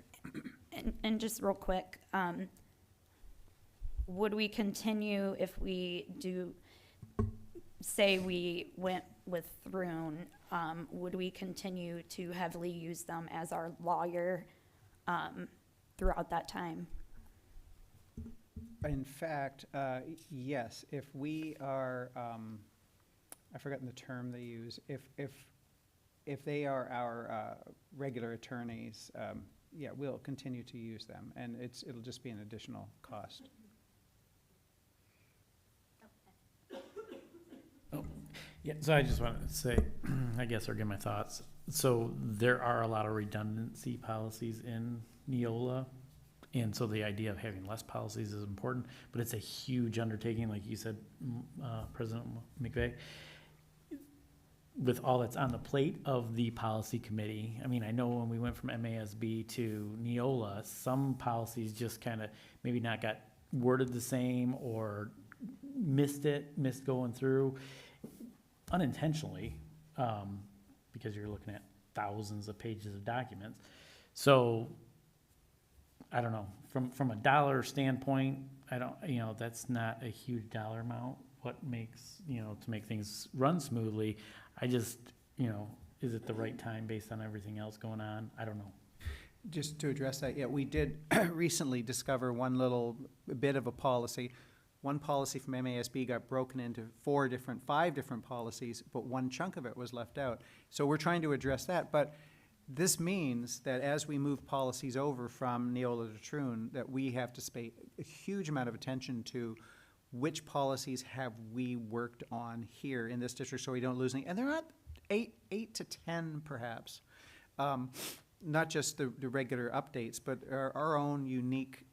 right. and just real quick, would we continue if we do, say we went with Thrune, would we continue to heavily use them as our lawyer throughout that time? In fact, yes, if we are, I've forgotten the term they use, if they are our regular attorneys, yeah, we'll continue to use them, and it'll just be an additional cost. Yeah, so I just wanted to say, I guess, or give my thoughts. So there are a lot of redundancy policies in Neola, and so the idea of having less policies is important, but it's a huge undertaking, like you said, President McVeigh, with all that's on the plate of the policy committee. I mean, I know when we went from MASB to Neola, some policies just kind of maybe not got worded the same or missed going through unintentionally, because you're looking at thousands of pages of documents. So I don't know, from a dollar standpoint, that's not a huge dollar amount. What makes, to make things run smoothly, I just, is it the right time based on everything else going on? I don't know. Just to address that, yeah, we did recently discover one little bit of a policy. One policy from MASB got broken into 5 different policies, but one chunk of it was left out. So we're trying to address that, but this means that as we move policies over from Neola to Thrune, that we have to pay a huge amount of attention to which policies have we worked on here in this district so we don't lose any. And they're not 8 to 10 perhaps. Not just the regular updates, but our own unique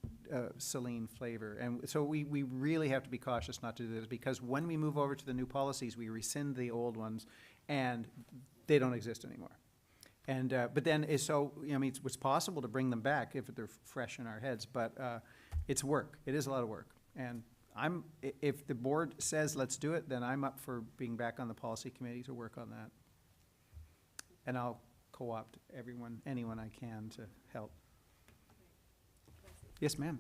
Saline flavor. And so we really have to be cautious not to do this, because when we move over to the new policies, we rescind the old ones and they don't exist anymore. And but then it's it's possible to bring them back if they're fresh in our heads, but it's work. It is a lot of work. And if the board says let's do it, then I'm up for being back on the policy committee to work on that. And I'll co-opt anyone I can to help. Yes, ma'am.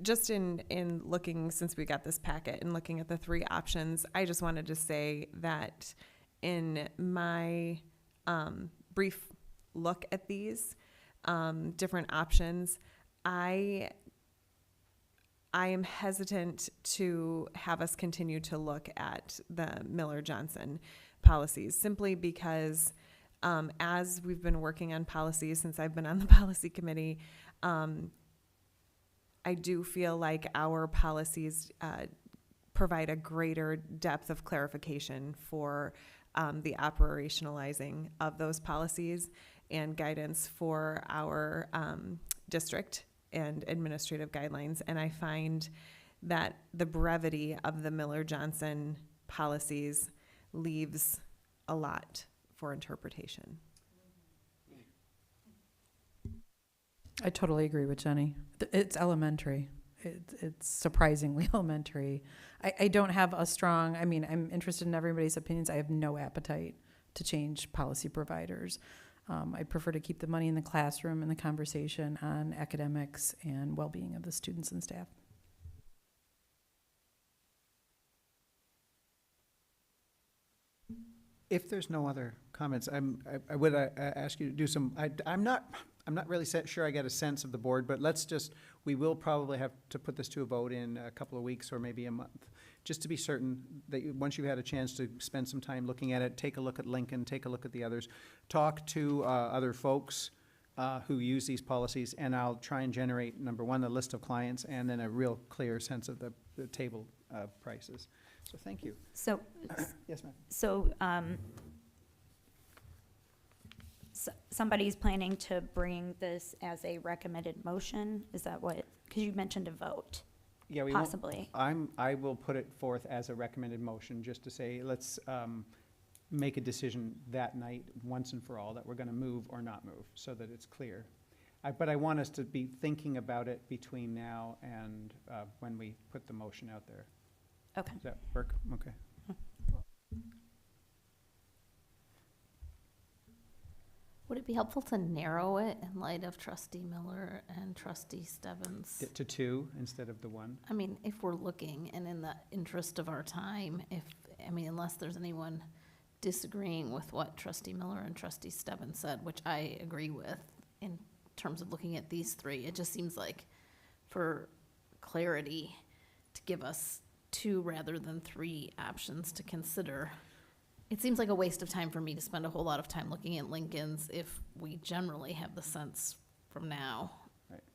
Just in looking, since we got this packet and looking at the 3 options, I just wanted to say that in my brief look at these different options, I am hesitant to have us continue to look at the Miller-Johnson policies, simply because as we've been working on policies since I've been on the policy committee, I do feel like our policies provide a greater depth of clarification for the operationalizing of those policies and guidance for our district and administrative guidelines. And I find that the brevity of the Miller-Johnson policies leaves a lot for interpretation. I totally agree with Jenny. It's elementary. It's surprisingly elementary. I don't have a strong, I'm interested in everybody's opinions. I have no appetite to change policy providers. I prefer to keep the money in the classroom and the conversation on academics and well-being of the students and staff. If there's no other comments, I would ask you to do some. I'm not really sure I get a sense of the board, but we will probably have to put this to a vote in a couple of weeks or maybe a month. just to be certain that once you've had a chance to spend some time looking at it, take a look at Lincoln, take a look at the others, talk to other folks who use these policies, and I'll try and generate, number one, a list of clients, and then a real clear sense of the table prices. So thank you. So, Yes, ma'am. so, somebody's planning to bring this as a recommended motion? Is that what, because you mentioned a vote, Yeah, we won't- possibly. I will put it forth as a recommended motion, just to say, let's make a decision that night, once and for all, that we're gonna move or not move, so that it's clear. But I want us to be thinking about it between now and when we put the motion out there. Okay. Does that work? Okay. Would it be helpful to narrow it in light of Trustee Miller and Trustee Stebbins? To two instead of the one? I mean, if we're looking, and in the interest of our time, unless there's anyone disagreeing with what Trustee Miller and Trustee Stebbins said, which I agree with in terms of looking at these three, it just seems like for clarity to give us two rather than three options to consider. It seems like a waste of time for me to spend a whole lot of time looking at Lincoln's if we generally have the sense from now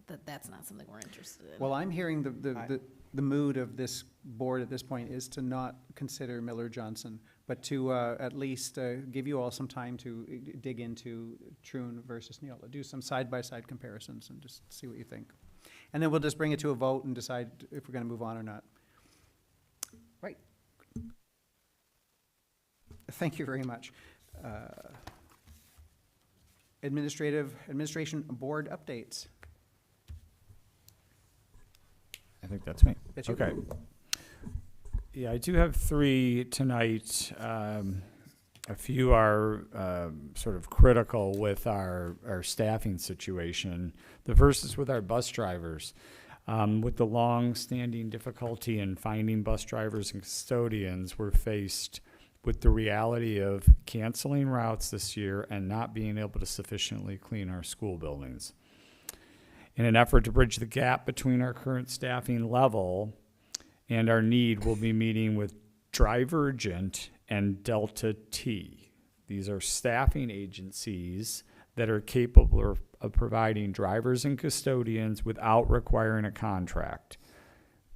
that that's not something we're interested in. Well, I'm hearing the mood of this board at this point is to not consider Miller Johnson, but to at least give you all some time to dig into Troon versus Neola, do some side-by-side comparisons and just see what you think. And then we'll just bring it to a vote and decide if we're going to move on or not. Right. Thank you very much. Administration board updates. I think that's me. That's you. Okay. Yeah, I do have three tonight. A few are sort of critical with our staffing situation. The first is with our bus drivers. With the long-standing difficulty in finding bus drivers and custodians, we're faced with the reality of canceling routes this year and not being able to sufficiently clean our school buildings. In an effort to bridge the gap between our current staffing level and our need, we'll be meeting with Divergent and Delta T. These are staffing agencies that are capable of providing drivers and custodians without requiring a contract.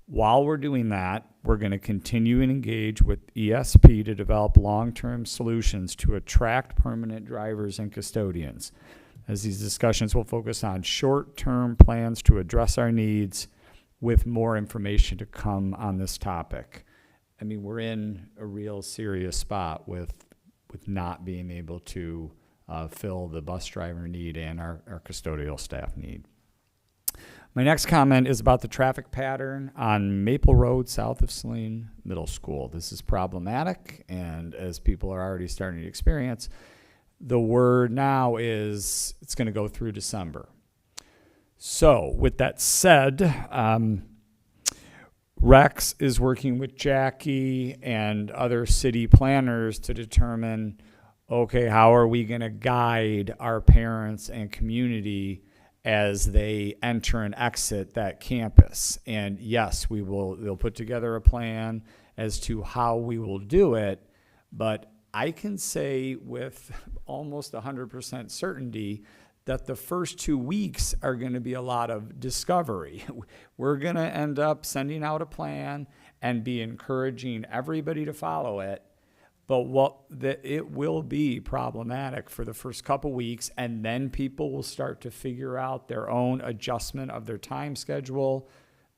While we're doing that, we're going to continue and engage with ESP to develop long-term solutions to attract permanent drivers and custodians. As these discussions will focus on short-term plans to address our needs, with more information to come on this topic. I mean, we're in a real serious spot with not being able to fill the bus driver need and our custodial staff need. My next comment is about the traffic pattern on Maple Road south of Saline Middle School. This is problematic, and as people are already starting to experience, the word now is it's going to go through December. So with that said, Rex is working with Jackie and other city planners to determine, okay, how are we going to guide our parents and community as they enter and exit that campus? And yes, they'll put together a plan as to how we will do it, but I can say with almost 100% certainty that the first 2 weeks are going to be a lot of discovery. We're going to end up sending out a plan and be encouraging everybody to follow it, but it will be problematic for the first couple weeks, and then people will start to figure out their own adjustment of their time schedule,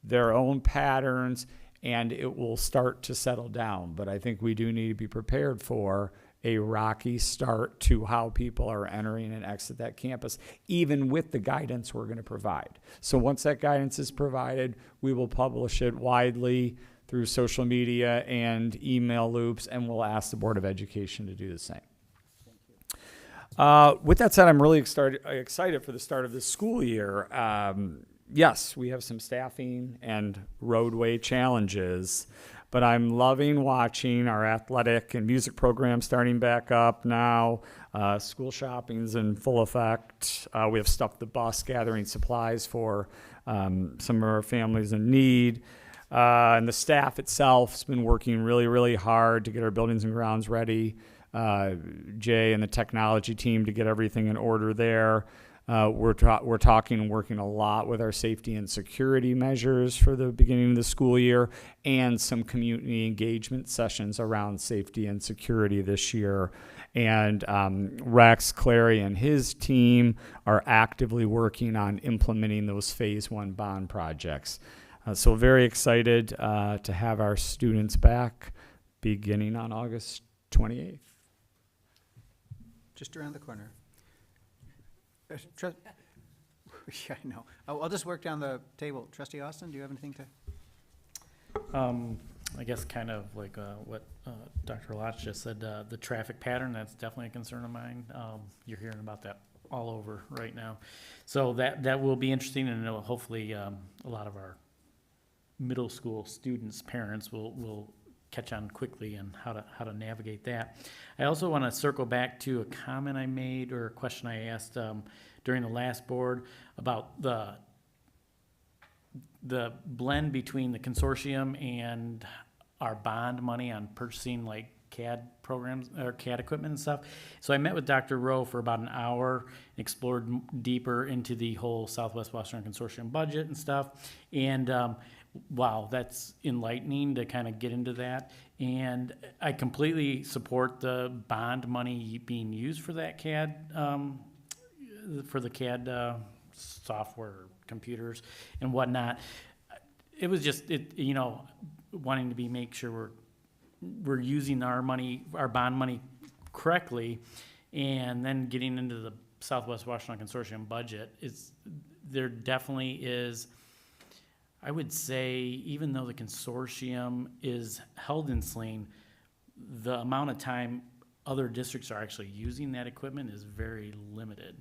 their own patterns, and it will start to settle down. But I think we do need to be prepared for a rocky start to how people are entering and exit that campus, even with the guidance we're going to provide. So once that guidance is provided, we will publish it widely through social media and email loops, and we'll ask the Board of Education to do the same. With that said, I'm really excited for the start of this school year. Yes, we have some staffing and roadway challenges, but I'm loving watching our athletic and music programs starting back up now. School shopping's in full effect. We have Stuff the Bus gathering supplies for some of our families in need. And the staff itself has been working really, really hard to get our buildings and grounds ready. Jay and the technology team to get everything in order there. We're talking and working a lot with our safety and security measures for the beginning of the school year, and some community engagement sessions around safety and security this year. And Rex Clary and his team are actively working on implementing those phase 1 bond projects. So very excited to have our students back beginning on August 28th. Just around the corner. Yeah, I know. I'll just work down the table. Trustee Austin, do you have anything to? I guess kind of like what Dr. Lotz just said, the traffic pattern, that's definitely a concern of mine. You're hearing about that all over right now. So that will be interesting, and it'll hopefully a lot of our middle school students' parents will catch on quickly and how to navigate that. I also want to circle back to a comment I made or a question I asked during the last board about the blend between the consortium and our bond money on purchasing like CAD programs or CAD equipment and stuff. So I met with Dr. Rowe for about an hour, explored deeper into the whole Southwest Western Consortium budget and stuff. And wow, that's enlightening to kind of get into that. And I completely support the bond money being used for that CAD, for the CAD software, computers and whatnot. It was just, wanting to make sure we're using our money, our bond money correctly, and then getting into the Southwest Washington Consortium budget. There definitely is, I would say, even though the consortium is held in Saline, the amount of time other districts are actually using that equipment is very limited,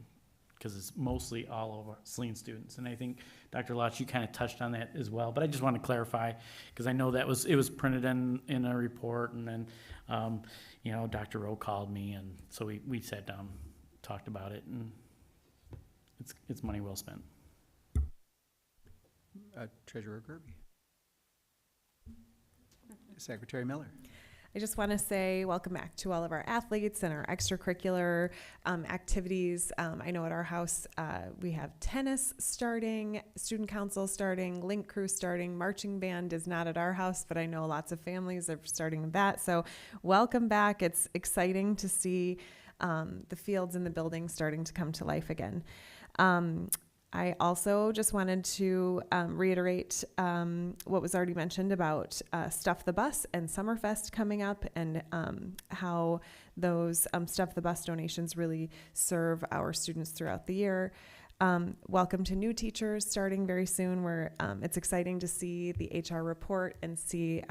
because it's mostly all over Saline students. And I think, Dr. Lotz, you kind of touched on that as well, but I just want to clarify, because I know it was printed in a report, and then, Dr. Rowe called me, and so we sat down, talked about it, and it's money well spent. Treasurer Kirby. Secretary Miller. I just want to say welcome back to all of our athletes and our extracurricular activities. I know at our house we have tennis starting, student council starting, link crew starting. Marching band is not at our house, but I know lots of families are starting that. So welcome back. It's exciting to see the fields and the buildings starting to come to life again. I also just wanted to reiterate what was already mentioned about Stuff the Bus and Summerfest coming up, and how those Stuff the Bus donations really serve our students throughout the year. Welcome to new teachers starting very soon, where it's exciting to see the HR report and see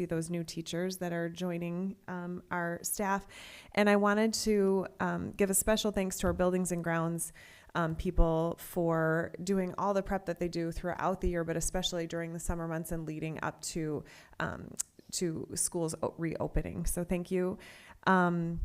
those new teachers that are joining our staff. And I wanted to give a special thanks to our buildings and grounds people for doing all the prep that they do throughout the year, but especially during the summer months and leading up to schools reopening. So thank you. I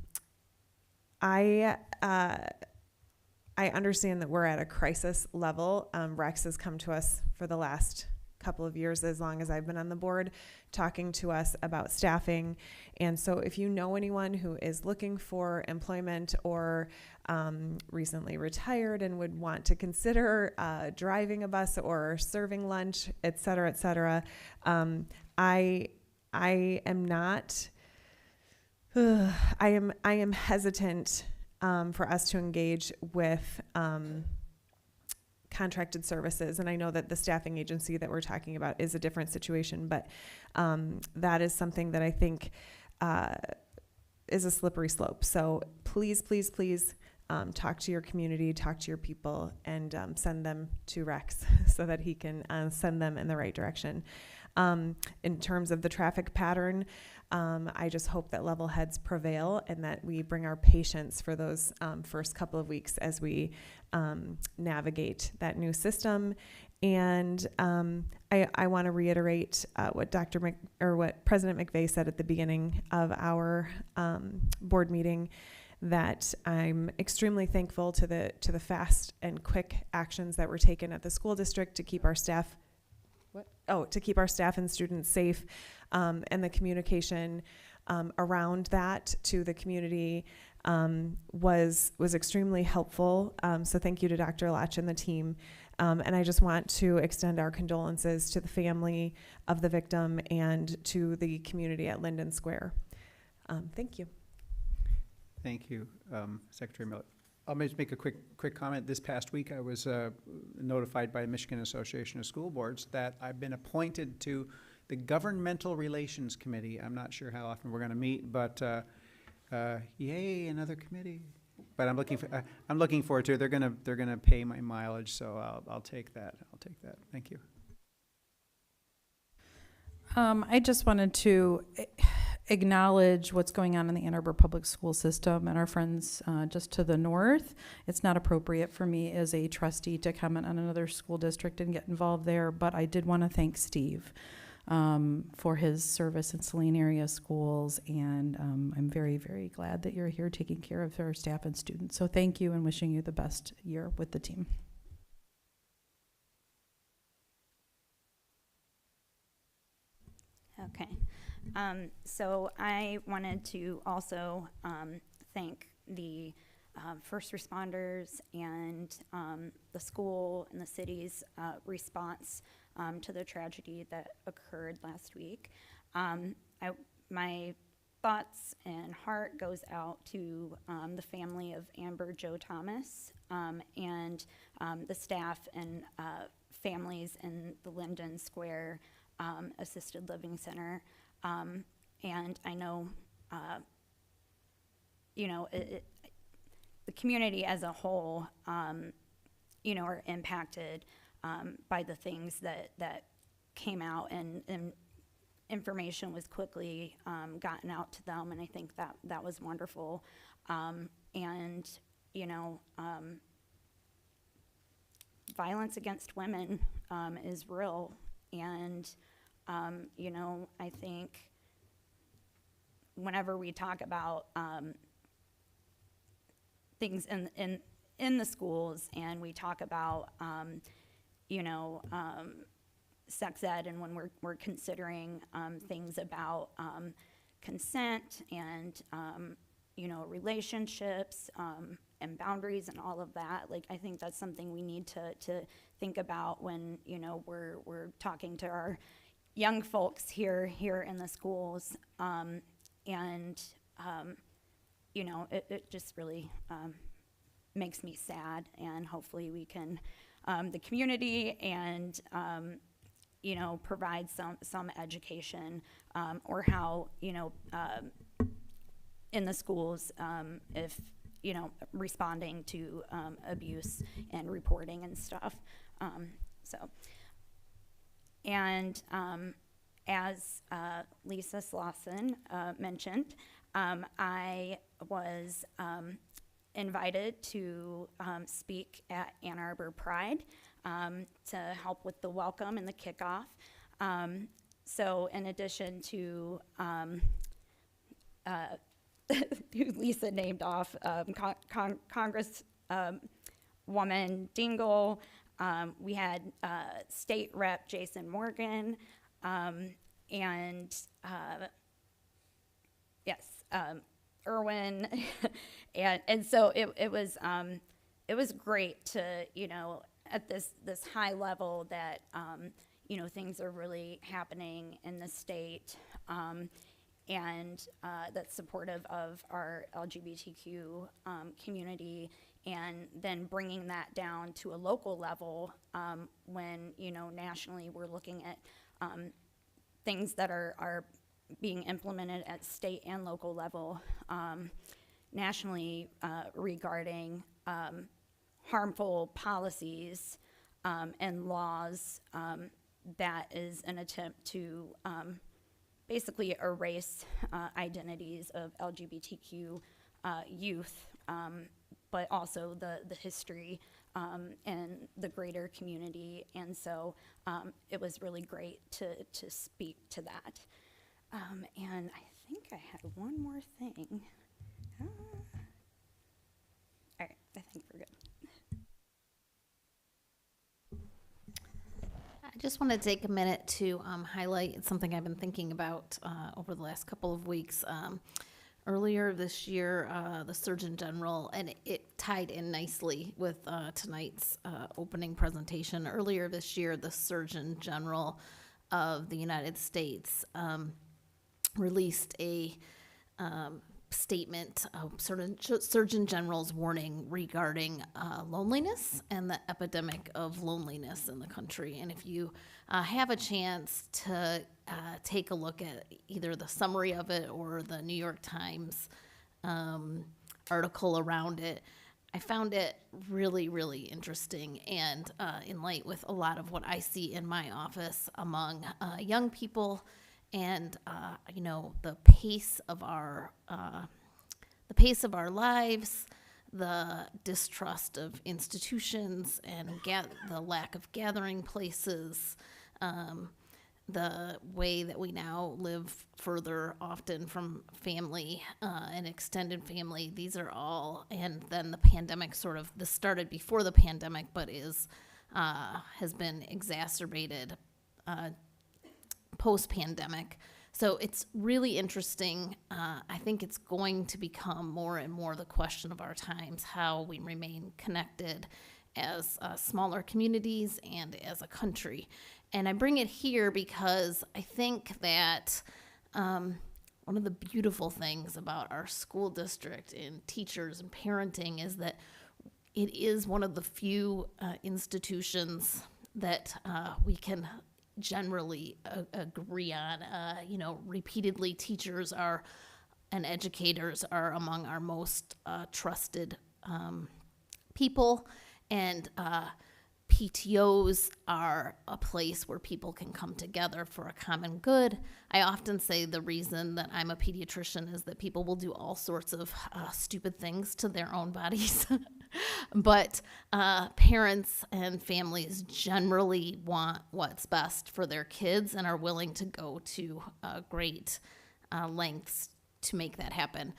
understand that we're at a crisis level. Rex has come to us for the last couple of years, as long as I've been on the board, talking to us about staffing. And so if you know anyone who is looking for employment or recently retired and would want to consider driving a bus or serving lunch, et cetera, I am not, I am hesitant for us to engage with contracted services. And I know that the staffing agency that we're talking about is a different situation, but that is something that I think is a slippery slope. So please, please, please talk to your community, talk to your people, and send them to Rex so that he can send them in the right direction. In terms of the traffic pattern, I just hope that level heads prevail and that we bring our patience for those first couple of weeks as we navigate that new system. And I want to reiterate what what President McVeigh said at the beginning of our board meeting, that I'm extremely thankful to the fast and quick actions that were taken at the school district to keep our staff to keep our staff and students safe, and the communication around that to the community was extremely helpful. So thank you to Dr. Latch and the team. And I just want to extend our condolences to the family of the victim and to the community at Linden Square. Thank you. Thank you, Secretary Miller. I'll just make a quick comment. This past week, I was notified by the Michigan Association of School Boards that I've been appointed to the Governmental Relations Committee. I'm not sure how often we're going to meet, but yay, another committee. But I'm looking forward to it. They're gonna pay my mileage, so I'll take that. Thank you. I just wanted to acknowledge what's going on in the Ann Arbor public school system and our friends just to the north. It's not appropriate for me as a trustee to comment on another school district and get involved there, but I did want to thank Steve for his service in Saline area schools, and I'm very, very glad that you're here taking care of our staff and students. So thank you, and wishing you the best year with the team. Okay. So I wanted to also thank the first responders and the school and the city's response to the tragedy that occurred last week. My thoughts and heart goes out to the family of Amber Jo Thomas and the staff and families in the Linden Square Assisted Living Center. And I know, the community as a whole, are impacted by the things that came out, and information was quickly gotten out to them, and I think that was wonderful. Violence against women is real, and I think whenever we talk about things in the schools, and we talk about sex ed, and when we're considering things about consent and relationships and boundaries and all of that, like, I think that's something we need to think about when we're talking to our young folks here in the schools. It just really makes me sad, and hopefully we can, the community and provide some education or how in the schools if responding to abuse and reporting and stuff. As Lisa Slauson mentioned, I was invited to speak at Ann Arbor Pride to help with the welcome and the kickoff. So in addition to who Lisa named off, Congresswoman Dingle, we had State Rep Jason Morgan, and Irwin, and so it was great to at this high level that things are really happening in the state, and that's supportive of our LGBTQ community, and then bringing that down to a local level when nationally we're looking at things that are being implemented at state and local level nationally regarding harmful policies and laws. That is an attempt to basically erase identities of LGBTQ youth, but also the history and the greater community. And so it was really great to speak to that. And I think I had one more thing. All right, I think we're good. just want to take a minute to highlight something I've been thinking about over the last couple of weeks. Earlier this year, the Surgeon General, and it tied in nicely with tonight's opening presentation. Earlier this year, the Surgeon General of the United States released a statement, Surgeon General's warning regarding loneliness and the epidemic of loneliness in the country. And if you have a chance to take a look at either the summary of it or the New York Times article around it, I found it really, really interesting and in light with a lot of what I see in my office among young people. And you know, the pace of our lives, the distrust of institutions, and the lack of gathering places, the way that we now live further often from family and extended family. These are all, and then the pandemic this started before the pandemic, but has been exacerbated post-pandemic. So it's really interesting. I think it's going to become more and more the question of our times, how we remain connected as smaller communities and as a country. And I bring it here because I think that one of the beautiful things about our school district and teachers and parenting is that it is one of the few institutions that we can generally agree on. You know, repeatedly, teachers and educators are among our most trusted people, and PTOs are a place where people can come together for a common good. I often say the reason that I'm a pediatrician is that people will do all sorts of stupid things to their own bodies. But parents and families generally want what's best for their kids and are willing to go to great lengths to make that happen.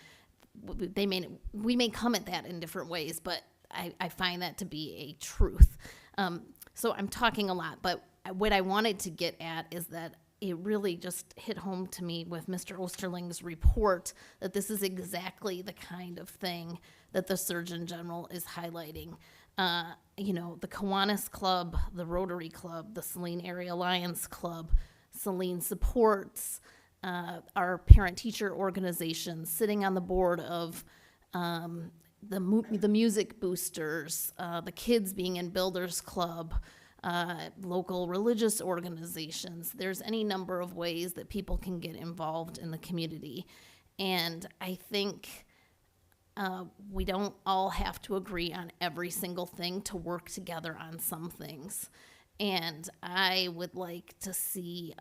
We may come at that in different ways, but I find that to be a truth. So I'm talking a lot, but what I wanted to get at is that it really just hit home to me with Mr. Osterling's report that this is exactly the kind of thing that the Surgeon General is highlighting. You know, the Kiwanis Club, the Rotary Club, the Saline Area Lions Club, Saline Supports, our parent-teacher organizations, sitting on the board of the Music Boosters, the kids being in Builders Club, local religious organizations. There's any number of ways that people can get involved in the community. And I think we don't all have to agree on every single thing to work together on some things. And I would like to see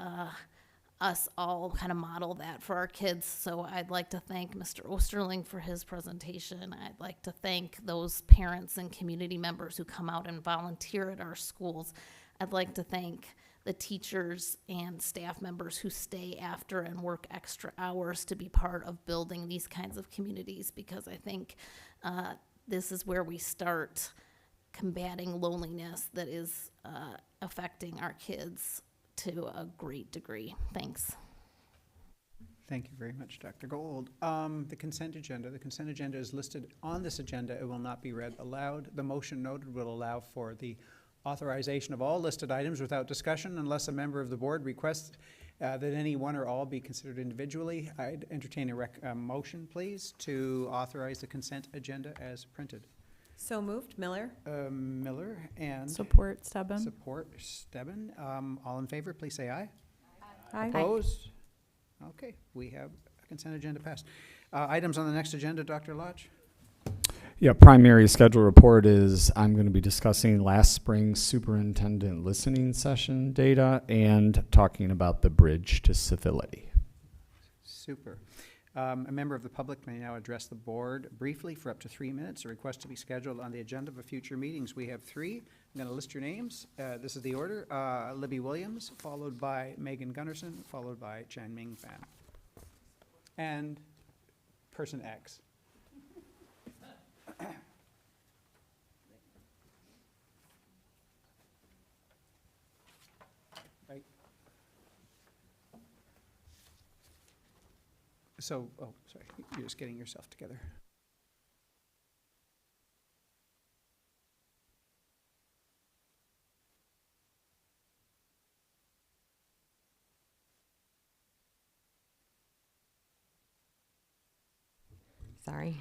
us all kind of model that for our kids. So I'd like to thank Mr. Osterling for his presentation. I'd like to thank those parents and community members who come out and volunteer at our schools. I'd like to thank the teachers and staff members who stay after and work extra hours to be part of building these kinds of communities, because I think this is where we start combating loneliness that is affecting our kids to a great degree. Thanks. Thank you very much, Dr. Gold. The consent agenda. The consent agenda is listed on this agenda. It will not be read aloud. The motion noted will allow for the authorization of all listed items without discussion unless a member of the board requests that any one or all be considered individually. I'd entertain a motion, please, to authorize the consent agenda as printed. So moved. Miller. Miller and Support Stebbin. Support Stebbin. All in favor, please say aye. Aye. Opposed? Okay, we have a consent agenda passed. Items on the next agenda, Dr. Lodge. Yeah, primary schedule report is I'm going to be discussing last spring's superintendent listening session data and talking about the bridge to civility. Super. A member of the public may now address the board briefly for up to 3 minutes. A request to be scheduled on the agenda for future meetings. We have 3. I'm going to list your names. This is the order. Libby Williams, followed by Megan Gunnarsson, followed by Chan Ming Fan. And person X. So, oh, sorry, you're just getting yourself together. Sorry.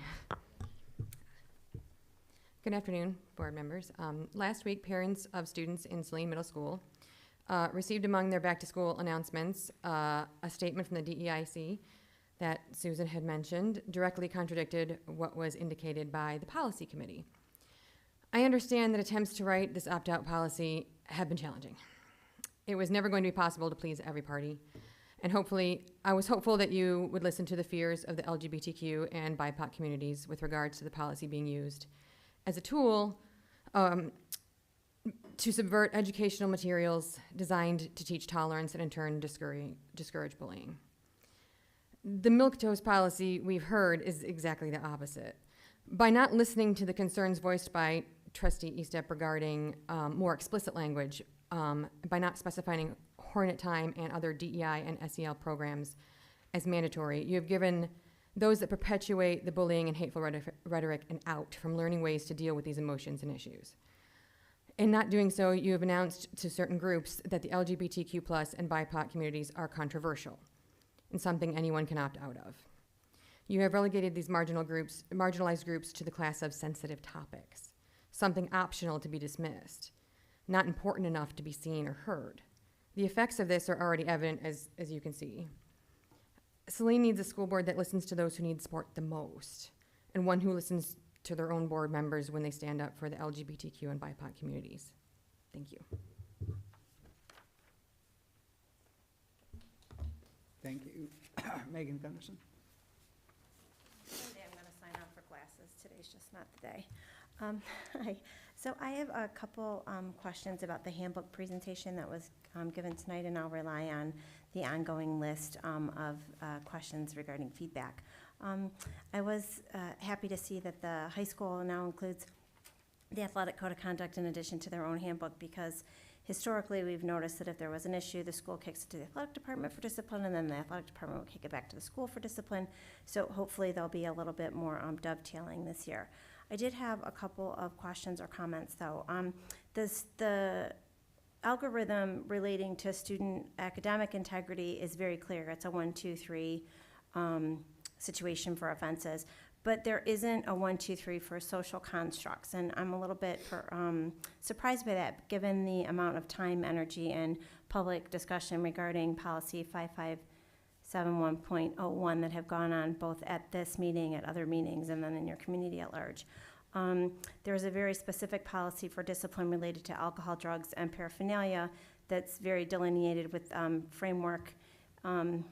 Good afternoon, board members. Last week, parents of students in Saline Middle School received among their back-to-school announcements a statement from the DEIC that Susan had mentioned directly contradicted what was indicated by the policy committee. I understand that attempts to write this opt-out policy have been challenging. It was never going to be possible to please every party. And I was hopeful that you would listen to the fears of the LGBTQ and BIPOC communities with regards to the policy being used as a tool to subvert educational materials designed to teach tolerance and in turn discourage bullying. The milquetoast policy we've heard is exactly the opposite. By not listening to the concerns voiced by Trustee Eastep regarding more explicit language, by not specifying Hornet Time and other DEI and SEL programs as mandatory, you have given those that perpetuate the bullying and hateful rhetoric an out from learning ways to deal with these emotions and issues. In not doing so, you have announced to certain groups that the LGBTQ+ and BIPOC communities are controversial and something anyone can opt out of. You have relegated these marginalized groups to the class of sensitive topics, something optional to be dismissed, not important enough to be seen or heard. The effects of this are already evident, as you can see. Saline needs a school board that listens to those who need support the most, and one who listens to their own board members when they stand up for the LGBTQ and BIPOC communities. Thank you. Thank you. Megan Gunderson. Someday I'm going to sign up for classes. Today's just not the day. Hi. So I have a couple questions about the handbook presentation that was given tonight, and I'll rely on the ongoing list of questions regarding feedback. I was happy to see that the high school now includes the athletic code of conduct in addition to their own handbook, because historically we've noticed that if there was an issue, the school kicks it to the athletic department for discipline, and then the athletic department will kick it back to the school for discipline. So hopefully there'll be a little bit more dovetailing this year. I did have a couple of questions or comments, though. The algorithm relating to student academic integrity is very clear. It's a 1, 2, 3 situation for offenses, but there isn't a 1, 2, 3 for social constructs, and I'm a little bit surprised by that, given the amount of time, energy, and public discussion regarding policy 5571.01 that have gone on both at this meeting, at other meetings, and then in your community at large. There is a very specific policy for discipline related to alcohol, drugs, and paraphernalia that's very delineated with framework and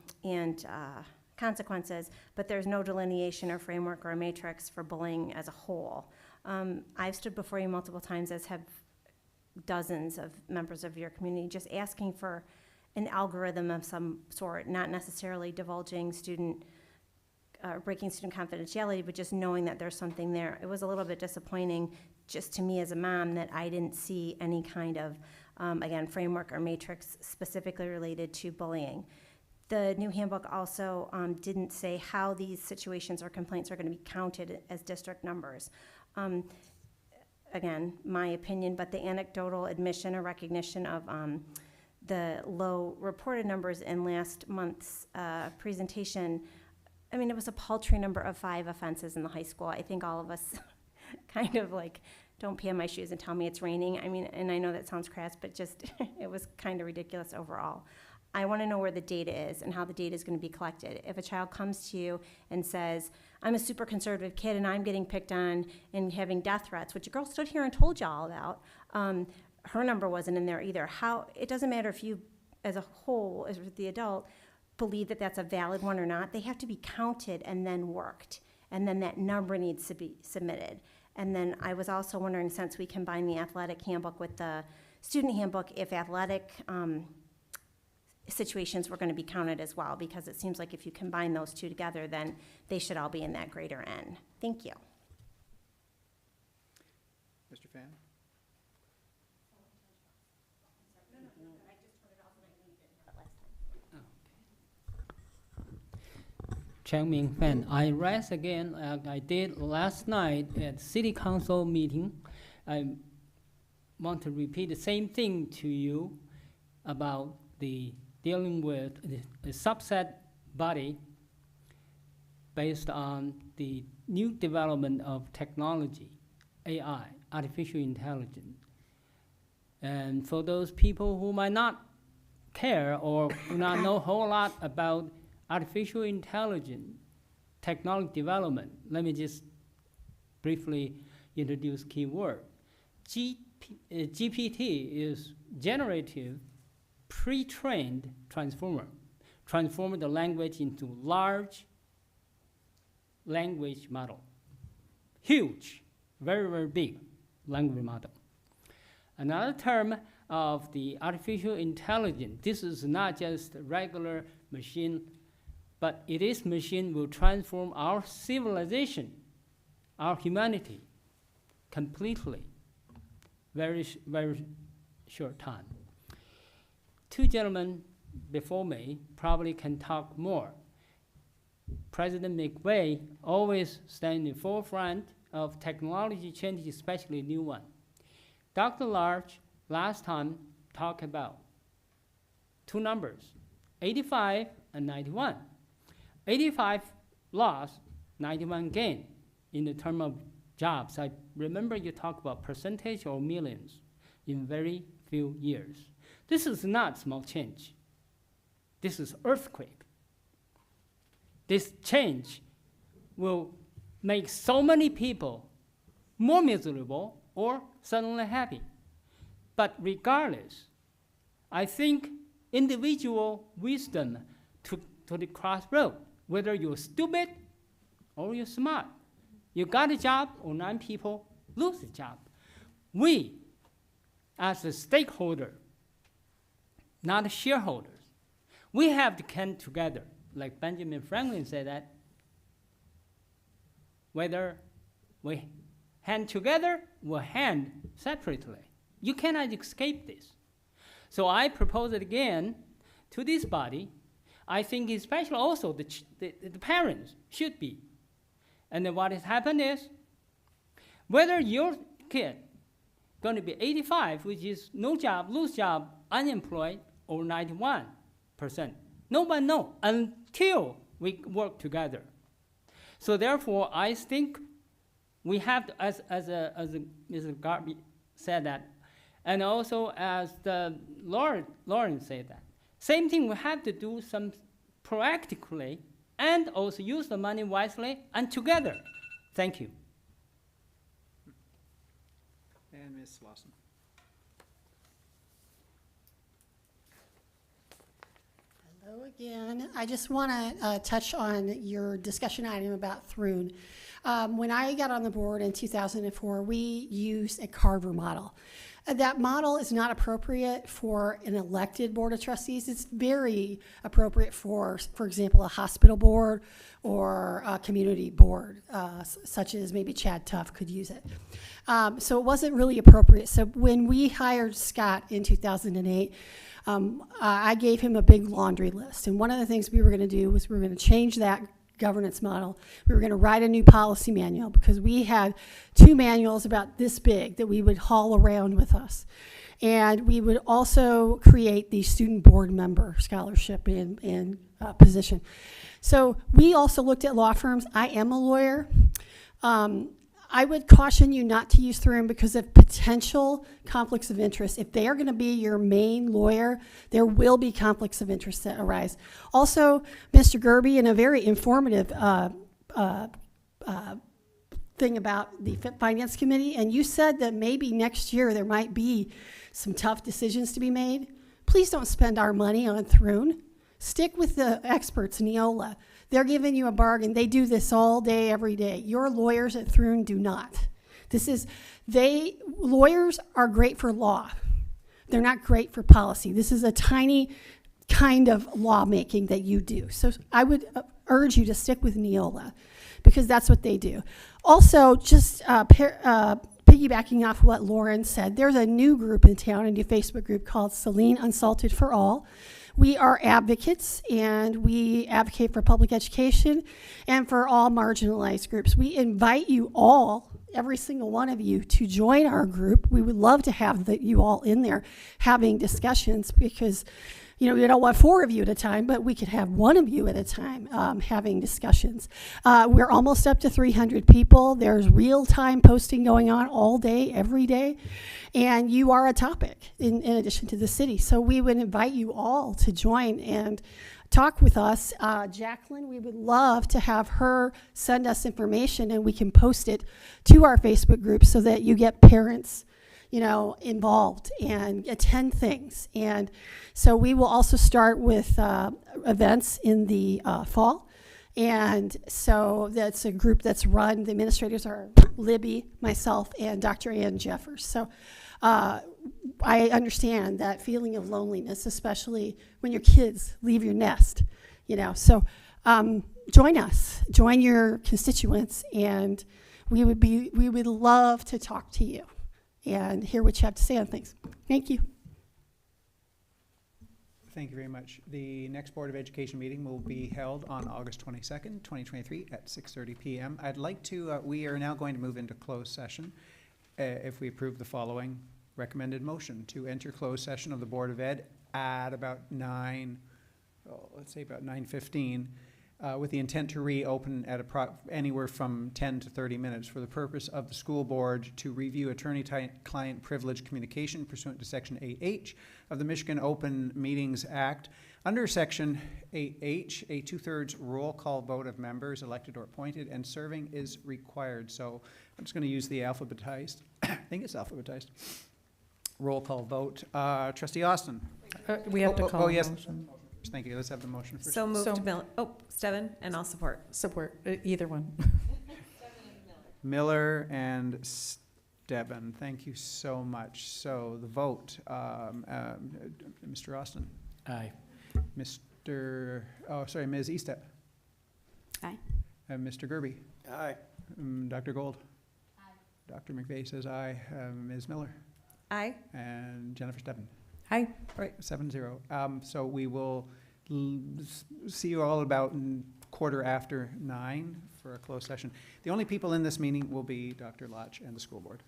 consequences, but there's no delineation or framework or a matrix for bullying as a whole. I've stood before you multiple times, as have dozens of members of your community, just asking for an algorithm of some sort, not necessarily divulging breaking student confidentiality, but just knowing that there's something there. It was a little bit disappointing just to me as a mom that I didn't see any kind of, again, framework or matrix specifically related to bullying. The new handbook also didn't say how these situations or complaints are going to be counted as district numbers. Again, my opinion, but the anecdotal admission or recognition of the low reported numbers in last month's presentation, I mean, it was a paltry number of 5 offenses in the high school. I think all of us kind of like, don't pee on my shoes and tell me it's raining. I mean, and I know that sounds crass, but just, it was kind of ridiculous overall. I want to know where the data is and how the data is going to be collected. If a child comes to you and says, I'm a super conservative kid and I'm getting picked on and having death threats, which a girl stood here and told you all about, her number wasn't in there either. It doesn't matter if you, as a whole, as the adult, believe that that's a valid one or not. They have to be counted and then worked, and then that number needs to be submitted. And then I was also wondering, since we combine the athletic handbook with the student handbook, if athletic situations were going to be counted as well, because it seems like if you combine those two together, then they should all be in that greater N. Thank you. Mr. Fan? Changming Fan. I raise again, I did last night at City Council meeting. I want to repeat the same thing to you about the dealing with the subset body based on the new development of technology, AI, artificial intelligence. And for those people who might not care or do not know a whole lot about artificial intelligence technology development, let me just briefly introduce key word. GPT is generative pre-trained transformer. Transform the language into large language model. Huge, very, very big language model. Another term of the artificial intelligence, this is not just regular machine, but it is machine will transform our civilization, our humanity, completely, very short time. Two gentlemen before me probably can talk more. President McVeigh always stands in the forefront of technology changes, especially new one. Dr. Large last time talked about two numbers, 85 and 91. 85 loss, 91 gain in the term of jobs. I remember you talked about percentage or millions in very few years. This is not small change. This is earthquake. This change will make so many people more miserable or suddenly happy. But regardless, I think individual wisdom to the crossroad, whether you're stupid or you're smart. You got a job or 9 people lose a job. We, as a stakeholder, not shareholders, we have to come together. Like Benjamin Franklin said that, whether we hand together or hand separately, you cannot escape this. So I propose it again to this body. I think especially also the parents should be. And then what has happened is, whether your kid going to be 85, which is no job, lose job, unemployed, or 91%, nobody knows until we work together. So therefore, I think we have to, as Mrs. Garvey said that, and also as the Lauren said that, same thing, we have to do some proactively and also use the money wisely and together. Thank you. And Ms. Lawson. Hello again. I just want to touch on your discussion item about Thrun. When I got on the board in 2004, we used a Carver model. That model is not appropriate for an elected board of trustees. It's very appropriate for example, a hospital board or a community board, such as maybe Chad Tuff could use it. So it wasn't really appropriate. So when we hired Scott in 2008, I gave him a big laundry list. And one of the things we were going to do was we were going to change that governance model. We were going to write a new policy manual because we had 2 manuals about this big that we would haul around with us. And we would also create the student board member scholarship and position. So we also looked at law firms. I am a lawyer. I would caution you not to use Thrun because of potential conflicts of interest. If they are going to be your main lawyer, there will be conflicts of interest that arise. Also, Mr. Gerby, in a very informative thing about the Finance Committee, and you said that maybe next year there might be some tough decisions to be made. Please don't spend our money on Thrun. Stick with the experts, Neola. They're giving you a bargain. They do this all day, every day. Your lawyers at Thrun do not. Lawyers are great for law. They're not great for policy. This is a tiny kind of lawmaking that you do. So I would urge you to stick with Neola because that's what they do. Also, just piggybacking off what Lauren said, there's a new group in town, a new Facebook group called Saline Unsalted for All. We are advocates, and we advocate for public education and for all marginalized groups. We invite you all, every single one of you, to join our group. We would love to have you all in there having discussions, because we don't want 4 of you at a time, but we could have 1 of you at a time having discussions. We're almost up to 300 people. There's real-time posting going on all day, every day, and you are a topic in addition to the city. So we would invite you all to join and talk with us. Jacqueline, we would love to have her send us information, and we can post it to our Facebook group so that you get parents involved and attend things. And so we will also start with events in the fall. And so that's a group that's run. The administrators are Libby, myself, and Dr. Ann Jeffers. So I understand that feeling of loneliness, especially when your kids leave your nest, So join us, join your constituents, and we would love to talk to you and hear what you have to say on things. Thank you. Thank you very much. The next Board of Education meeting will be held on August 22nd, 2023 at 6:30 p.m. I'd like to, we are now going to move into closed session. If we approve the following recommended motion, to enter closed session of the Board of Ed at about 9:15, with the intent to reopen at anywhere from 10 to 30 minutes for the purpose of the school board to review attorney-client privilege communication pursuant to Section 8H of the Michigan Open Meetings Act. Under Section 8H, a 2/3 roll call vote of members elected or appointed and serving is required. So I'm just going to use the alphabetized, I think it's alphabetized, roll call vote. Trustee Austin. We have to call a yes. motion. Thank you. Let's have the motion first. So moved. Steven, and I'll support. Support, either one. Miller and Stebbin, thank you so much. So the vote, Mr. Austin. Aye. Ms. Eastep. Aye. Mr. Gerby. Aye. Dr. Gold. Aye. Dr. McVeigh says aye. Ms. Miller. Aye. And Jennifer Stebbin. Aye. All right, 7-0. So we will see you all about 9:15 for a closed session. The only people in this meeting will be Dr. Lodge and the school board.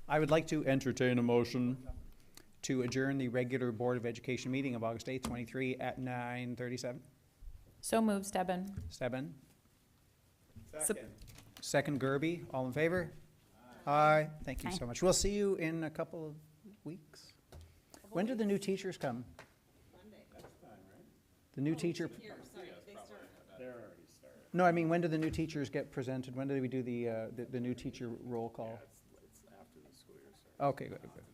I would like to entertain a motion to adjourn the regular Board of Education meeting of August 8th, 23 at 9:37. So moved, Stebbin. Stebbin? Second. Second, Gerby. All in favor? Aye. Thank you so much. We'll see you in a couple of weeks. When do the new teachers come? The new teacher. No, I mean, when do the new teachers get presented? When do we do the new teacher roll call? It's after the school year starts. Okay, good, good.